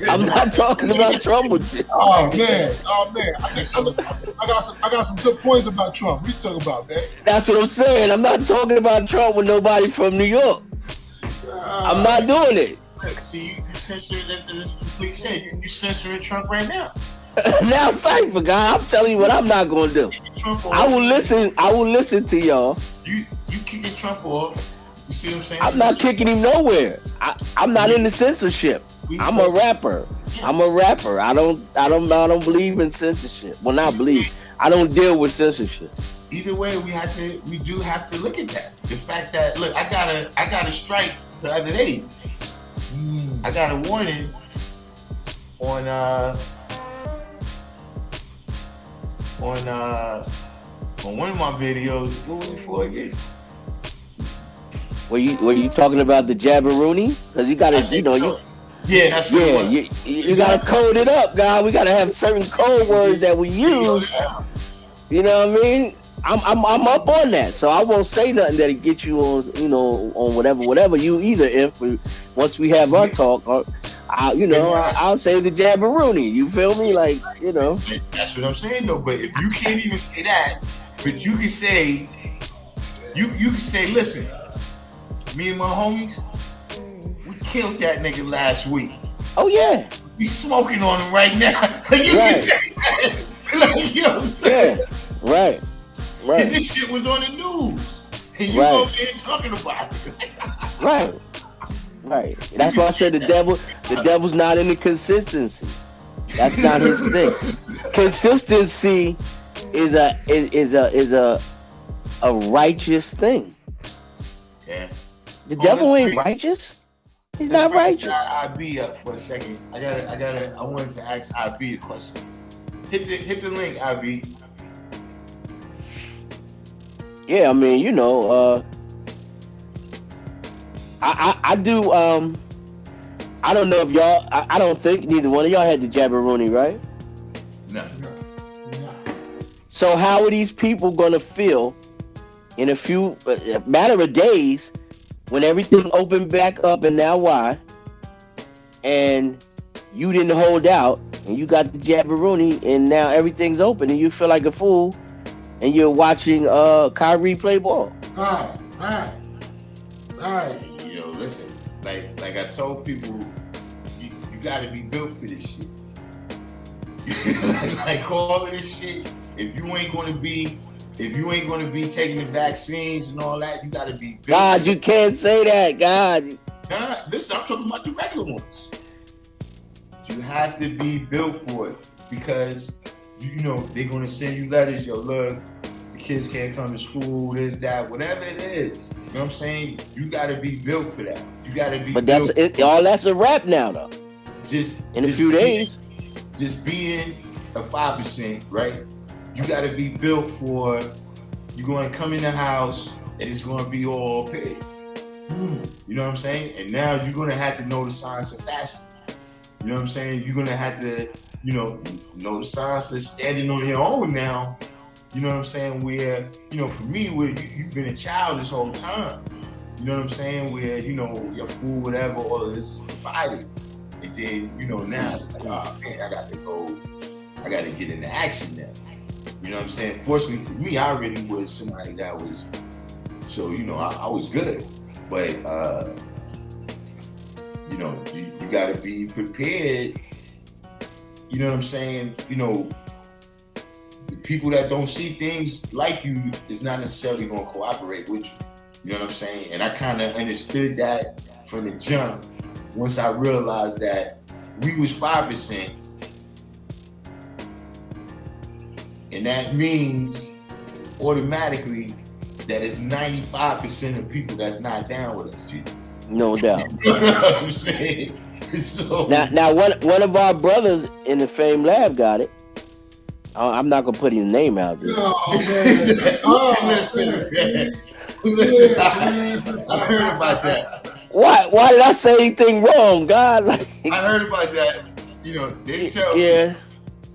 I'm not talking about Trump with you. Oh man. I got some good points about Trump. What you talking about, man? That's what I'm saying. I'm not talking about Trump with nobody from New York. I'm not doing it. See, you censoring this complete shit. You censoring Trump right now. Now, Cypher guy, I'm telling you what I'm not gonna do. I will listen to y'all. You kicking Trump off. You see what I'm saying? I'm not kicking him nowhere. I'm not into censorship. I'm a rapper. I'm a rapper. I don't believe in censorship. Well, not believe. I don't deal with censorship. Either way, we do have to look at that. The fact that look, I got a strike the other day. I got a warning on one of my videos. What was it for again? Were you talking about the jabberoonie? Because you gotta, Yeah, that's what it was. you gotta code it up, God. We gotta have certain code words that we use. You know what I mean? I'm up on that, so I won't say nothing that'll get you on, on whatever you either. If once we have our talk, or I'll say the jabberoonie. You feel me? Like, That's what I'm saying though. But if you can't even say that, but you can say, you can say, listen, me and my homies, we killed that nigga last week. Oh yeah. We smoking on him right now. You Right. can say that. Like, Yeah. Right. And this shit was on the news. And you Right. over there talking about it. Right. Right. That's why I said the devil's not in the consistency. That's not his thing. Consistency is a righteous thing. Yeah. The devil ain't righteous. He's not righteous. IB up for a second. I wanted to ask IB a question. Hit the link, IB. Yeah, I mean, I do. I don't know if y'all. I don't think neither one of y'all had the jabberoonie, right? No. So how are these people gonna feel in a few matter of days when everything opened back up and now why? And you didn't hold out and you got the jabberoonie and now everything's open and you feel like a fool and you're watching Kyrie play ball. All right. Listen, like I told people, you gotta be built for this shit. like all of this shit, if you ain't gonna be taking the vaccines and all that, you gotta be built. God, you can't say that, God. Nah, listen, I'm talking about the regular ones. You have to be built for it because they're gonna send you letters. Yo, look, the kids can't come to school. This, that, whatever it is. You know what I'm saying? You gotta be built for that. You gotta be. But that's a wrap now, though. In a few days. Just being a 5%, right? You gotta be built for. You're gonna come in the house and it's gonna be all paid. You know what I'm saying? And now you're gonna have to know the science of fasting. You know what I'm saying? You're gonna have to, know the science of standing on your own now. You know what I'm saying? Where, for me, where you've been a child this whole time. You know what I'm saying? Where, your food, whatever, all of this is provided. And then, now it's like, oh man, I gotta get into action now. You know what I'm saying? Fortunately for me, I really was somebody that was, so, I was good. But, you gotta be prepared. You know what I'm saying? The people that don't see things like you is not necessarily gonna cooperate with you. You know what I'm saying? And I kind of understood that from the jump once I realized that we was 5%. And that means automatically that it's 95% of people that's not down with us, G. No doubt. You know what I'm saying? So Now one of our brothers in the Fame Lab got it. I'm not gonna put his name out there. Oh man! Listen, I heard about that. Why did I say anything wrong, God? I heard about that. They tell me. Yeah.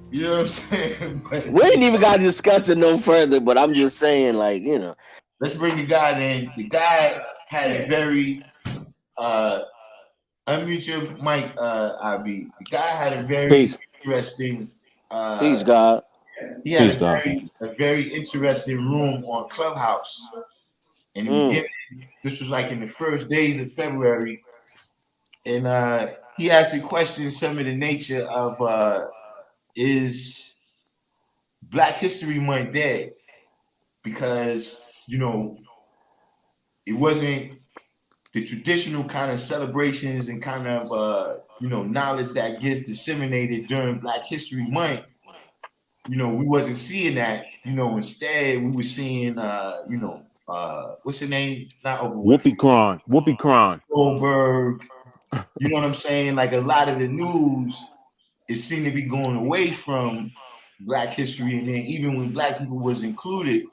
You know what I'm saying? But We ain't even got to discuss it no further, but I'm just saying, let's bring the guy in. The guy had a very unmute your mic, IB. The guy had a very interesting. Peace, God. He had a very interesting room on Clubhouse. And in the beginning, this was like in the first days of February, and he asked a question, some of the nature of is Black History Month dead? Because it wasn't the traditional kind of celebrations and kind of knowledge that gets disseminated during Black History Month, we wasn't seeing that. Instead we were seeing what's her name? Not Whoopi Cron. Goldberg. You know what I'm saying? Like a lot of the news, it seemed to be going away from Black history, and then even when Black people was included,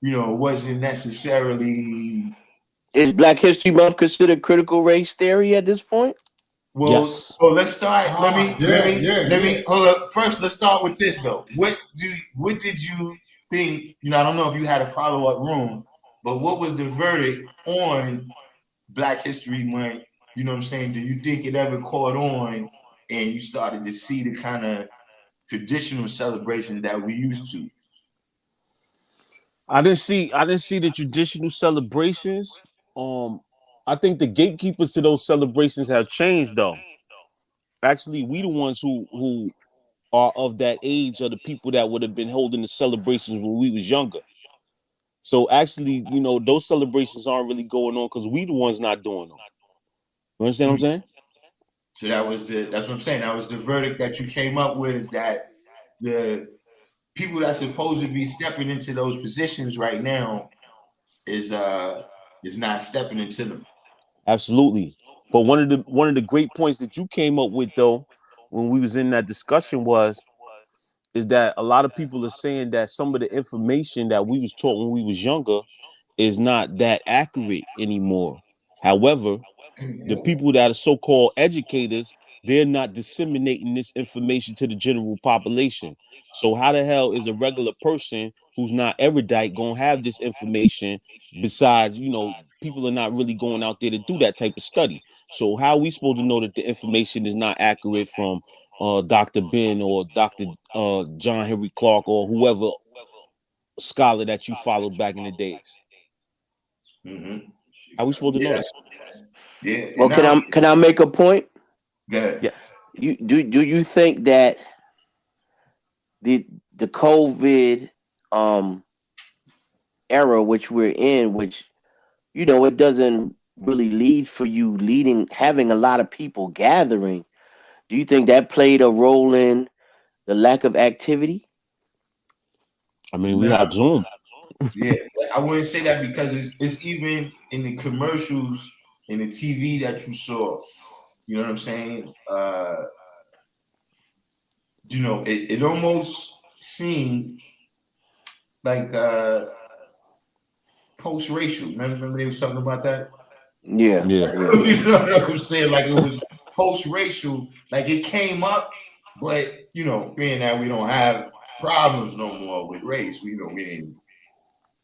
it wasn't necessarily. Is Black History Month considered critical race theory at this point? Well, Yes. so let's start. Let me hold up. First, let's start with this though. What did you think? I don't know if you had a follow-up room, but what was the verdict on Black History Month? You know what I'm saying? Do you think it ever caught on and you started to see the kind of traditional celebrations that we used to? I didn't see the traditional celebrations. I think the gatekeepers to those celebrations have changed though. Actually, we the ones who are of that age are the people that would have been holding the celebrations when we was younger. So actually, those celebrations aren't really going on because we the ones not doing them. You understand what I'm saying? So that's what I'm saying. That was the verdict that you came up with, is that the people that's supposed to be stepping into those positions right now is not stepping into them. Absolutely. But one of the great points that you came up with though, when we was in that discussion is that a lot of people are saying that some of the information that we was taught when we was younger is not that accurate anymore. However, the people that are so-called educators, they're not disseminating this information to the general population. So how the hell is a regular person who's not erudite gonna have this information? Besides, people are not really going out there to do that type of study. So how are we supposed to know that the information is not accurate from Dr. Ben or Dr. John Henry Clark or whoever scholar that you followed back in the days? Mm-hmm. How are we supposed to know that? Yeah. Well, can I make a point? Yeah. Yes. Do you think that the COVID era which we're in, which it doesn't really lead for you having a lot of people gathering, do you think that played a role in the lack of activity? I mean, we had Zoom. Yeah, I wouldn't say that because it's even in the commercials in the TV that you saw. You know what I'm saying? It almost seemed like post-racial. Remember they was talking about that? Yeah. Yeah. You know what I'm saying? Like it was post-racial. Like it came up, but being that we don't have problems no more with race, we didn't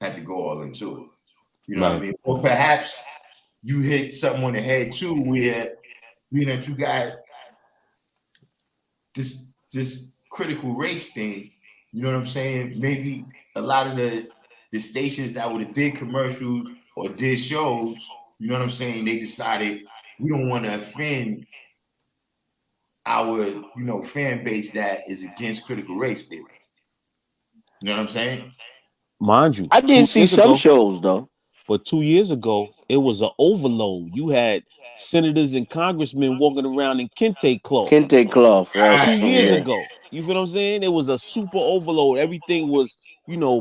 have to go all into it. You know what I mean? Or perhaps you hit something on the head too, where that you got this critical race thing. You know what I'm saying? Maybe a lot of the stations that would have did commercials or did shows, you know what I'm saying? They decided we don't want to offend our fan base that is against critical race theory. You know what I'm saying? Mind you, I did see some shows though. But 2 years ago, it was an overload. You had senators and congressmen walking around in kente cloth. Kente cloth, right? 2 years ago. You feel what I'm saying? It was a super overload. Everything was,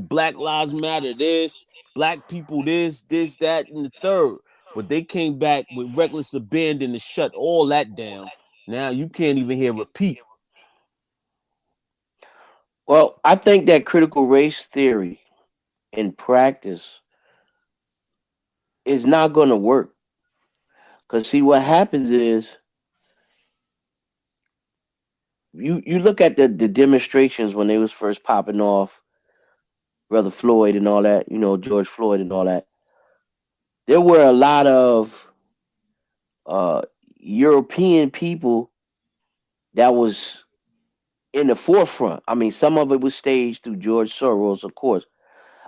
Black Lives Matter, this, Black people, this, that, and the third. But they came back with reckless abandon to shut all that down. Now you can't even hear repeat. Well, I think that critical race theory in practice is not going to work. Because see, what happens is you look at the demonstrations when they was first popping off, Brother Floyd and all that, George Floyd and all that. There were a lot of European people that was in the forefront. I mean, some of it was staged through George Soros, of course,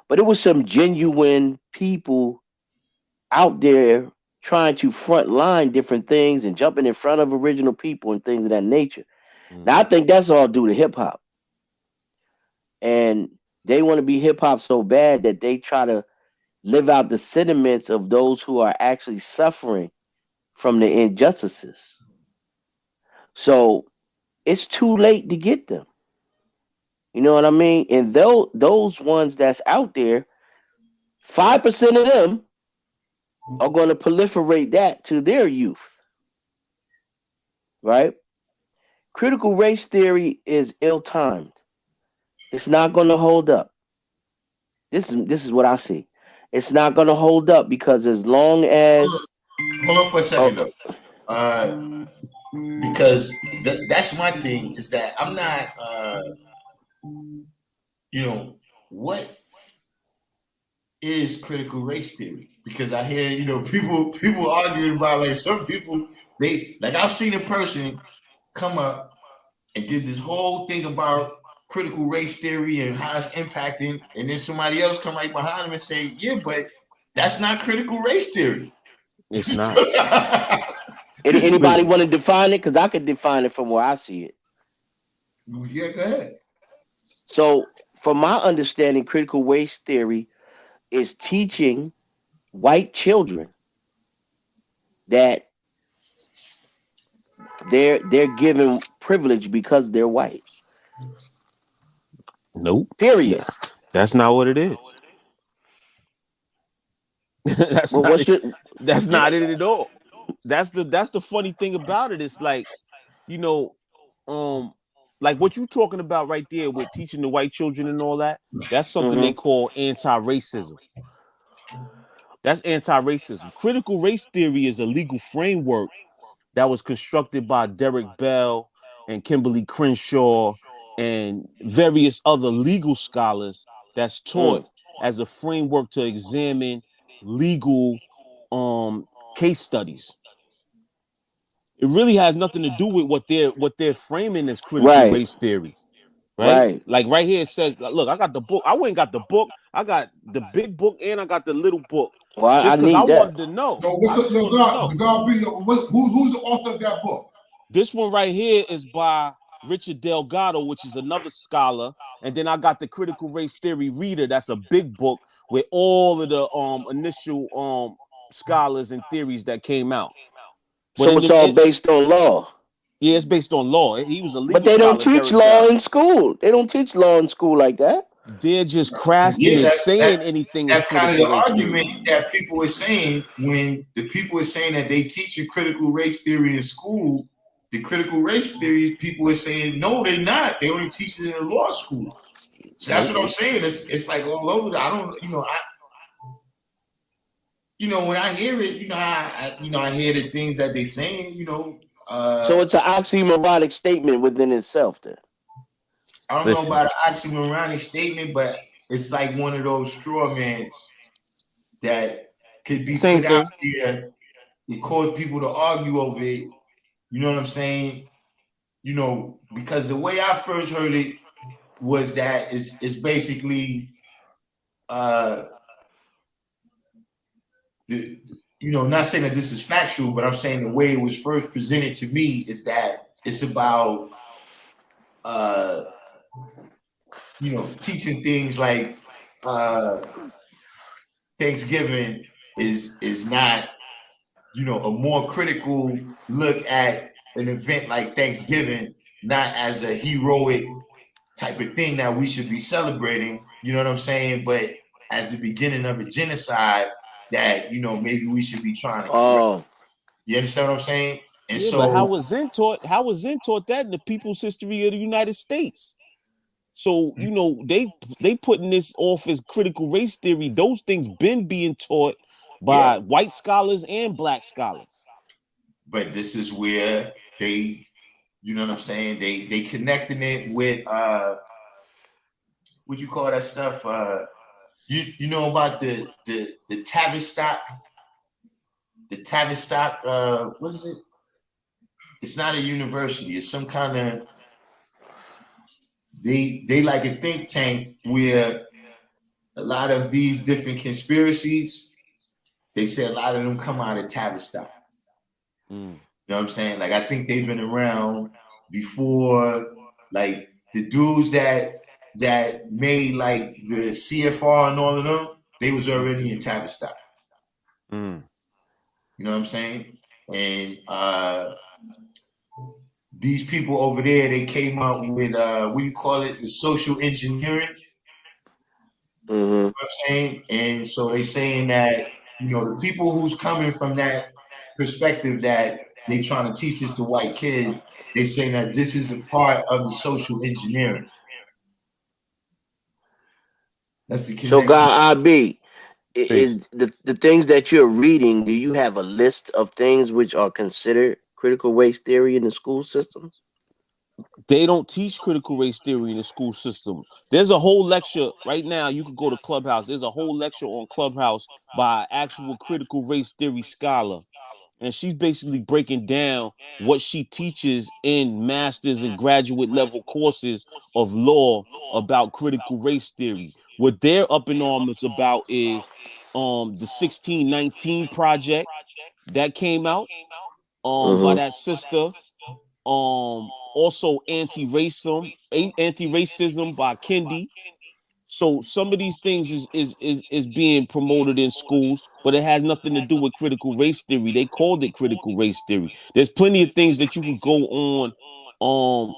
but it was some genuine people out there trying to front line different things and jumping in front of original people and things of that nature. Now, I think that's all due to hip hop. And they want to be hip hop so bad that they try to live out the sentiments of those who are actually suffering from the injustices. So it's too late to get them. You know what I mean? And those ones that's out there, 5% of them are going to proliferate that to their youth. Right? Critical race theory is ill-timed. It's not going to hold up. This is what I see. It's not going to hold up because as long as Hold on for a second though. Because that's my thing is that I'm not, what is critical race theory? Because I hear, people arguing about like some people, I've seen a person come up and give this whole thing about critical race theory and how it's impacting, and then somebody else come right behind them and say, yeah, but that's not critical race theory. It's not. Anybody want to define it? Because I could define it from where I see it. Yeah, go ahead. So, from my understanding, critical race theory is teaching white children that they're given privilege because they're white. Nope. Period. That's not what it is. That's Well, not it. That's not it at all. That's the funny thing about it. It's like, like what you talking about right there with teaching the white children and all that. That's something they call anti-racism. That's anti-racism. Critical race theory is a legal framework that was constructed by Derek Bell and Kimberly Crenshaw and various other legal scholars that's taught as a framework to examine legal case studies. It really has nothing to do with what they're framing as critical race theory. Right? Like right here it says, look, I got the book. I went and got the book. I got the big book and I got the little book. Well, just because I wanted to know. So who's the author of that book? This one right here is by Richard Delgado, which is another scholar. And then I got the Critical Race Theory Reader. That's a big book with all of the initial scholars and theories that came out. But so it's all based on law. Yeah, it's based on law. He was a legal But they don't scholar, teach law in school. They don't teach law in school like that. They're just crafting and saying anything. That's kind of the argument that people are saying when the people are saying that they teach critical race theory in school. The critical race theory people are saying no, they're not. They only teach it in a law school. So that's what I'm saying. It's like all over. I don't, when I hear it, I hear the things that they're saying. So it's an oxymoronic statement within itself, then. I don't know about an oxymoronic statement, but it's like one of those straw mans that could be put out there. It cause people to argue over it. You know what I'm saying? Because the way I first heard it was that it's basically, not saying that this is factual, but I'm saying the way it was first presented to me is that it's about, teaching things like Thanksgiving is not, a more critical look at an event like Thanksgiving, not as a heroic type of thing that we should be celebrating, you know what I'm saying? But as the beginning of a genocide that, maybe we should be trying to correct. You understand what I'm saying? And so but how was Zen taught that in the People's History of the United States? So, they putting this off as critical race theory. Those things been being taught by white scholars and black scholars. But this is where they, you know what I'm saying? They connecting it with what you call that stuff? You know about the Tavistock? The Tavistock, what is it? It's not a university. It's some kind of they like a think tank where a lot of these different conspiracies, they say a lot of them come out of Tavistock. You know what I'm saying? Like I think they've been around before, like the dudes that made like the CFR and all of them. they was already in Tavistock. Mm. You know what I'm saying? And these people over there, they came out with what do you call it? The social engineering. You know what I'm saying? And so they saying that, you know, the people who's coming from that perspective that they trying to teach this to white kids, they saying that this is a part of the social engineering. That's the connection. So, God, IB, Peace. is the things that you're reading, do you have a list of things which are considered critical race theory in the school systems? They don't teach critical race theory in the school system. There's a whole lecture right now. You could go to Clubhouse. There's a whole lecture on Clubhouse by an actual critical race theory scholar. And she's basically breaking down what she teaches in master's and graduate level courses of law about critical race theory. What they're up in arms about is the 1619 project that came out by that sister. Also anti-racism by Kendi. So some of these things is being promoted in schools, but it has nothing to do with critical race theory. They called it critical race theory. There's plenty of things that you could go on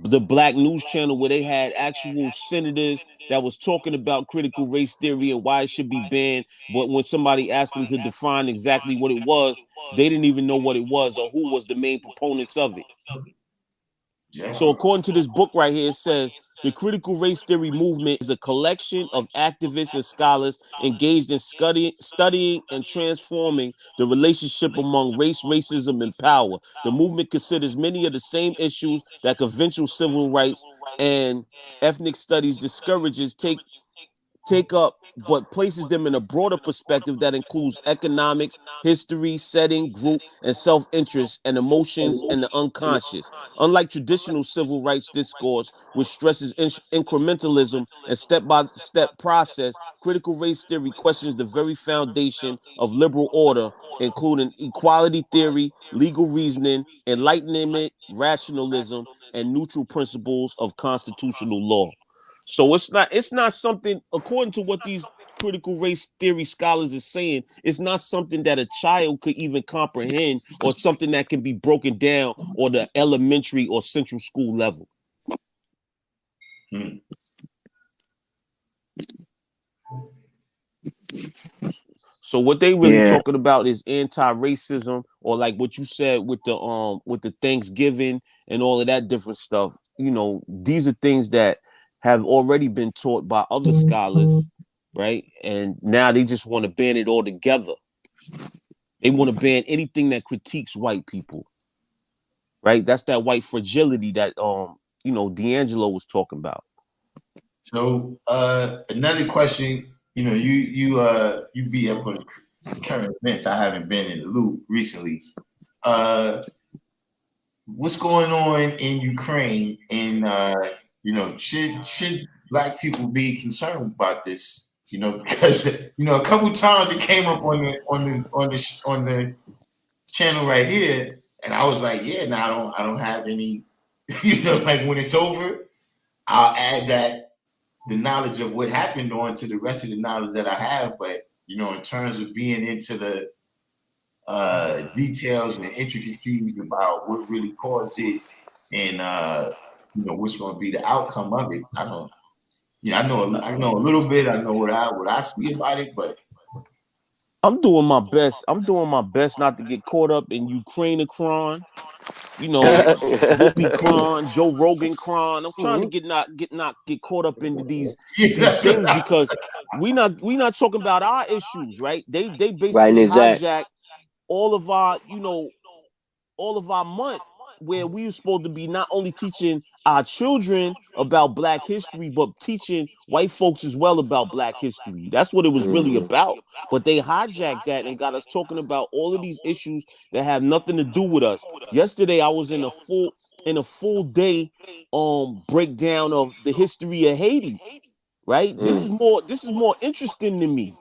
the Black News Channel where they had actual senators that was talking about critical race theory and why it should be banned. But when somebody asked them to define exactly what it was, they didn't even know what it was or who was the main proponents of it. Yeah. So according to this book right here, it says the critical race theory movement is a collection of activists and scholars engaged in studying and transforming the relationship among race, racism, and power. The movement considers many of the same issues that conventional civil rights and ethnic studies discourages take up, but places them in a broader perspective that includes economics, history, setting, group, and self-interest and emotions and the unconscious. Unlike traditional civil rights discourse, which stresses incrementalism and step-by-step process, critical race theory questions the very foundation of liberal order, including equality theory, legal reasoning, enlightenment, rationalism, and neutral principles of constitutional law. So it's not something, according to what these critical race theory scholars are saying, it's not something that a child could even comprehend or something that can be broken down on the elementary or central school level. Hmm. So what they really talking about is anti-racism, or like what you said with the Thanksgiving and all of that different stuff. You know, these are things that have already been taught by other scholars, right? And now they just want to ban it all together. They want to ban anything that critiques white people, right? That's that white fragility that D'Angelo was talking about. So another question, you know, you be up on current events. I haven't been in the loop recently. What's going on in Ukraine? And you know, should Black people be concerned about this? You know, because you know, a couple times it came up on the channel right here, and I was like, yeah, no, I don't have any. You know, like when it's over, I'll add that the knowledge of what happened on to the rest of the knowledge that I have. But you know, in terms of being into the details and the intricacies about what really caused it, and you know what's going to be the outcome of it, I don't. Yeah, I know a little bit. I know what I see about it, but I'm doing my best. I'm doing my best not to get caught up in Ukraine-a-cron, you know, Whoopi Cron, Joe Rogan Cron. I'm trying to get caught up into these things because we not talking about our issues, right? They basically hijack all of our, all of our month where we were supposed to be not only teaching our children about Black history, but teaching white folks as well about Black history. That's what it was really about. But they hijacked that and got us talking about all of these issues that have nothing to do with us. Yesterday, I was in a full day breakdown of the history of Haiti. Right? This is more interesting to me.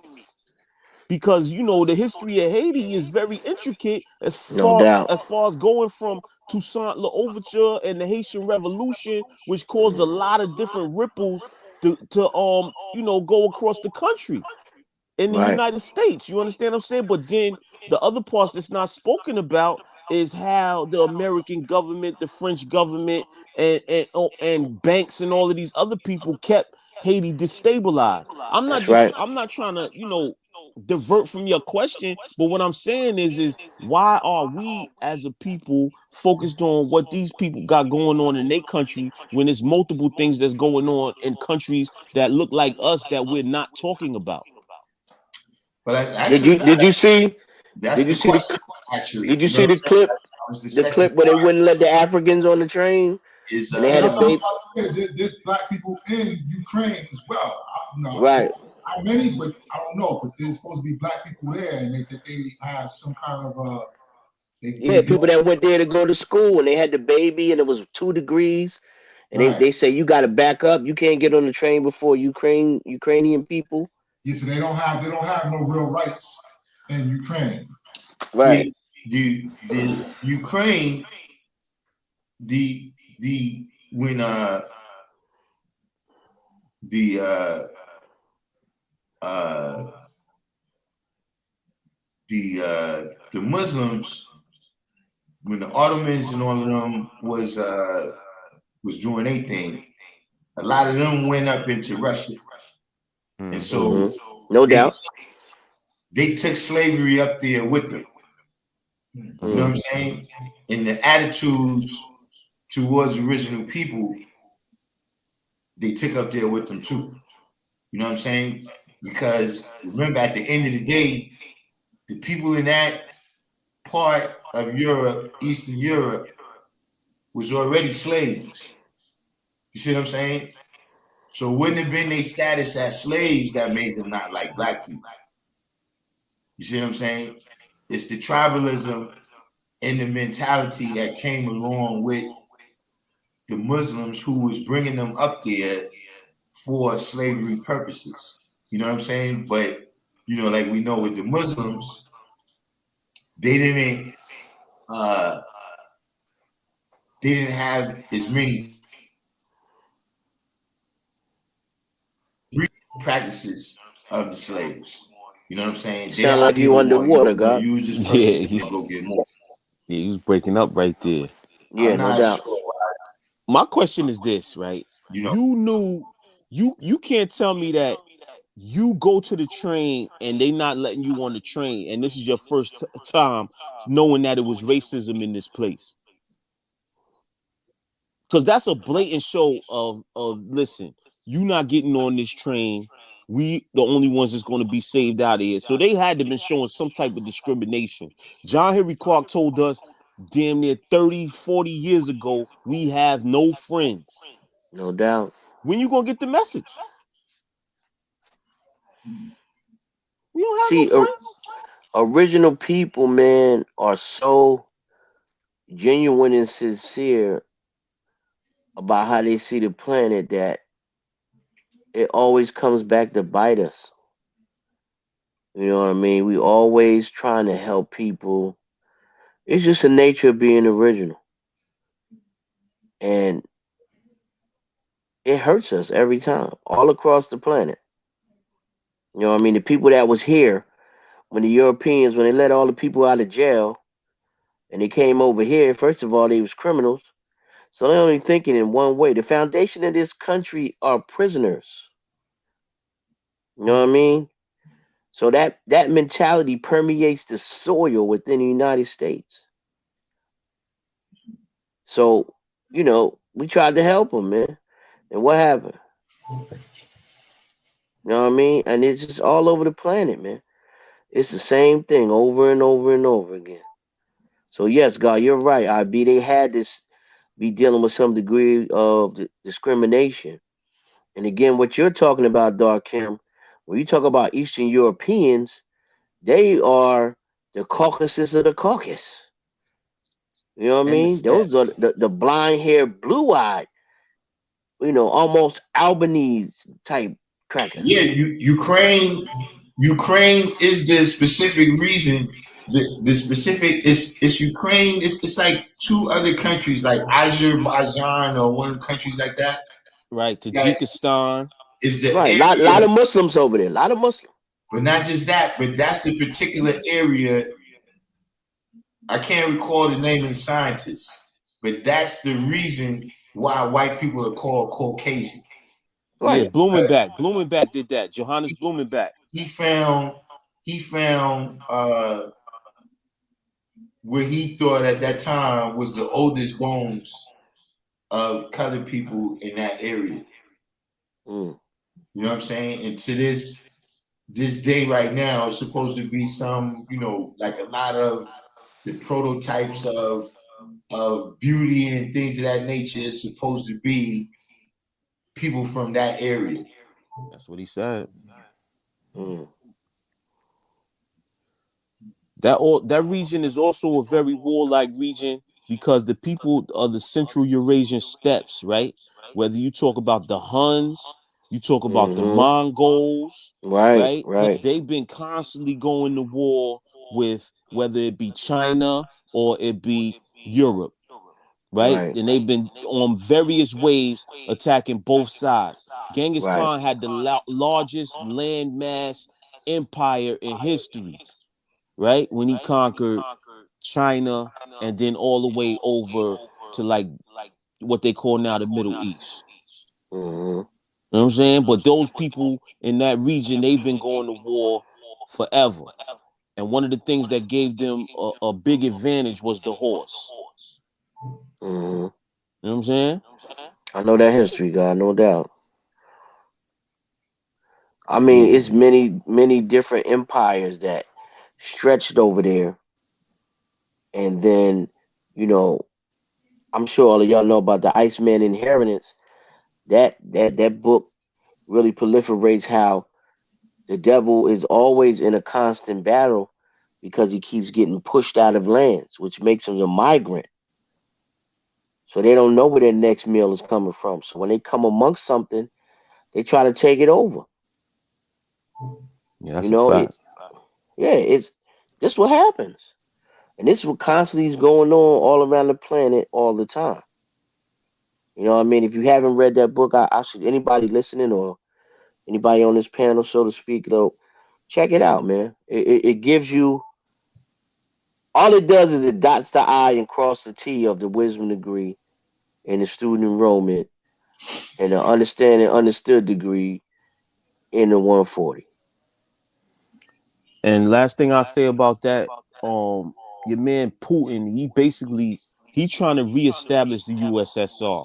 Because the history of Haiti is very intricate as far as going from Toussaint L'Ouverture and the Haitian Revolution, which caused a lot of different ripples to go across the country. in the Right. United States. You understand what I'm saying? But then the other parts that's not spoken about is how the American government, the French government, and banks and all of these other people kept Haiti destabilized. That's right. I'm not trying to, divert from your question, but what I'm saying is why are we as a people focused on what these people got going on in their country when there's multiple things that's going on in countries that look like us that we're not talking about? But that's Did actually you did you see that's did you the see the question. Actually, did you you know see what I'm the saying? clip That was the the second clip where they part. wouldn't let the Africans on the train Is and they Yeah, had a that's what I'm baby? trying to say. There's black people in Ukraine as well. Right. How many? But I don't know. But there's supposed to be black people there, and they have some kind of Yeah, they do people that went there to go to school and they had the baby and it was 2 degrees and right. they say you got to back up. You can't get on the train before Ukrainian people. Yeah, so they don't have no real rights in Ukraine. Right. The Ukraine, the when the the Muslims, when the Ottomans and all of them was doing their thing, a lot of them went up into Russia, and so No they doubt. took slavery up there with them. You know what I'm saying? And the attitudes towards original people, they took up there with them too. You know what I'm saying? Because remember, at the end of the day, the people in that part of Europe, Eastern Europe, was already slaves. You see what I'm saying? So it wouldn't have been their status as slaves that made them not like black people. You see what I'm saying? It's the tribalism and the mentality that came along with the Muslims who was bringing them up there for slavery purposes. You know what I'm saying? But, like we know with the Muslims, they didn't have as many practices of the slaves. You know what I'm saying? They Sound like idea you was, underwater, you're going to God. use this person Yeah, to go get more. yeah, he was breaking up right there. Yeah, I'm no not doubt. sure. My question is this, right? You knew you can't tell me that you go to the train and they not letting you on the train, and this is your first time knowing that it was racism in this place. Because that's a blatant show of listen, you not getting on this train. We the only ones that's going to be saved out of here. So they had to been showing some type of discrimination. John Henry Clark told us damn near 30, 40 years ago, we have no friends. No doubt. When you gonna get the message? We don't have no See, friends. original people, man, are so genuine and sincere about how they see the planet that it always comes back to bite us. You know what I mean? We always trying to help people. It's just the nature of being original. And it hurts us every time, all across the planet. You know what I mean? The people that was here when the Europeans, when they let all the people out of jail and they came over here, first of all, they was criminals. So they're only thinking in one way. The foundation of this country are prisoners. You know what I mean? So that mentality permeates the soil within the United States. So, we tried to help them, man. And what happened? You know what I mean? And it's just all over the planet, man. It's the same thing over and over and over again. So yes, God, you're right. They had this be dealing with some degree of discrimination. And again, what you're talking about, Darkim, when you talk about Eastern Europeans, they are the Caucasus of the Caucasus. You know what I And the mean? Those are steps. the blonde hair, blue eyed, almost Albanese type crackers. Yeah, Ukraine is the specific reason. The specific is Ukraine. It's like two other countries like Azerbaijan or one of the countries like that. Right, That Tajikistan. is the Right. Lot area. of Muslims over there. A lot of Muslims. But not just that, but that's the particular area. I can't recall the name of the scientist, but that's the reason why white people are called Caucasian. Yeah, Right. Blumenbach did that. Johannes Blumenbach. He found what he thought at that time was the oldest bones of colored people in that area. Mm. You know what I'm saying? And to this day right now, it's supposed to be some, like a lot of the prototypes of beauty and things of that nature is supposed to be people from that area. That's what he said. Mm. That region is also a very warlike region because the people of the Central Eurasian steppes, right? Whether you talk about the Huns, you talk about the Mongols, Right. right? Right. They've been constantly going to war with whether it be China or it be Europe, right? Right. And they've been on various waves attacking both sides. Genghis Right. Khan had the largest landmass empire in history, right? When he conquered China and then all the way over to like what they call now the Middle East. Mm-hmm. You know what I'm saying? But those people in that region, they've been going to war forever. And one of the things that gave them a big advantage was the horse. Mm-hmm. You know what I'm saying? I know that history, God, no doubt. I mean, Yeah. it's many different empires that stretched over there, and then, you know, I'm sure all of y'all know about the Iceman Inheritance. That book really proliferates how the devil is always in a constant battle because he keeps getting pushed out of lands, which makes him a migrant. So they don't know where their next meal is coming from. So when they come amongst something, they try to take it over. Yeah, You that's a know, fact. it's this what happens. And this is what constantly is going on all around the planet all the time. You know what I mean? If you haven't read that book, I should anybody listening or anybody on this panel, so to speak, though, check it out, man. It gives you all it does is it dots the I and cross the T of the wisdom degree and the student enrollment and the understand and understood degree in the 140. And last thing I say about that, your man Putin, he trying to reestablish the USSR,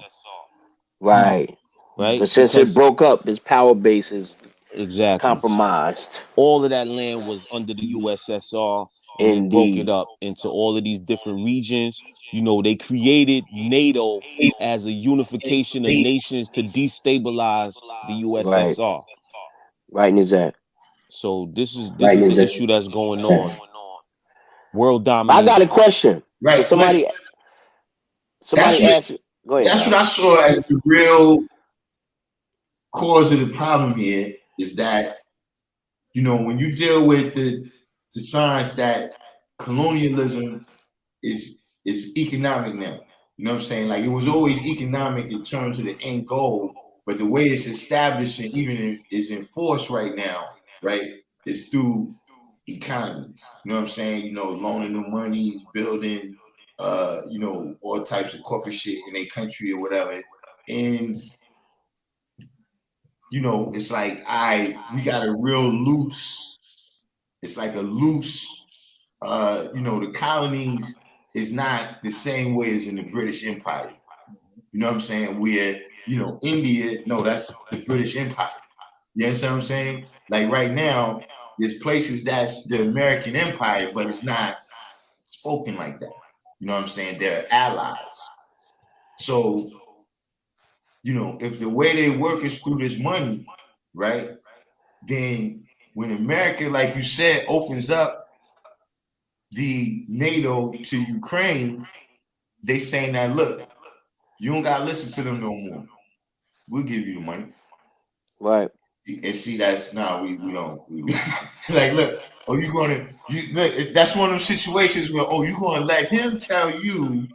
Right. right? But since it Because broke up, its power base is exactly. compromised. All of that land was under the USSR and they broke it Indeed. up into all of these different regions. You know, they created NATO as a unification of nations to destabilize the Right. USSR. Right in his act. So this is the issue that's going on. World I got a domination. question. Cause Right. But that's somebody what asked. Go ahead, that's what God. I saw as the real cause of the problem here is that, when you deal with the science that colonialism is economic now. You know what I'm saying? Like it was always economic in terms of the end goal, but the way it's established and even is enforced right now, right, is through economy. You know what I'm saying? Loaning them money, building, all types of corporate shit in a country or whatever. And it's like we got a real loose. It's like a loose. The colonies is not the same way as in the British Empire. You know what I'm saying? Where India, no, that's the British Empire. You understand what I'm saying? Like right now, there's places that's the American Empire, but it's not spoken like that. You know what I'm saying? They're allies. So, if the way they work is through this money, right? Then when America, like you said, opens up the NATO to Ukraine, they saying that, look, you don't gotta listen to them no more. We'll give you the money. Right. And see, that's we don't. Like, look, look, that's one of those situations where, you gonna let him tell you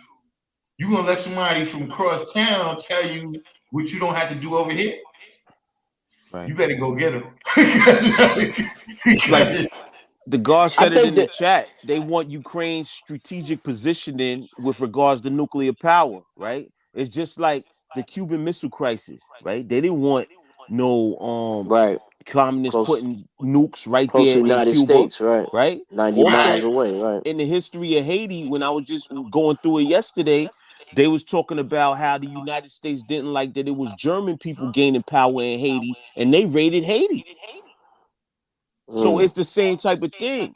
gonna let somebody from across town tell you what you don't have to do over here. Right. You better go get him. Like the guard I said it think in the that chat. They want Ukraine's strategic positioning with regards to nuclear power, right? It's just like the Cuban Missile Crisis, right? They didn't want no right communists close putting nukes right close to there the in United Cuba, States, right? right? 90 miles Also, away, right? in the history of Haiti, when I was just going through it yesterday, they was talking about how the United States didn't like that it was German people gaining power in Haiti, and they raided Haiti. So Mm. it's the same type of thing.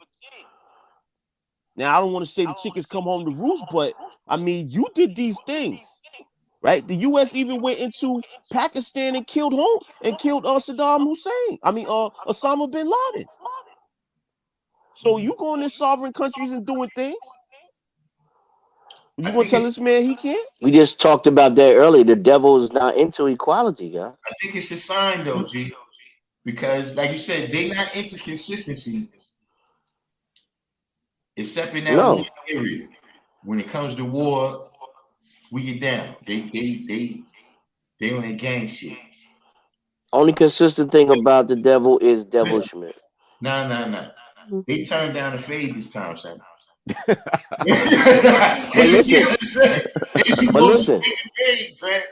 Now, I don't want to say the chickens come home to roost, but I mean, you did these things, right? The U.S. even went into Pakistan and killed Saddam Hussein. I mean, Osama bin Laden. So you going in sovereign countries and doing things? I You gonna think tell it's this man he can't? We just talked about that earlier. The devil is not into equality, guys. I think it's a sign though, G. Because like you said, they not into consistency, except in that one No. area. When it comes to war, we get down. They on their gang shit. Only consistent thing about the devil is Listen, devilishment. nah. They turned down the fade this time, son. But listen, They but supposed to listen, pay the fades, man.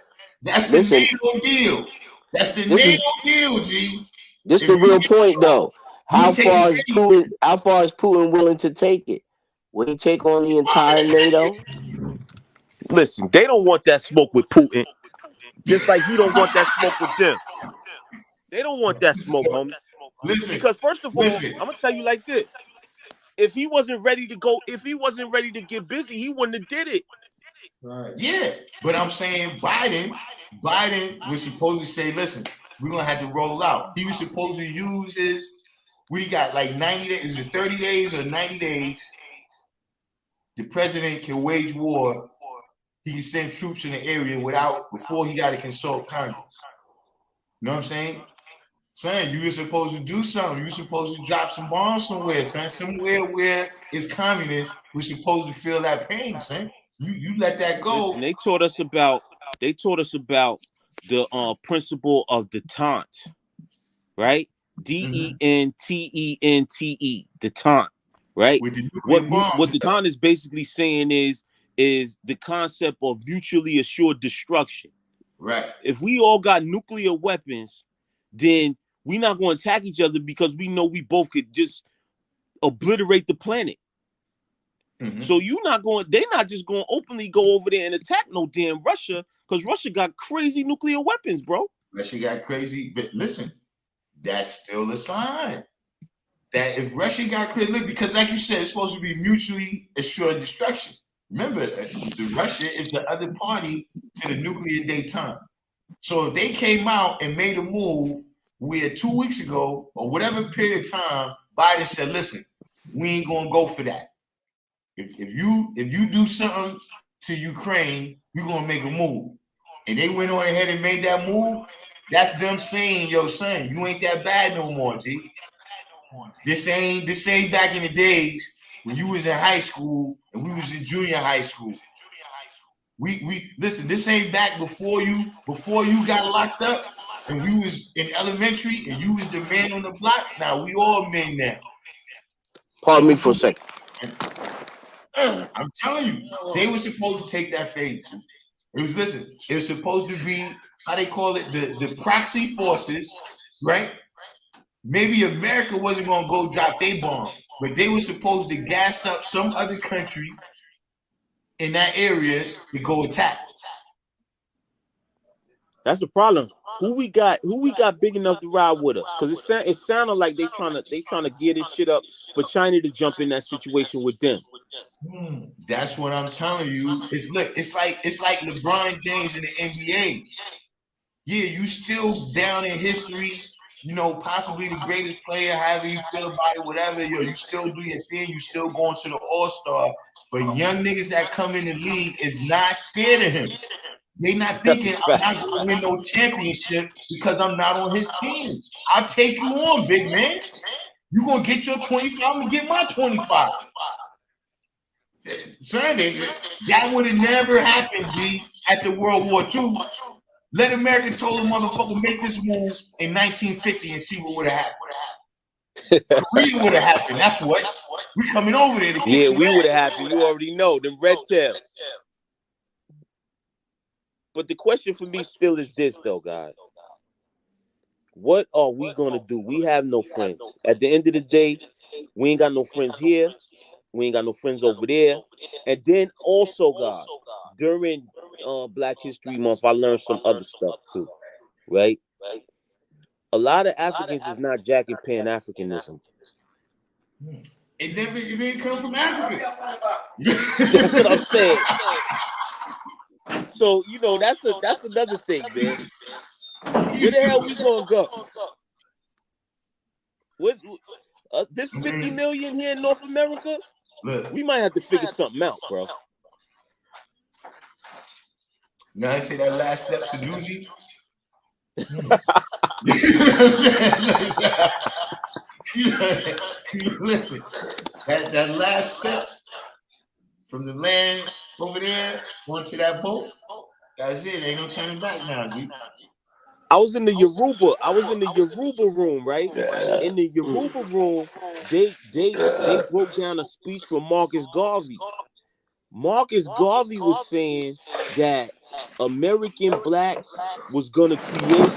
That's the listen. NATO deal. That's the This is NATO deal, G. this If the you real get in point, trouble, though. you How take the far is fade. Putin? How far is Putin willing to take it? Will he take on the entire NATO? Listen, they don't want that smoke with Putin, just like he don't want that smoke with them. They don't want that smoke, homie. Listen, Because first of all, listen. I'm gonna tell you like this: if he wasn't ready to go, if he wasn't ready to get busy, he wouldn't have did it. Right. Yeah, but I'm saying Biden was supposed to say, listen, we're gonna have to roll out. He was supposed to use his. We got like 90 days. Is it 30 days or 90 days? The president can wage war. He can send troops in the area before he got to consult Congress. You know what I'm saying? Son, you were supposed to do something. You were supposed to drop some bombs somewhere, son. Somewhere where it's communist, we're supposed to feel that pain, son. You let that go. Listen, they taught us about the principle of detente, right? DENTENTE, detente, right? With the nuclear bombs. What detente is basically saying is the concept of mutually assured destruction. Right. If we all got nuclear weapons, then we're not going to attack each other because we know we both could just obliterate the planet. Mm-hmm. So they're not just going to openly go over there and attack no damn Russia, because Russia got crazy nuclear weapons, bro. Russia got crazy, but listen, that's still a sign that if Russia got crazy, because like you said, it's supposed to be mutually assured destruction. Remember, the Russia is the other party to the nuclear detente. So if they came out and made a move where 2 weeks ago or whatever period of time, Biden said, listen, we ain't gonna go for that. If you do something to Ukraine, we're gonna make a move. And they went on ahead and made that move. That's them saying, yo, son, you ain't that bad no more, G. This ain't back in the days when you was in high school and we was in junior high school. We listen, this ain't back before you got locked up and we was in elementary and you was the man on the block. Now we all men now. Pardon me for a second. I'm telling you, they were supposed to take that phase. It was supposed to be, how they call it, the proxy forces, right? Maybe America wasn't gonna go drop their bomb, but they were supposed to gas up some other country in that area to go attack. That's the problem. Who we got big enough to ride with us? Because it sounded like they trying to gear this shit up for China to jump in that situation with them. That's what I'm telling you. It's like LeBron James in the NBA. Yeah, you still down in history, possibly the greatest player, however you feel about it, whatever, you still do your thing, you still going to the All-Star. But young niggas that come in the league is not scared of him. They not thinking I'm not gonna win no championship because I'm not on his team. I'll take you on, big man. You gonna get your 25, I'm gonna get my 25. Son, that would have never happened, G, at the World War II. Let America told a motherfucker make this move in 1950 and see what would have happened. What really would have happened. That's what. We coming over there to kick Yeah, some we ass. would have happened. You already know them red tails. But the question for me still is this, though, guys. What are we gonna do? We have no friends. At the end of the day, we ain't got no friends here. We ain't got no friends over there. And then also, God, during Black History Month, I learned some other stuff too, right? A lot of Africans is not jacking Pan-Africanism. It didn't come from Africa. That's what I'm saying. So, you know, that's another thing, man. Where the hell we gonna go? This 50 million here in North America? Look, we might have to figure something out, bro. Now I say that last step to Doozy. Listen, that last step from the land over there onto that boat, that's it. Ain't no turning back now, dude. I was in the Yoruba room, right? In the Yoruba room, they broke down a speech from Marcus Garvey. Marcus Garvey was saying that American blacks was gonna create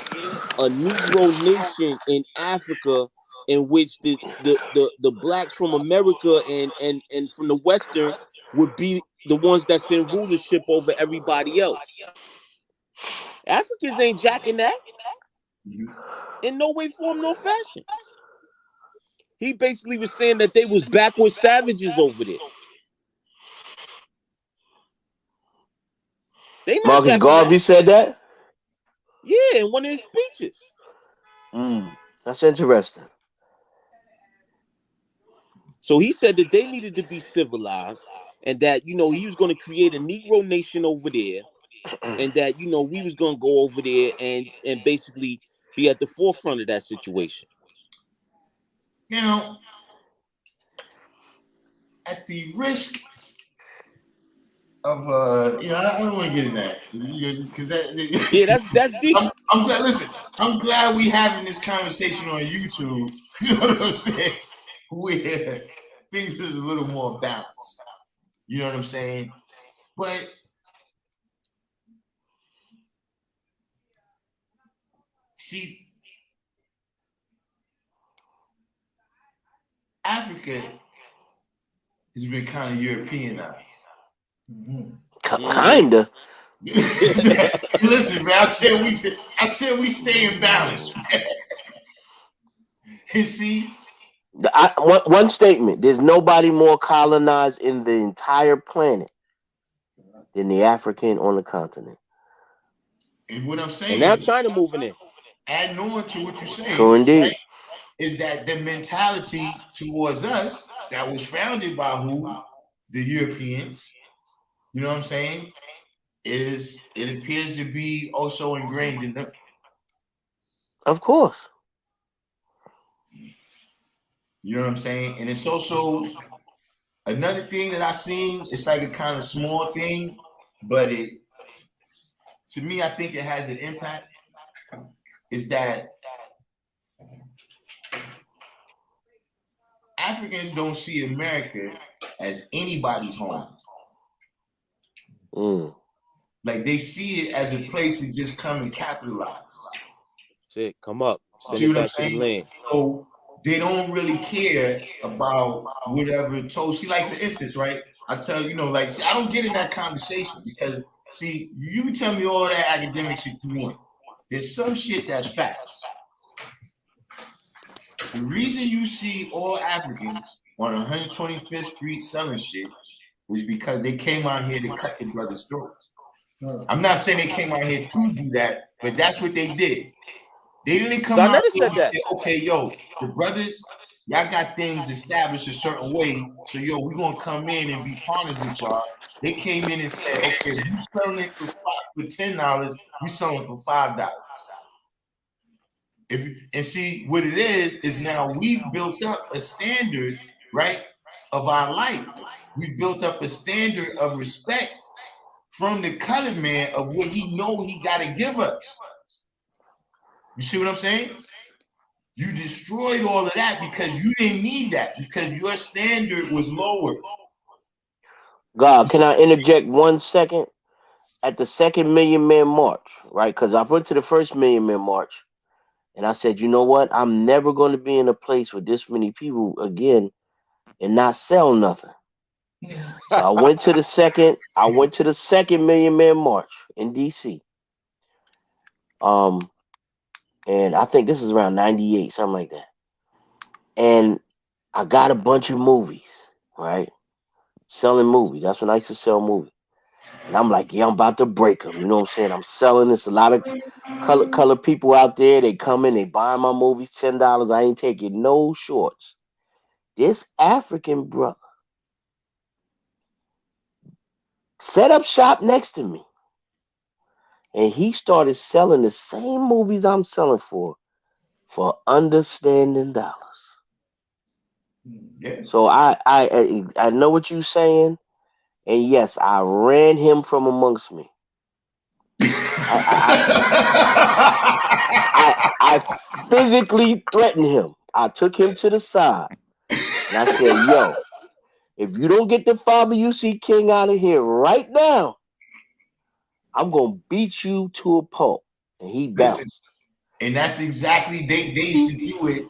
a Negro nation in Africa, in which the blacks from America and from the Western would be the ones that's in rulership over everybody else. Africans ain't jacking that in no way, form, nor fashion. He basically was saying that they was backward savages over there. They not Marcus jacking Garvey that. said that? Yeah, in one of his speeches. That's interesting. So he said that they needed to be civilized, and that, you know, he was going to create a Negro nation over there, and that, you know, we was going to go over there and basically be at the forefront of that situation. Now, at the risk of I don't want to get in that, because yeah, that's deep. I'm glad. Listen, I'm glad we having this conversation on YouTube. You know what I'm saying? Where things is a little more balanced. You know what I'm saying? But see, Africa has been kind of Europeanized. Kinda. Listen, man, I said we stay in balance. You see, One statement: there's nobody more colonized in the entire planet than the African on the continent. And what I'm saying, and now China moving in. Adding on to what you're saying, True indeed. right, is that the mentality towards us that was founded by who? The Europeans. You know what I'm saying? It appears to be also ingrained in them. Of course. You know what I'm saying? And it's also another thing that I seen. It's like a kind of small thing, but to me, I think it has an impact. Is that Africans don't see America as anybody's home. Like they see it as a place to just come and capitalize. Shit, come up. Send See it what I'm back to the saying? land. So they don't really care about whatever told. See, like for instance, right? I tell you, like, see, I don't get in that conversation because, see, you can tell me all that academic shit you want. There's some shit that's facts. The reason you see all Africans on 125th Street selling shit is because they came out here to cut their brother's throats. I'm not saying they came out here to do that, but that's what they did. They didn't come out here and say, okay, yo, the brothers, y'all got things established a certain way, so yo, we're gonna come in and be partners with y'all. They came in and said, okay, you selling it for $10, we selling it for $5. And see what it is now we've built up a standard, right, of our life. We've built up a standard of respect from the colored man of what he know he got to give us. You see what I'm saying? You destroyed all of that because you didn't need that, because your standard was lower. God, can I interject 1 second? At the second Million Man March, right? Because I went to the first Million Man March, and I said, you know what? I'm never going to be in a place with this many people again and not sell nothing. So I went to the second. I went to the second Million Man March in D.C. And I think this is around '98, something like that. And I got a bunch of movies, right? Selling movies. That's when I used to sell movies. And I'm like, yeah, I'm about to break them. You know what I'm saying? I'm selling this. A lot of color people out there. They come in, they buy my movies, $10. I ain't taking no shorts. This African brother set up shop next to me, and he started selling the same movies I'm selling for understanding dollars. Yeah. So I know what you're saying, and yes, I ran him from amongst me. I physically threatened him. I took him to the side and I said, yo, if you don't get the Father UC King out of here right now, I'm going to beat you to a pulp. And he bounced. Listen, and that's exactly, they used to do it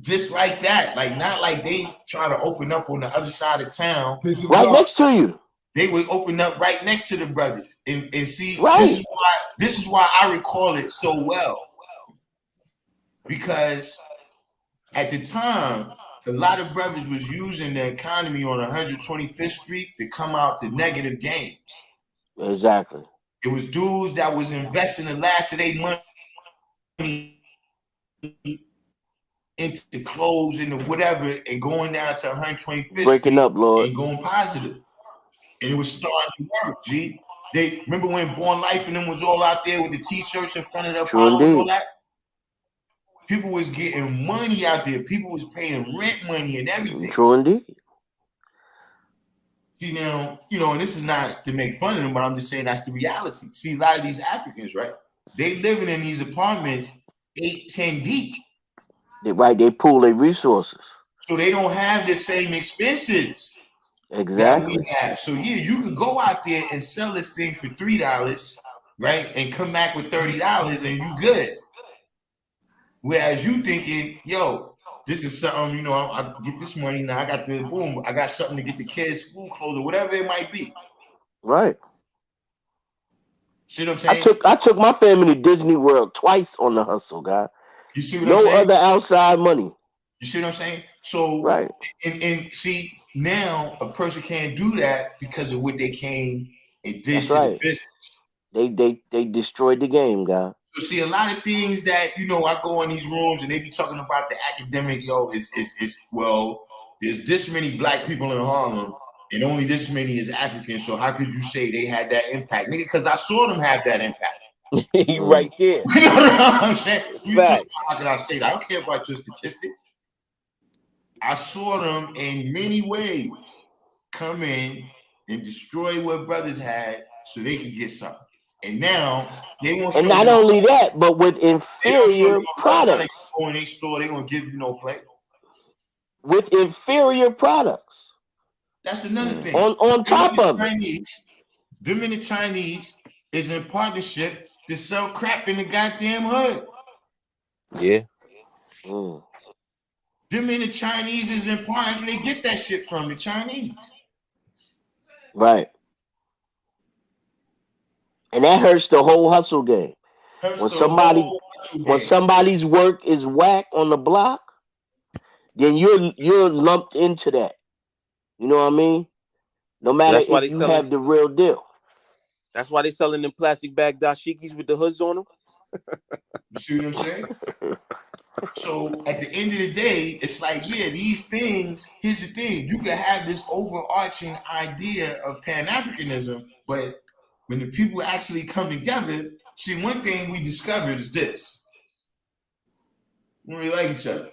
just like that. Like, not like they try to open up on the other side of town. Right next to you. They would open up right next to the brothers. And see, right. this is why I recall it so well. Because at the time, a lot of brothers was using the economy on 125th Street to come out the negative games. Exactly. It was dudes that was investing the last of their money into clothes and whatever, and going down to 125th Breaking Street up, Lord. and going positive. And it was starting to work, G. They remember when Born Life and them was all out there with the t-shirts in front of the Apollo and all that? People was getting money out there. People was paying rent money and everything. True indeed. See, now, you know, and this is not to make fun of them, but I'm just saying that's the reality. See, a lot of these Africans, right? They living in these apartments 8, 10 deep. They pool their resources. So they don't have the same expenses. Exactly. That we have. So yeah, you could go out there and sell this thing for $3, right? And come back with $30 and you good. Whereas you thinking, yo, this is something, you know, I get this money now. I got the boom. I got something to get the kids school clothes or whatever it might be. Right. See what I'm saying? I took my family to Disney World twice on the hustle, guy. You see what I'm saying? No other outside money. You see what I'm saying? So right. And see, now a person can't do that because of what they came and did to the business. They destroyed the game, guy. So see, a lot of things that, you know, I go in these rooms and they be talking about the academic, yo, well, there's this many black people in Harlem and only this many is African. So how could you say they had that impact? Nigga, because I saw them have that impact. You right there. You know what I'm saying? How can I say that? I don't care about your statistics. I saw them in many ways come in and destroy what brothers had so they could get something. And now they won't. And not only that, but with inferior products. They go in their store, they won't give you no play. With inferior products. That's another thing. On top of it. Them and the Chinese is in partnership to sell crap in the goddamn hood. Yeah. Them and the Chinese is in partnership. That's where they get that shit from, the Chinese. Right. And that hurts the whole hustle game. When somebody's work is whack on the block, then you're lumped into that. You know what I mean? No matter if you have the real deal. That's why they selling them plastic bag dashikis with the hoods on them. You see what I'm saying? So at the end of the day, it's like, yeah, these things, here's the thing. You can have this overarching idea of Pan-Africanism, but when the people actually come together, see, one thing we discovered is this. We really like each other.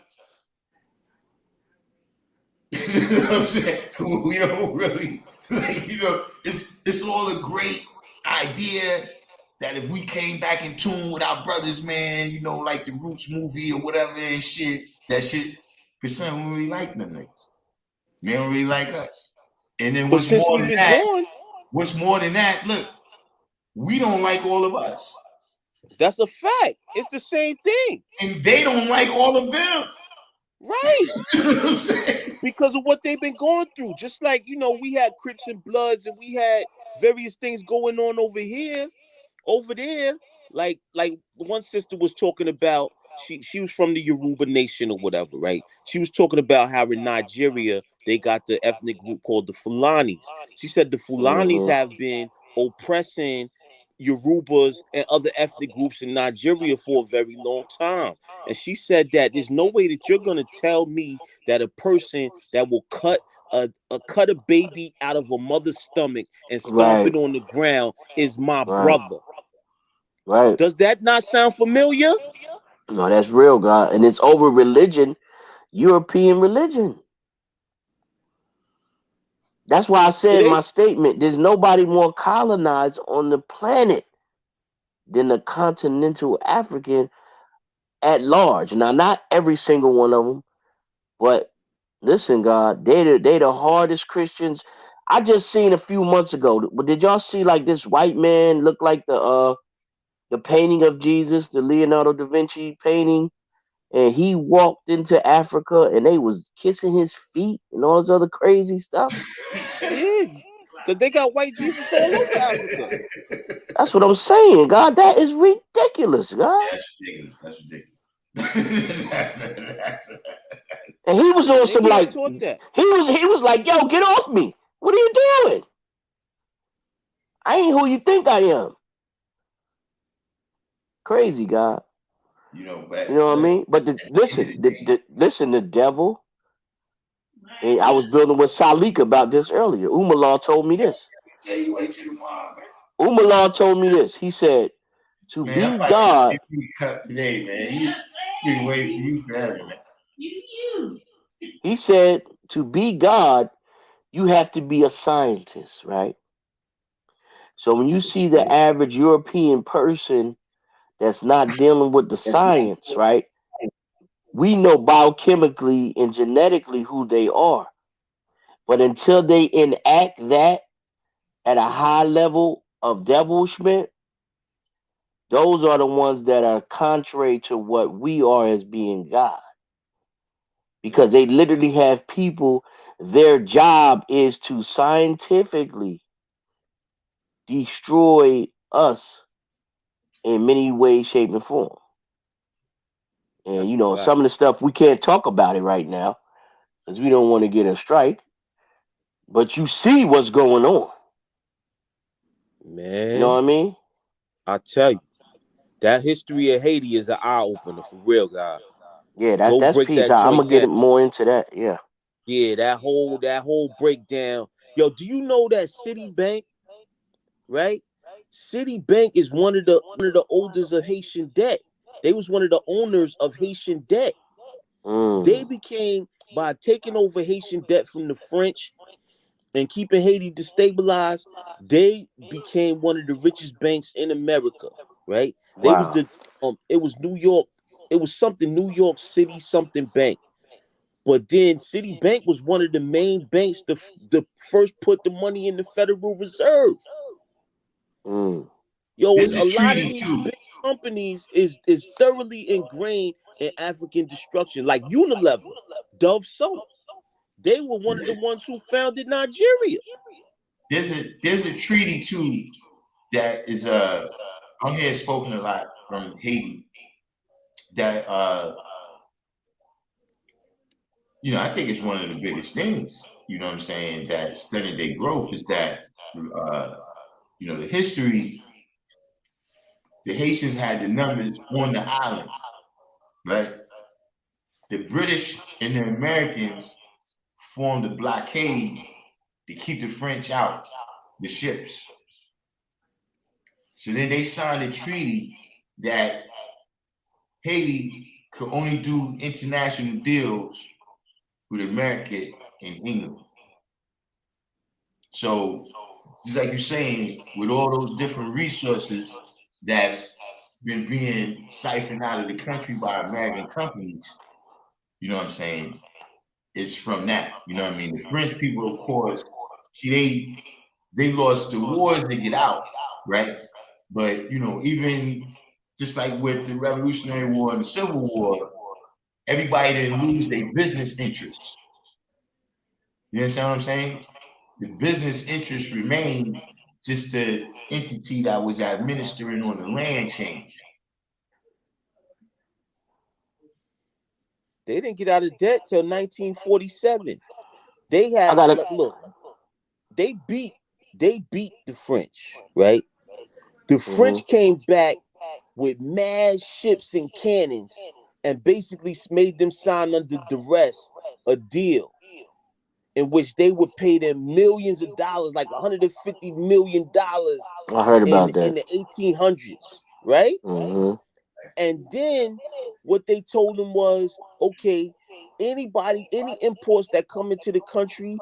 You know what I'm saying? We don't really, like, you know, it's all a great idea that if we came back in tune with our brothers, man, you know, like the Roots movie or whatever and shit, that shit, because some don't really like them niggas. They don't really like us. And then But what's since more we've than been that, gone, look, we don't like all of us. that's a fact. It's the same thing. And they don't like all of them. Right. You know what I'm saying? Because of what they've been going through. Just like, you know, we had Crips and Bloods and we had various things going on over there. Like one sister was talking about, she was from the Yoruba nation or whatever, right? She was talking about how in Nigeria they got the ethnic group called the Fulanis. She said the Fulanis have been oppressing Yorubas and other ethnic groups in Nigeria for a very long time. And she said that there's no way that you're gonna tell me that a person that will cut a baby out of a mother's stomach and stomp Right. it on the ground is my Right. brother. Right. Does that not sound familiar? No, that's real, God. And it's over religion, European religion. That's why I So said in my statement, there's nobody more colonized on the planet than the continental African at large. Now, not every single one of them, but listen, God, they the hardest Christians. I just seen a few months ago. But did y'all see like this white man look like the painting of Jesus, the Leonardo da Vinci painting? And he walked into Africa and they was kissing his feet and all this other crazy stuff. yeah, because they got white Jesus all over Africa. That's what I'm saying, God. That is ridiculous, God. That's ridiculous. That's ridiculous. that's And he was on And they some being like taught that. he was like, yo, get off me. What are you doing? I ain't who you think I am. Crazy, God. you know, but You know what I look, mean? But at the end of the day, listen, the devil. And I was building with Salik about this earlier. Umar told me this. say you wait till tomorrow, man. Umar told me this. He said, to Man, I'm be about to God. give you a cut today, man. You been waiting for you forever, man. He said, to be God, you have to be a scientist, right? So when you see the average European person that's not dealing with the science, right? We know biochemically and genetically who they are. But until they enact that at a high level of devilishment, those are the ones that are contrary to what we are as being God. Because they literally have people, their job is to scientifically destroy us in many ways, shape, and form. And That's you a know, fact. some of the stuff we can't talk about it right now because we don't want to get a strike. But you see what's going on. You know what I Man, mean? I tell you, that history of Haiti is an eye opener for real, God. Yeah, Go that's break peace. that I'm joint gonna get down. it more into that. Yeah. Yeah, that whole breakdown. Yo, do you know that Citibank, right? Citibank is one of the oldest of Haitian debt. They was one of the owners of Haitian debt. They Mm. became, by taking over Haitian debt from the French and keeping Haiti destabilized, they became one of the richest banks in America, right? They was Wow. the it was New York, it was something New York City something bank. But then Citibank was one of the main banks to first put the money in the Federal Reserve. Mm. Yo, There's a a lot of treaty these too. big companies is thoroughly ingrained in African destruction, like Unilever, Dove Soap. They were one of the ones who founded Nigeria. There's a treaty too that is I'm here spoken a lot from Haiti that you know, I think it's one of the biggest things, you know what I'm saying, that stunted their growth is that you know, the history, the Haitians had the numbers on the island, right? The British and the Americans formed a blockade to keep the French out, the ships. So then they signed a treaty that Haiti could only do international deals with America and England. So just like you're saying, with all those different resources that's been being siphoned out of the country by American companies, you know what I'm saying? It's from that. You know what I mean? The French people, of course, see, they lost the wars to get out, right? But you know, even just like with the Revolutionary War and the Civil War, everybody didn't lose their business interests. You understand what I'm saying? The business interests remained, just the entity that was administering on the land changed. They didn't get out of debt till 1947. They I had gotta. look, they beat the French, right? The French came back with mad ships and cannons and basically made them sign under duress a deal in which they would pay them millions of dollars, like $150 million I heard in about that. the 1800s, right? Mm-hmm. And then what they told them was, okay, any imports that come into the country,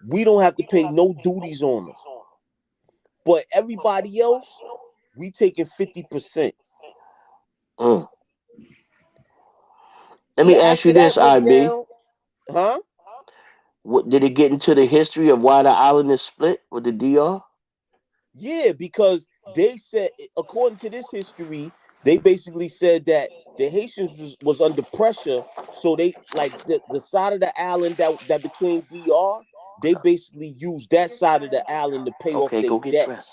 we don't have to pay no duties on them. But everybody else, we taking 50%. Let me Yeah, ask you after that this, went IB. down, huh? What did it get into the history of why the island is split with the DR? Yeah, because they said, according to this history, they basically said that the Haitians was under pressure, so they like the side of the island that became DR. They basically used that side of the island to pay off Okay, their go get debt. dressed.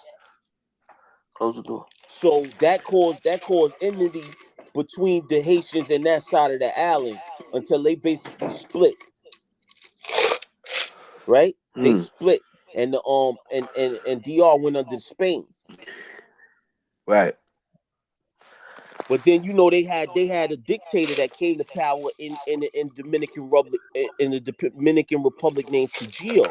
Close the door. So that caused enmity between the Haitians and that side of the island until they basically split. Right? They split, and the and DR went under Spain. Right. But then they had a dictator that came to power in the Dominican Republic named Trujillo,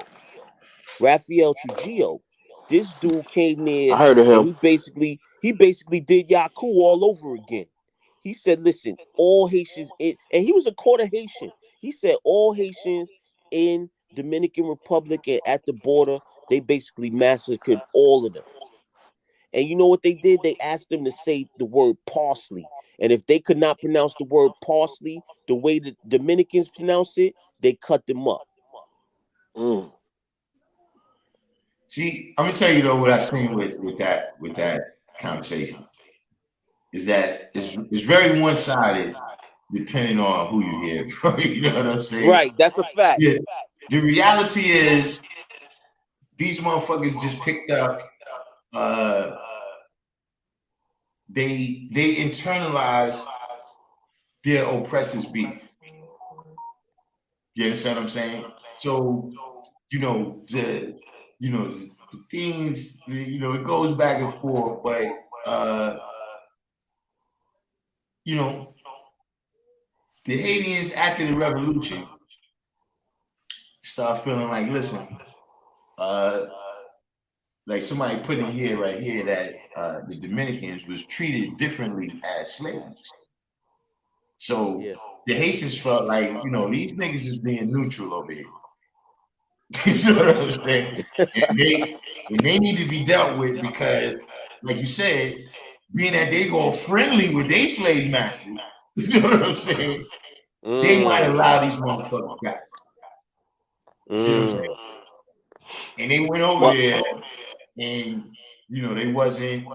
Rafael Trujillo. This dude came I there heard of and him. he basically did Yaku all over again. He said, "Listen, all Haitians and he was a quarter Haitian. He said all Haitians in Dominican Republic and at the border, they basically massacred all of them. And you know what they did? They asked them to say the word parsley. And if they could not pronounce the word parsley the way the Dominicans pronounce it, they cut them up." See, I'm gonna tell you though what I seen with that conversation is that it's very one sided depending on who you hear from. You know what I'm saying? Right, that's a fact. Yeah. The reality is these motherfuckers just picked up. They internalize their oppressors' beef. You understand what I'm saying? So the things it goes back and forth, but you know the Haitians after the revolution start feeling like, listen, like somebody put in here right here that the Dominicans was treated differently as slaves. So the Haitians felt like, these niggas is being neutral over here. You know what I'm saying? And they need to be dealt with because, like you said, being that they go friendly with their slave masters, you know what I'm saying? They might allow these motherfuckers back. See what I'm saying? And they went over there and, they wasn't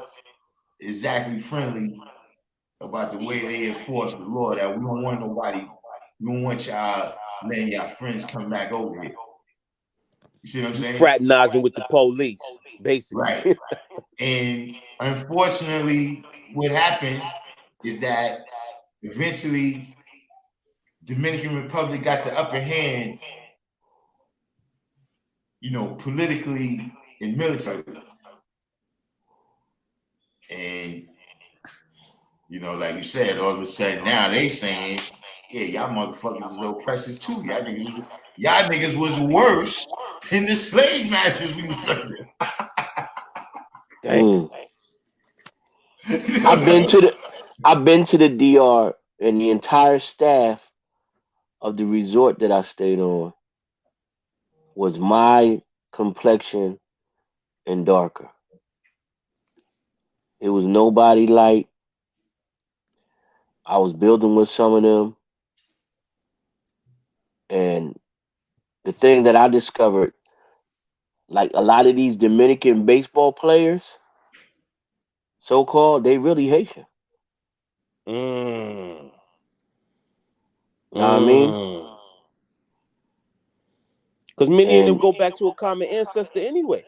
exactly friendly about the way they enforced the law, that we don't want nobody, we don't want y'all letting y'all friends come back over here. You see what I'm saying? Fraternizing with the police, basically. Right. And unfortunately, what happened is that eventually Dominican Republic got the upper hand, politically and militarily. And, like you said, all of a sudden now they saying, yeah, y'all motherfuckers is oppressors too. Y'all niggas was worse than the slave masters we was under. Dang. I've been to the DR, and the entire staff of the resort that I stayed on was my complexion and darker. It was nobody like. I was building with some of them, and the thing that I discovered, like a lot of these Dominican baseball players, so called, they really Haitian. Mm. You know what I mean? Because many of them And go back to a common ancestor anyway.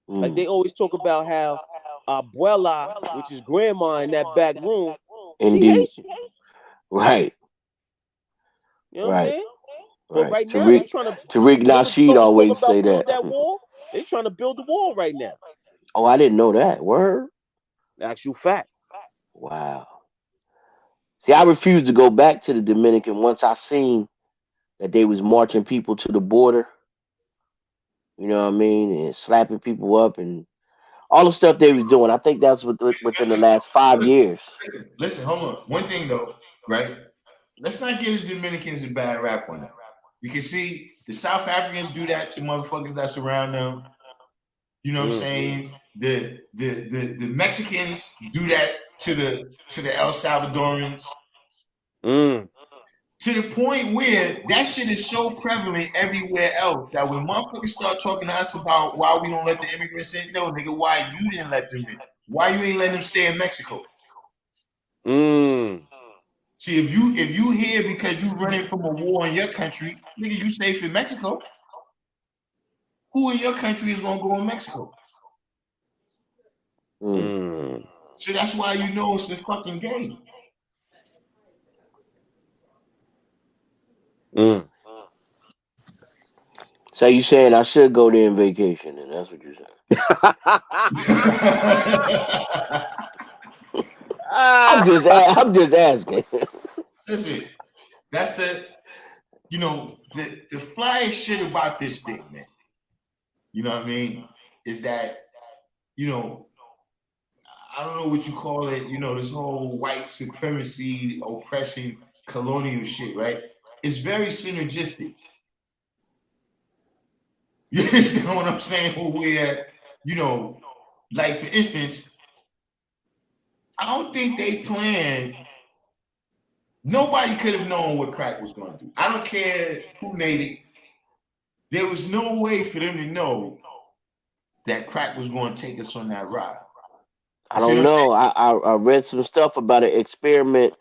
Like they always talk about how abuela, which is grandma in that back room, she indeed, Haitian. right, You know what I'm right, saying? But right. right now they trying to. Tariq What the Nasheed Trump was talking always say about, build that. that wall. They trying to build the wall right now. Oh, I didn't know that. Word. Actual fact. Wow. See, I refused to go back to the Dominican once I seen that they was marching people to the border. You know what I mean, and slapping people up and all the stuff they was doing. I think that's within the last 5 years. Listen, hold on. One thing though, right? Let's not give the Dominicans a bad rap on that. You can see the South Africans do that to motherfuckers that surround them. You know what I'm saying? The Mexicans do that to the El Salvadorans. To the point where that shit is so prevalent everywhere else that when motherfuckers start talking to us about why we don't let the immigrants in, no nigga, why you didn't let them in? Why you ain't letting them stay in Mexico? See, if you here because you running from a war in your country, nigga, you safe in Mexico. Who in your country is gonna go in Mexico? So that's why you know it's a fucking game. So you saying I should go there on vacation, and that's what you're saying? I'm just asking. Listen, that's the flyest shit about this thing, man. You know what I mean? Is that, I don't know what you call it, this whole white supremacy, oppression, colonial shit, right? It's very synergistic. You understand what I'm saying? Where, like for instance, I don't think they planned. Nobody could have known what crack was going to do. I don't care who made it. There was no way for them to know that crack was going to take us on that ride. I don't know. I read some stuff about an experiment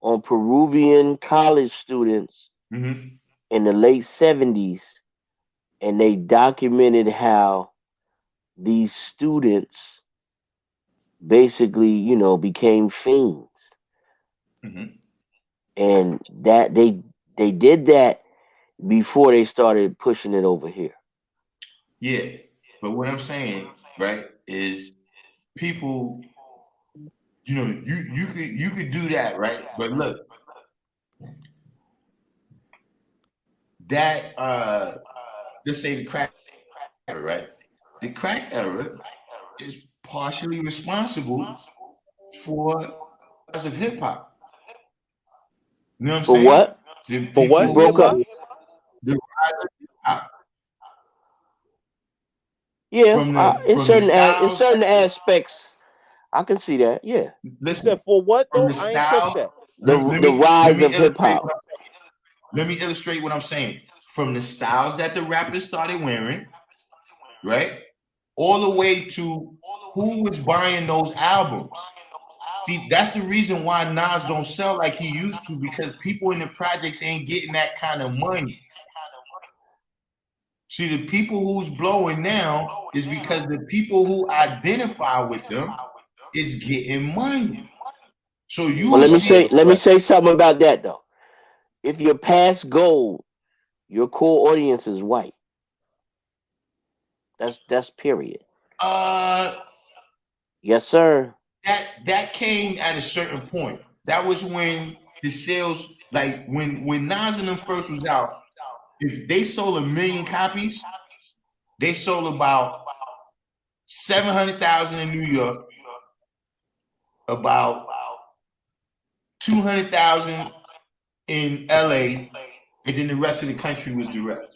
on Peruvian college students in the late 70s, and they documented how these students basically, became fiends. And that they did that before they started pushing it over here. Yeah, but what I'm saying, right, is people, you could do that, right? But look, that let's say the crack era, right? The crack era is partially responsible for the rise of hip hop. You know what I'm For saying? what? For what? You broke up. The rise of hip hop. Yeah, in styles, certain aspects, I can see that. Yeah. listen, For what from though? the I ain't catch style. that. The rise of hip hop. Let me illustrate what I'm saying. From the styles that the rappers started wearing, right, all the way to who was buying those albums. See, that's the reason why Nas don't sell like he used to, because people in the projects ain't getting that kind of money. See, the people who's blowing now is because the people who identify with them is getting money. So you Well, will see. let me say something about that though. If you're past gold, your core audience is white. That's period. Yes, sir. That came at a certain point. That was when the sales, like when Nas and them first was out, if they sold 1 million copies, they sold about 700,000 in New York, about 200,000 in LA, and then the rest of the country was direct.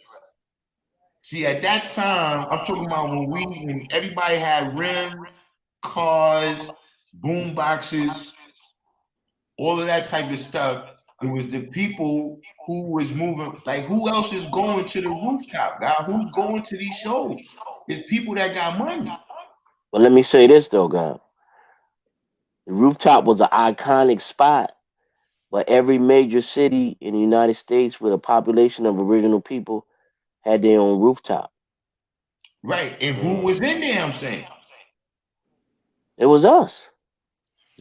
See, at that time, I'm talking about when everybody had rims, cars, boom boxes, all of that type of stuff. It was the people who was moving. Like, who else is going to the rooftop, guy? Who's going to these shows? It's people that got money. But let me say this though, God. The rooftop was an iconic spot, but every major city in the United States with a population of original people had their own rooftop. Right. And who was in there, I'm saying? It was us.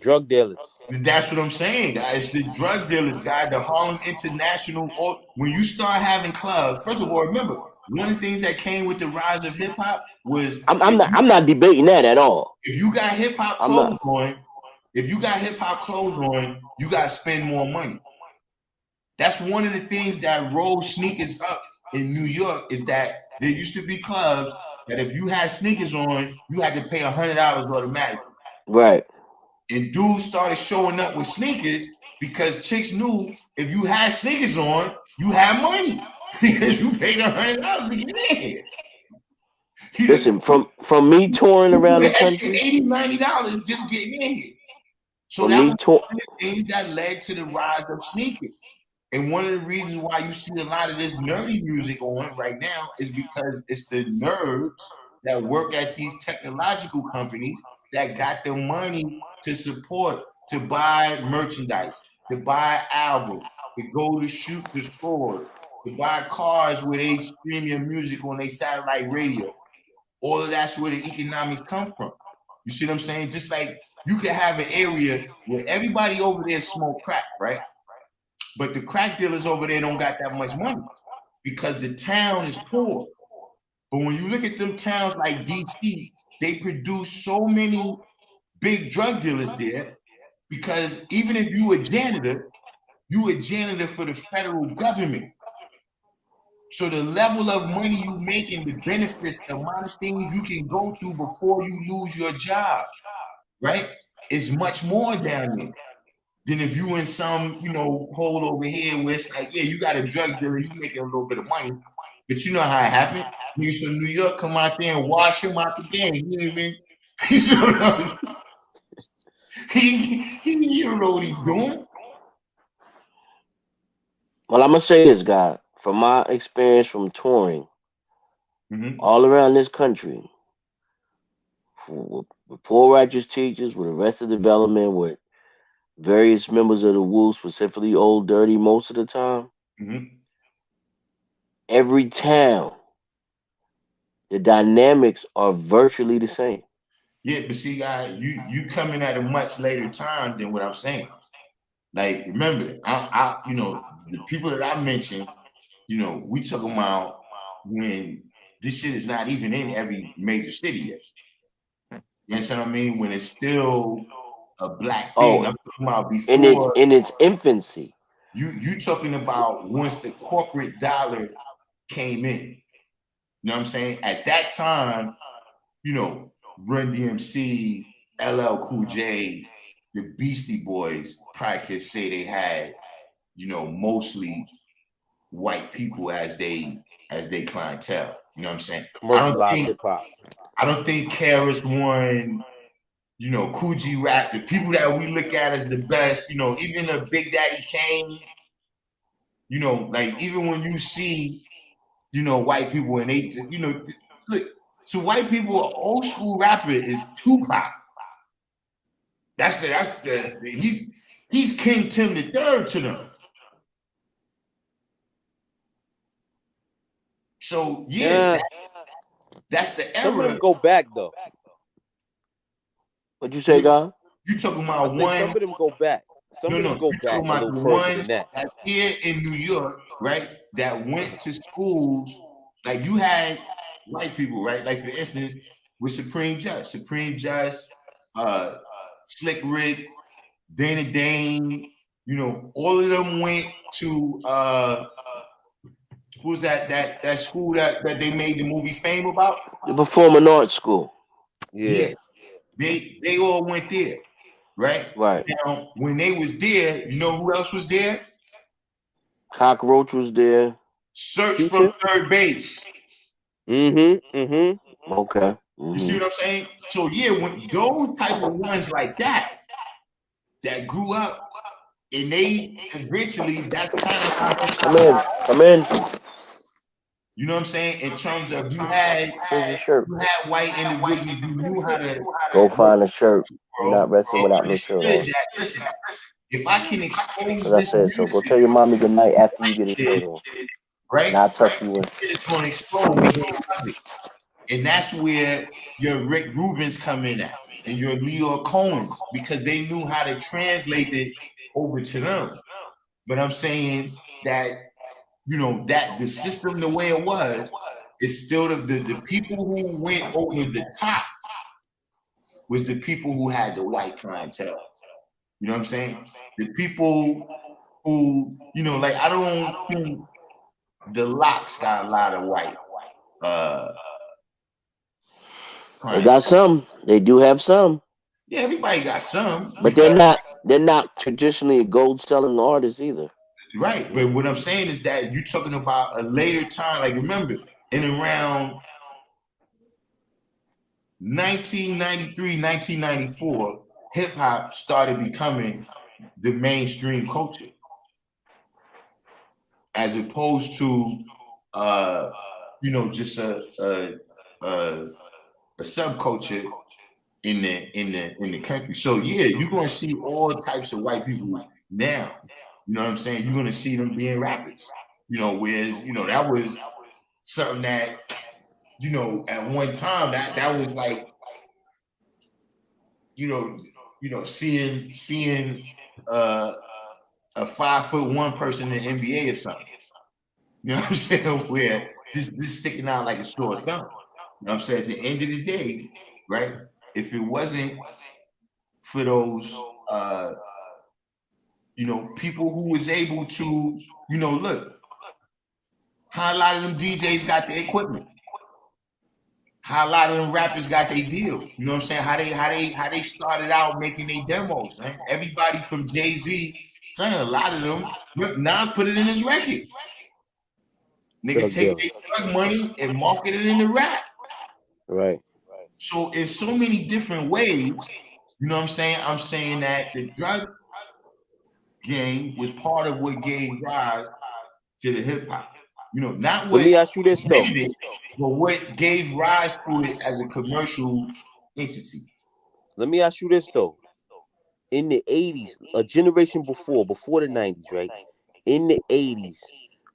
Drug dealers. That's what I'm saying, guys. It's the drug dealers, guy. The Harlem International. When you start having clubs, first of all, remember, one of the things that came with the rise of hip hop was I'm not debating that at all. if you got hip hop clothes on, you got to spend more money. That's one of the things that rose sneakers up in New York, is that there used to be clubs that if you had sneakers on, you had to pay $100 automatically. Right. And dudes started showing up with sneakers because chicks knew if you had sneakers on, you had money because you paid $100 to get in here. Listen, from me touring around the country, $80, $90 just getting in here. So that was one of the things that led to the rise of sneakers. And one of the reasons why you see a lot of this nerdy music on right now is because it's the nerds that work at these technological companies that got the money to support, to buy merchandise, to buy albums, to go to shoot the stores, to buy cars where they stream your music on their satellite radio. All of that's where the economics come from. You see what I'm saying? Just like you could have an area where everybody over there smoke crack, right? But the crack dealers over there don't got that much money because the town is poor. But when you look at them towns like DC, they produce so many big drug dealers there because even if you a janitor for the federal government. So the level of money you make and the benefits, the amount of things you can go through before you lose your job, right, is much more down there than if you in some, hole over here where it's like, yeah, you got a drug dealer, you making a little bit of money, but you know how it happened. Niggas from New York come out there and wash him out the game. You know what I mean? He don't know what he's doing. Well, I'm gonna say this, guy. From my experience from touring all around this country, with poor righteous teachers, with Arrested Development, with various members of the Wu, specifically Old Dirty, most of the time, every town, the dynamics are virtually the same. Yeah, but see, guys, you coming at a much later time than what I'm saying. Like, remember, I the people that I mentioned, we talking about when this shit is not even in every major city yet. You understand what I mean? When it's still a black thing. I'm talking about before in its infancy. You talking about once the corporate dollar came in. You know what I'm saying? At that time, Run DMC, LL Cool J, the Beastie Boys probably could say they had, mostly white people as they clientele. You know what I'm saying? I don't think KRS-One, Coogee Rap, the people that we look at as the best, even the Big Daddy Kane, like even when you see, white people and they, look, so white people, old school rapper is Tupac. He's King Tim III to them. So that's the era. Some of them go back though. What'd you say, God? You talking about one? Some of them go back. Some of them go back a little further than that. That's here in New York, right? That went to schools. Like you had white people, right? Like for instance, with Supreme Just, Slick Rick, Dana Dane, all of them went to who's that school that they made the movie Fame about? The Performing Arts School. Yeah. They all went there, right? Right. Now, when they was there, you know who else was there? Cockroach was there. Search from Third Base. Okay. You see what I'm saying? So yeah, when those type of ones like that grew up and they eventually, that's kind of how hip Come hop in. got. Come in. You know what I'm saying? In terms of Here's your shirt. you had white individuals who knew how to Go work find a shirt. the You're world not resting and without no shirt understood on. that, listen, if I can expose As I this said, so go music tell your mommy good night after you white get a shirt kid, on. And right? I'll tuck you in. It's going to explode. They're going to love it. And that's where your Rick Rubens come in at, and your Leo Cohens, because they knew how to translate it over to them. But I'm saying that, you know, that the system the way it was is still the people who went over the top was the people who had the white clientele. You know what I'm saying? The people who, you know, like I don't think the Locks got a lot of white They got clientele. some. They do have some. Yeah, everybody got some But they're because not traditionally a gold selling artist either. right. But what I'm saying is that you're talking about a later time. Like remember, in around 1993, 1994, hip hop started becoming the mainstream culture, as opposed to you know, just a subculture in the country. So yeah, you're gonna see all types of white people now. You know what I'm saying? You're gonna see them being rappers. You know, whereas, you know, that was something that, you know, at one time that was like, you know, seeing a 5'1" person in the NBA or something. You know what I'm saying? Where this sticking out like a sore thumb. You know what I'm saying? At the end of the day, right? If it wasn't for those you know, people who was able to, you know, look, how a lot of them DJs got the equipment, how a lot of them rappers got their deal. You know what I'm saying? How they started out making their demos, man. Everybody from Jay-Z, son, a lot of them, Nas put it in his record. Niggas Drug take dealer. their drug money and market it into rap. Right. So in so many different ways, you know what I'm saying? I'm saying that the drug game was part of what gave rise to the hip hop. You know, not Let what me ask you this though. made it, but what gave rise to it as a commercial entity. Let me ask you this though. In the 80s, a generation before the 90s, right? In the 80s,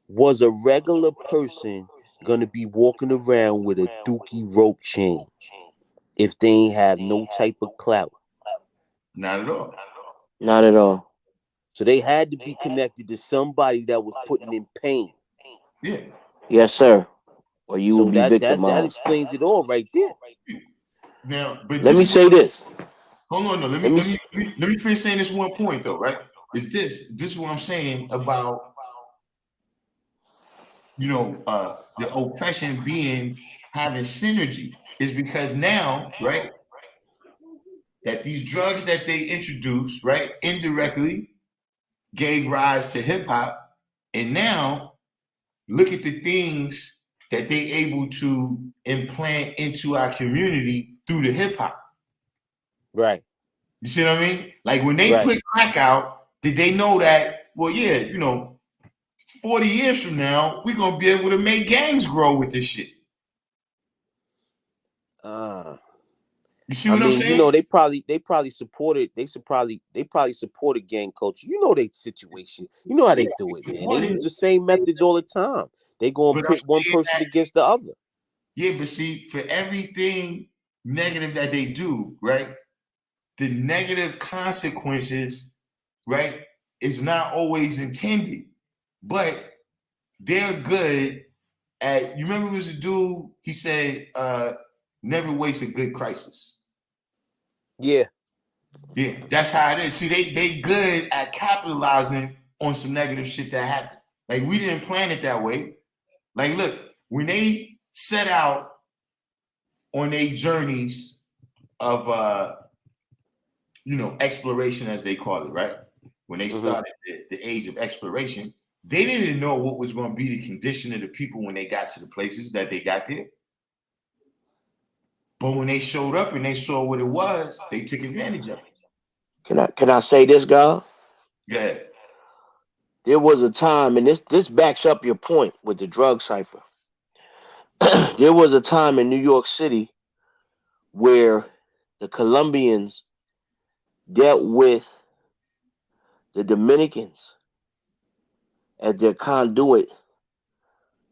was a regular person gonna be walking around with a dookie rope chain if they ain't have no type of clout? Not at all. Not at all. So they had to be connected to somebody that was putting in pain. Yeah. Yes, sir. Or you will So be that victimized. explains it all right there. Now, but Let me say this. hold on, no. Let me finish saying this one point though, right? Is this is what I'm saying about, you know, the oppression having synergy is because now, right, that these drugs that they introduced, right, indirectly gave rise to hip hop, and now look at the things that they able to implant into our community through the hip hop. Right. You see what I mean? Like when they Right. put crack out, did they know that? Well, yeah, you know, 40 years from now, we're gonna be able to make gangs grow with this shit. You see what I'm saying? You know, they probably supported gang culture. You know they situation. You know how they do it, man. They use the same methods all the time. They gonna pit one person against the other. Yeah, but see, for everything negative that they do, right? The negative consequences, right, is not always intended, but they're good at. You remember, it was a dude. He said, "Never waste a good crisis." Yeah. Yeah, that's how it is. See, they good at capitalizing on some negative shit that happened. Like we didn't plan it that way. Like, look, when they set out on their journeys of you know, exploration as they call it, right? When they started the age of exploration, they didn't know what was going to be the condition of the people when they got to the places that they got there. But when they showed up and they saw what it was, they took advantage of it. Can I say this, God? Yeah. There was a time, and this backs up your point with the drug cipher. There was a time in New York City where the Colombians dealt with the Dominicans as their conduit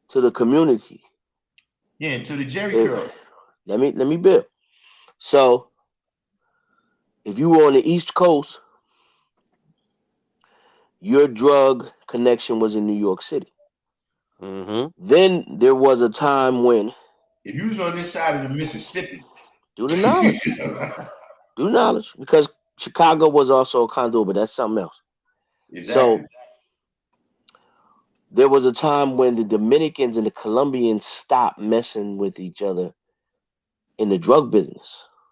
to the community. Yeah, to the Jerry curl. Let me build. So if you were on the East Coast, your drug connection was in New York City. Mm-hmm. Then there was a time when, if you was on this side of the Mississippi, do the knowledge, because Chicago was also a conduit, but that's something else. Exactly. So there was a time when the Dominicans and the Colombians stopped messing with each other in the drug business.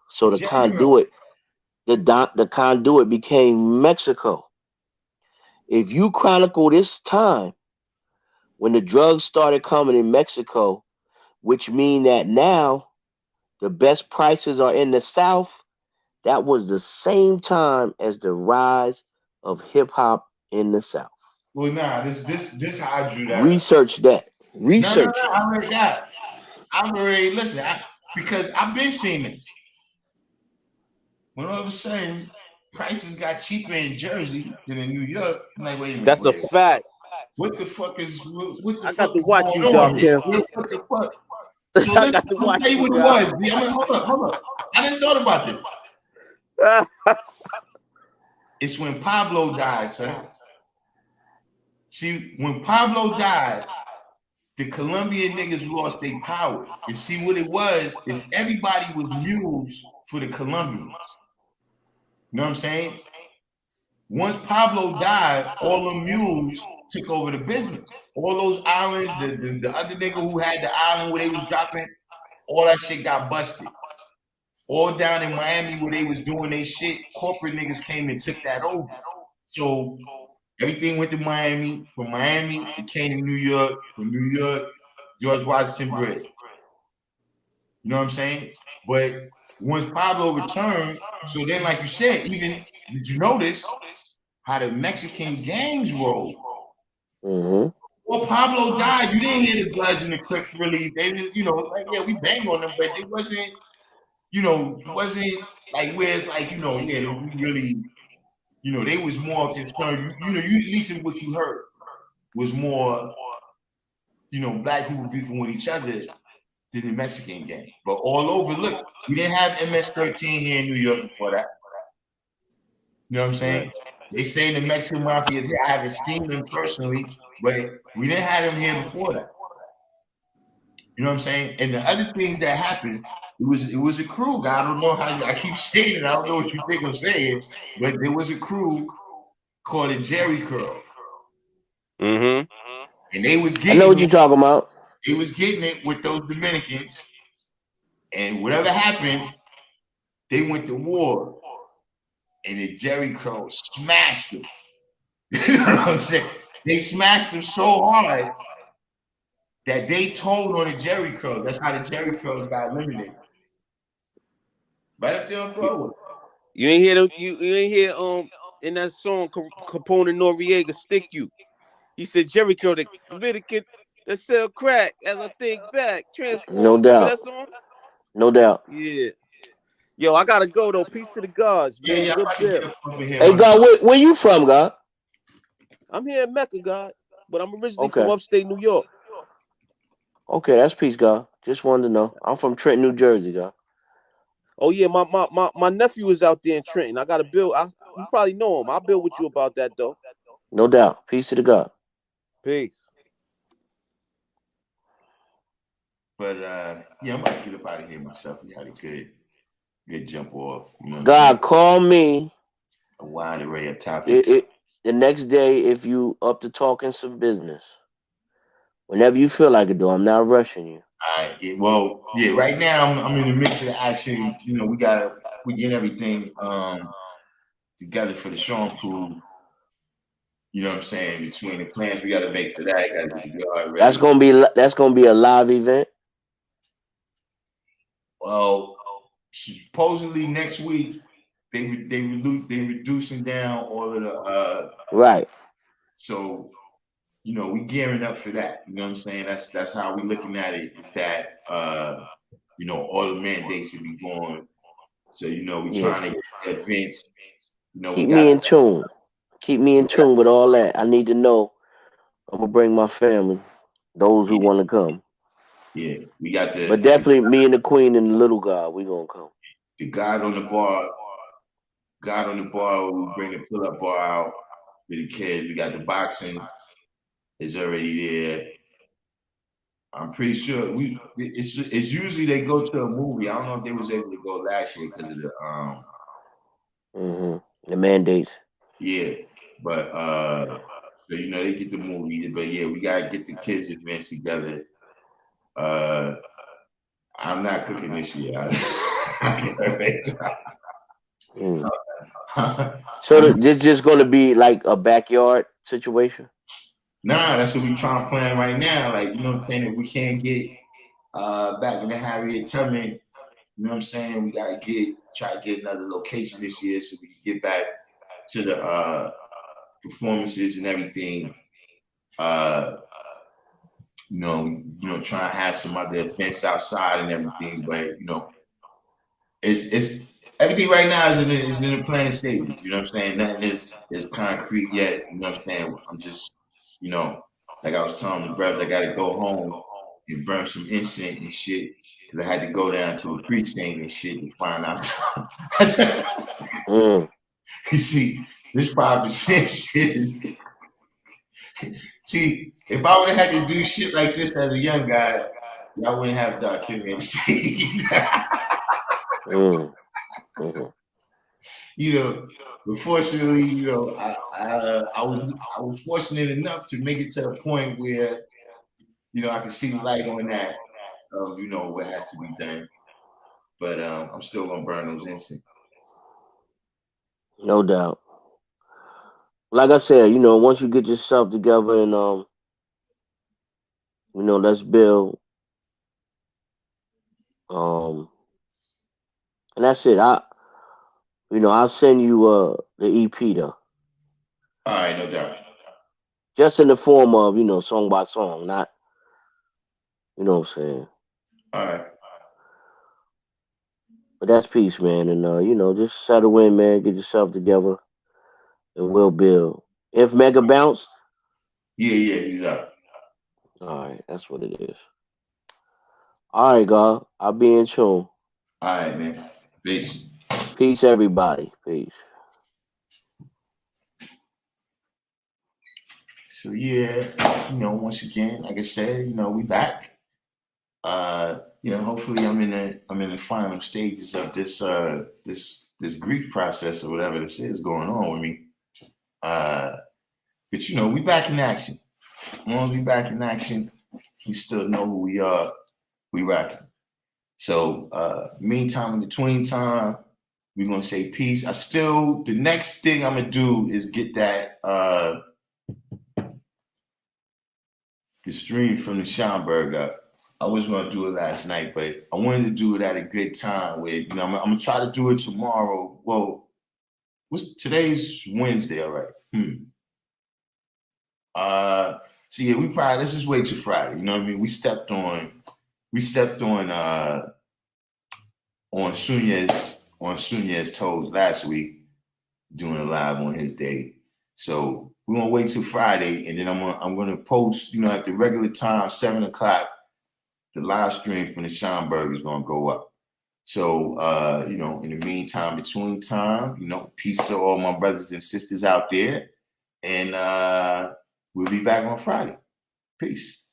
So the conduit, the conduit became Mexico. If you chronicle this time when the drugs started coming in Mexico, which mean that now the best prices are in the South, that was the same time as the rise of hip hop in the South. Well, nah, this how I drew that. Research that. Research No, I already got it. I've already listened because I've been seeing this. When all of a sudden prices got cheaper in Jersey than in New York, I'm like, wait a minute. That's a fact. What the fuck is? What the I fuck got to watch you, Darkim. Darkim. What the fuck? So I got to watch tell you you, what guys. it was. I mean, hold up. I didn't thought about this. It's when Pablo died, son. See, when Pablo died, the Colombian niggas lost their power. And see what it was is everybody was mules for the Colombians. You know what I'm saying? Once Pablo died, all the mules took over the business. All those islands, the other nigga who had the island where they was dropping, all that shit got busted. All down in Miami where they was doing their shit, corporate niggas came and took that over. So everything went to Miami. From Miami, it came to New York. From New York, George Washington Bridge. You know what I'm saying? But once Pablo returned, so then, like you said, even did you notice how the Mexican gangs rolled? Mm-hmm. Well, Pablo died. You didn't hear the Bloods and the Crips really. They didn't, like, yeah, we bang on them, but it wasn't, wasn't like where it's like, yeah, we really, they was more concerned. You at least what you heard was more, black people beefing with each other than the Mexican gang. But all over, look, we didn't have MS-13 here in New York before that. You know what I'm saying? They say the Mexican mafia is here. I haven't seen them personally, but we didn't have them here before that. You know what I'm saying? And the other things that happened, it was a crew. I don't know how I keep saying it. I don't know what you think I'm saying, but there was a crew called the Jerry Curl. Mm-hmm. And they was getting I know what you're talking about. They was getting it with those Dominicans. And whatever happened, they went to war. And the Jerry Curl smashed them. You know what I'm saying? They smashed them so hard that they told on the Jerry Curl. That's how the Jerry Curls got eliminated. Right up there on Broadway. You ain't hear you ain't hear in that song Capone and Noriega Stick You. He said Jerry Curl, the Dominican that sell crack as I think back. Transform. No doubt. Remember that song? No doubt. Yeah. Yo, I gotta go though. Peace to the gods, man. Yeah, Good bill. Hey God, where you from, God? I'm here in Mecca, God, but I'm originally from upstate New York. Okay, that's peace, God. Just wanted to know. I'm from Trenton, New Jersey, God. Oh yeah, my nephew is out there in Trenton. I got to build. You probably know him. I'll build with you about that though. No doubt. Peace to the God. Peace. But yeah, I'm about to get up out of here myself. We had a good jump off. You know what God, call me. A wide array of topics. The next day, if you up to talking some business, whenever you feel like it, though, I'm not rushing you. All right. Well, yeah. Right now, I'm in the midst of the action. We get everything together for the Sean crew. You know what I'm saying? Between the plans we got to make for that, That's gonna be a live event. Well, supposedly next week they reducing down all of the Right. so we gearing up for that. You know what I'm saying? That's how we looking at it. Is that all the mandates should be going. So we Yeah. trying to get events. We Keep me got in tune. Keep me in tune with all that. I need to know. I'm gonna bring my family, those who yeah, want to come. yeah. We got But the definitely me and the queen and the little god, we gonna come. the God on the bar. God on the bar. We bring the pull up bar out for the kids. We got the boxing is already there. I'm pretty sure it's usually they go to a movie. I don't know if they was able to go last year because of The mandates. yeah, but so they get the movie, but yeah, we gotta get the kids events together. I'm not cooking this year. Mm. So this just gonna be like a backyard situation. Nah, that's what we trying to plan right now. Like, what I'm saying? If we can't get back in the Harriet Tubman, you know what I'm saying? We gotta try to get another location this year so we can get back to the performances and everything. Try and have some other events outside and everything, but it's everything right now is in the planning stages. You know what I'm saying? Nothing is concrete yet. You know what I'm saying? I'm just, like I was telling the brothers, I got to go home and burn some incense and shit because I had to go down to the precinct and shit to find out. You see, this 5% shit. See, if I would have had to do shit like this as a young guy, y'all wouldn't have Darkim MC. But fortunately, I was fortunate enough to make it to a point where, I can see the light on that of, what has to be done. But I'm still gonna burn those incense. No doubt. Like I said, once you get yourself together and let's build. And that's it. I'll send you the EP though. All right, no doubt. Just in the form of, song by song, not what I'm saying. All right. But that's peace, man. And just settle in, man, get yourself together and we'll build. INFMEGA bounced? Yeah, you know. All right, that's what it is. All right, God. I'll be in tune. All right, man. Peace. Peace, everybody. Peace. So yeah, once again, like I said, we back. Hopefully I'm in the final stages of this grief process or whatever this is going on with me. But we back in action. As long as we back in action, we still know who we are. We rocking. So meantime, in between time, we're gonna say peace. The next thing I'm gonna do is get that the stream from the Schomburg up. I was gonna do it last night, but I wanted to do it at a good time. I'm gonna try to do it tomorrow. Well, today's Wednesday, all right. So yeah, let's just wait till Friday. You know what I mean? We stepped on Sunya's toes last week, doing a live on his day. So we're gonna wait till Friday, and then I'm gonna post, at the regular time, 7:00. The live stream from the Schomburg is gonna go up. So in the meantime, between time, peace to all my brothers and sisters out there, and we'll be back on Friday. Peace.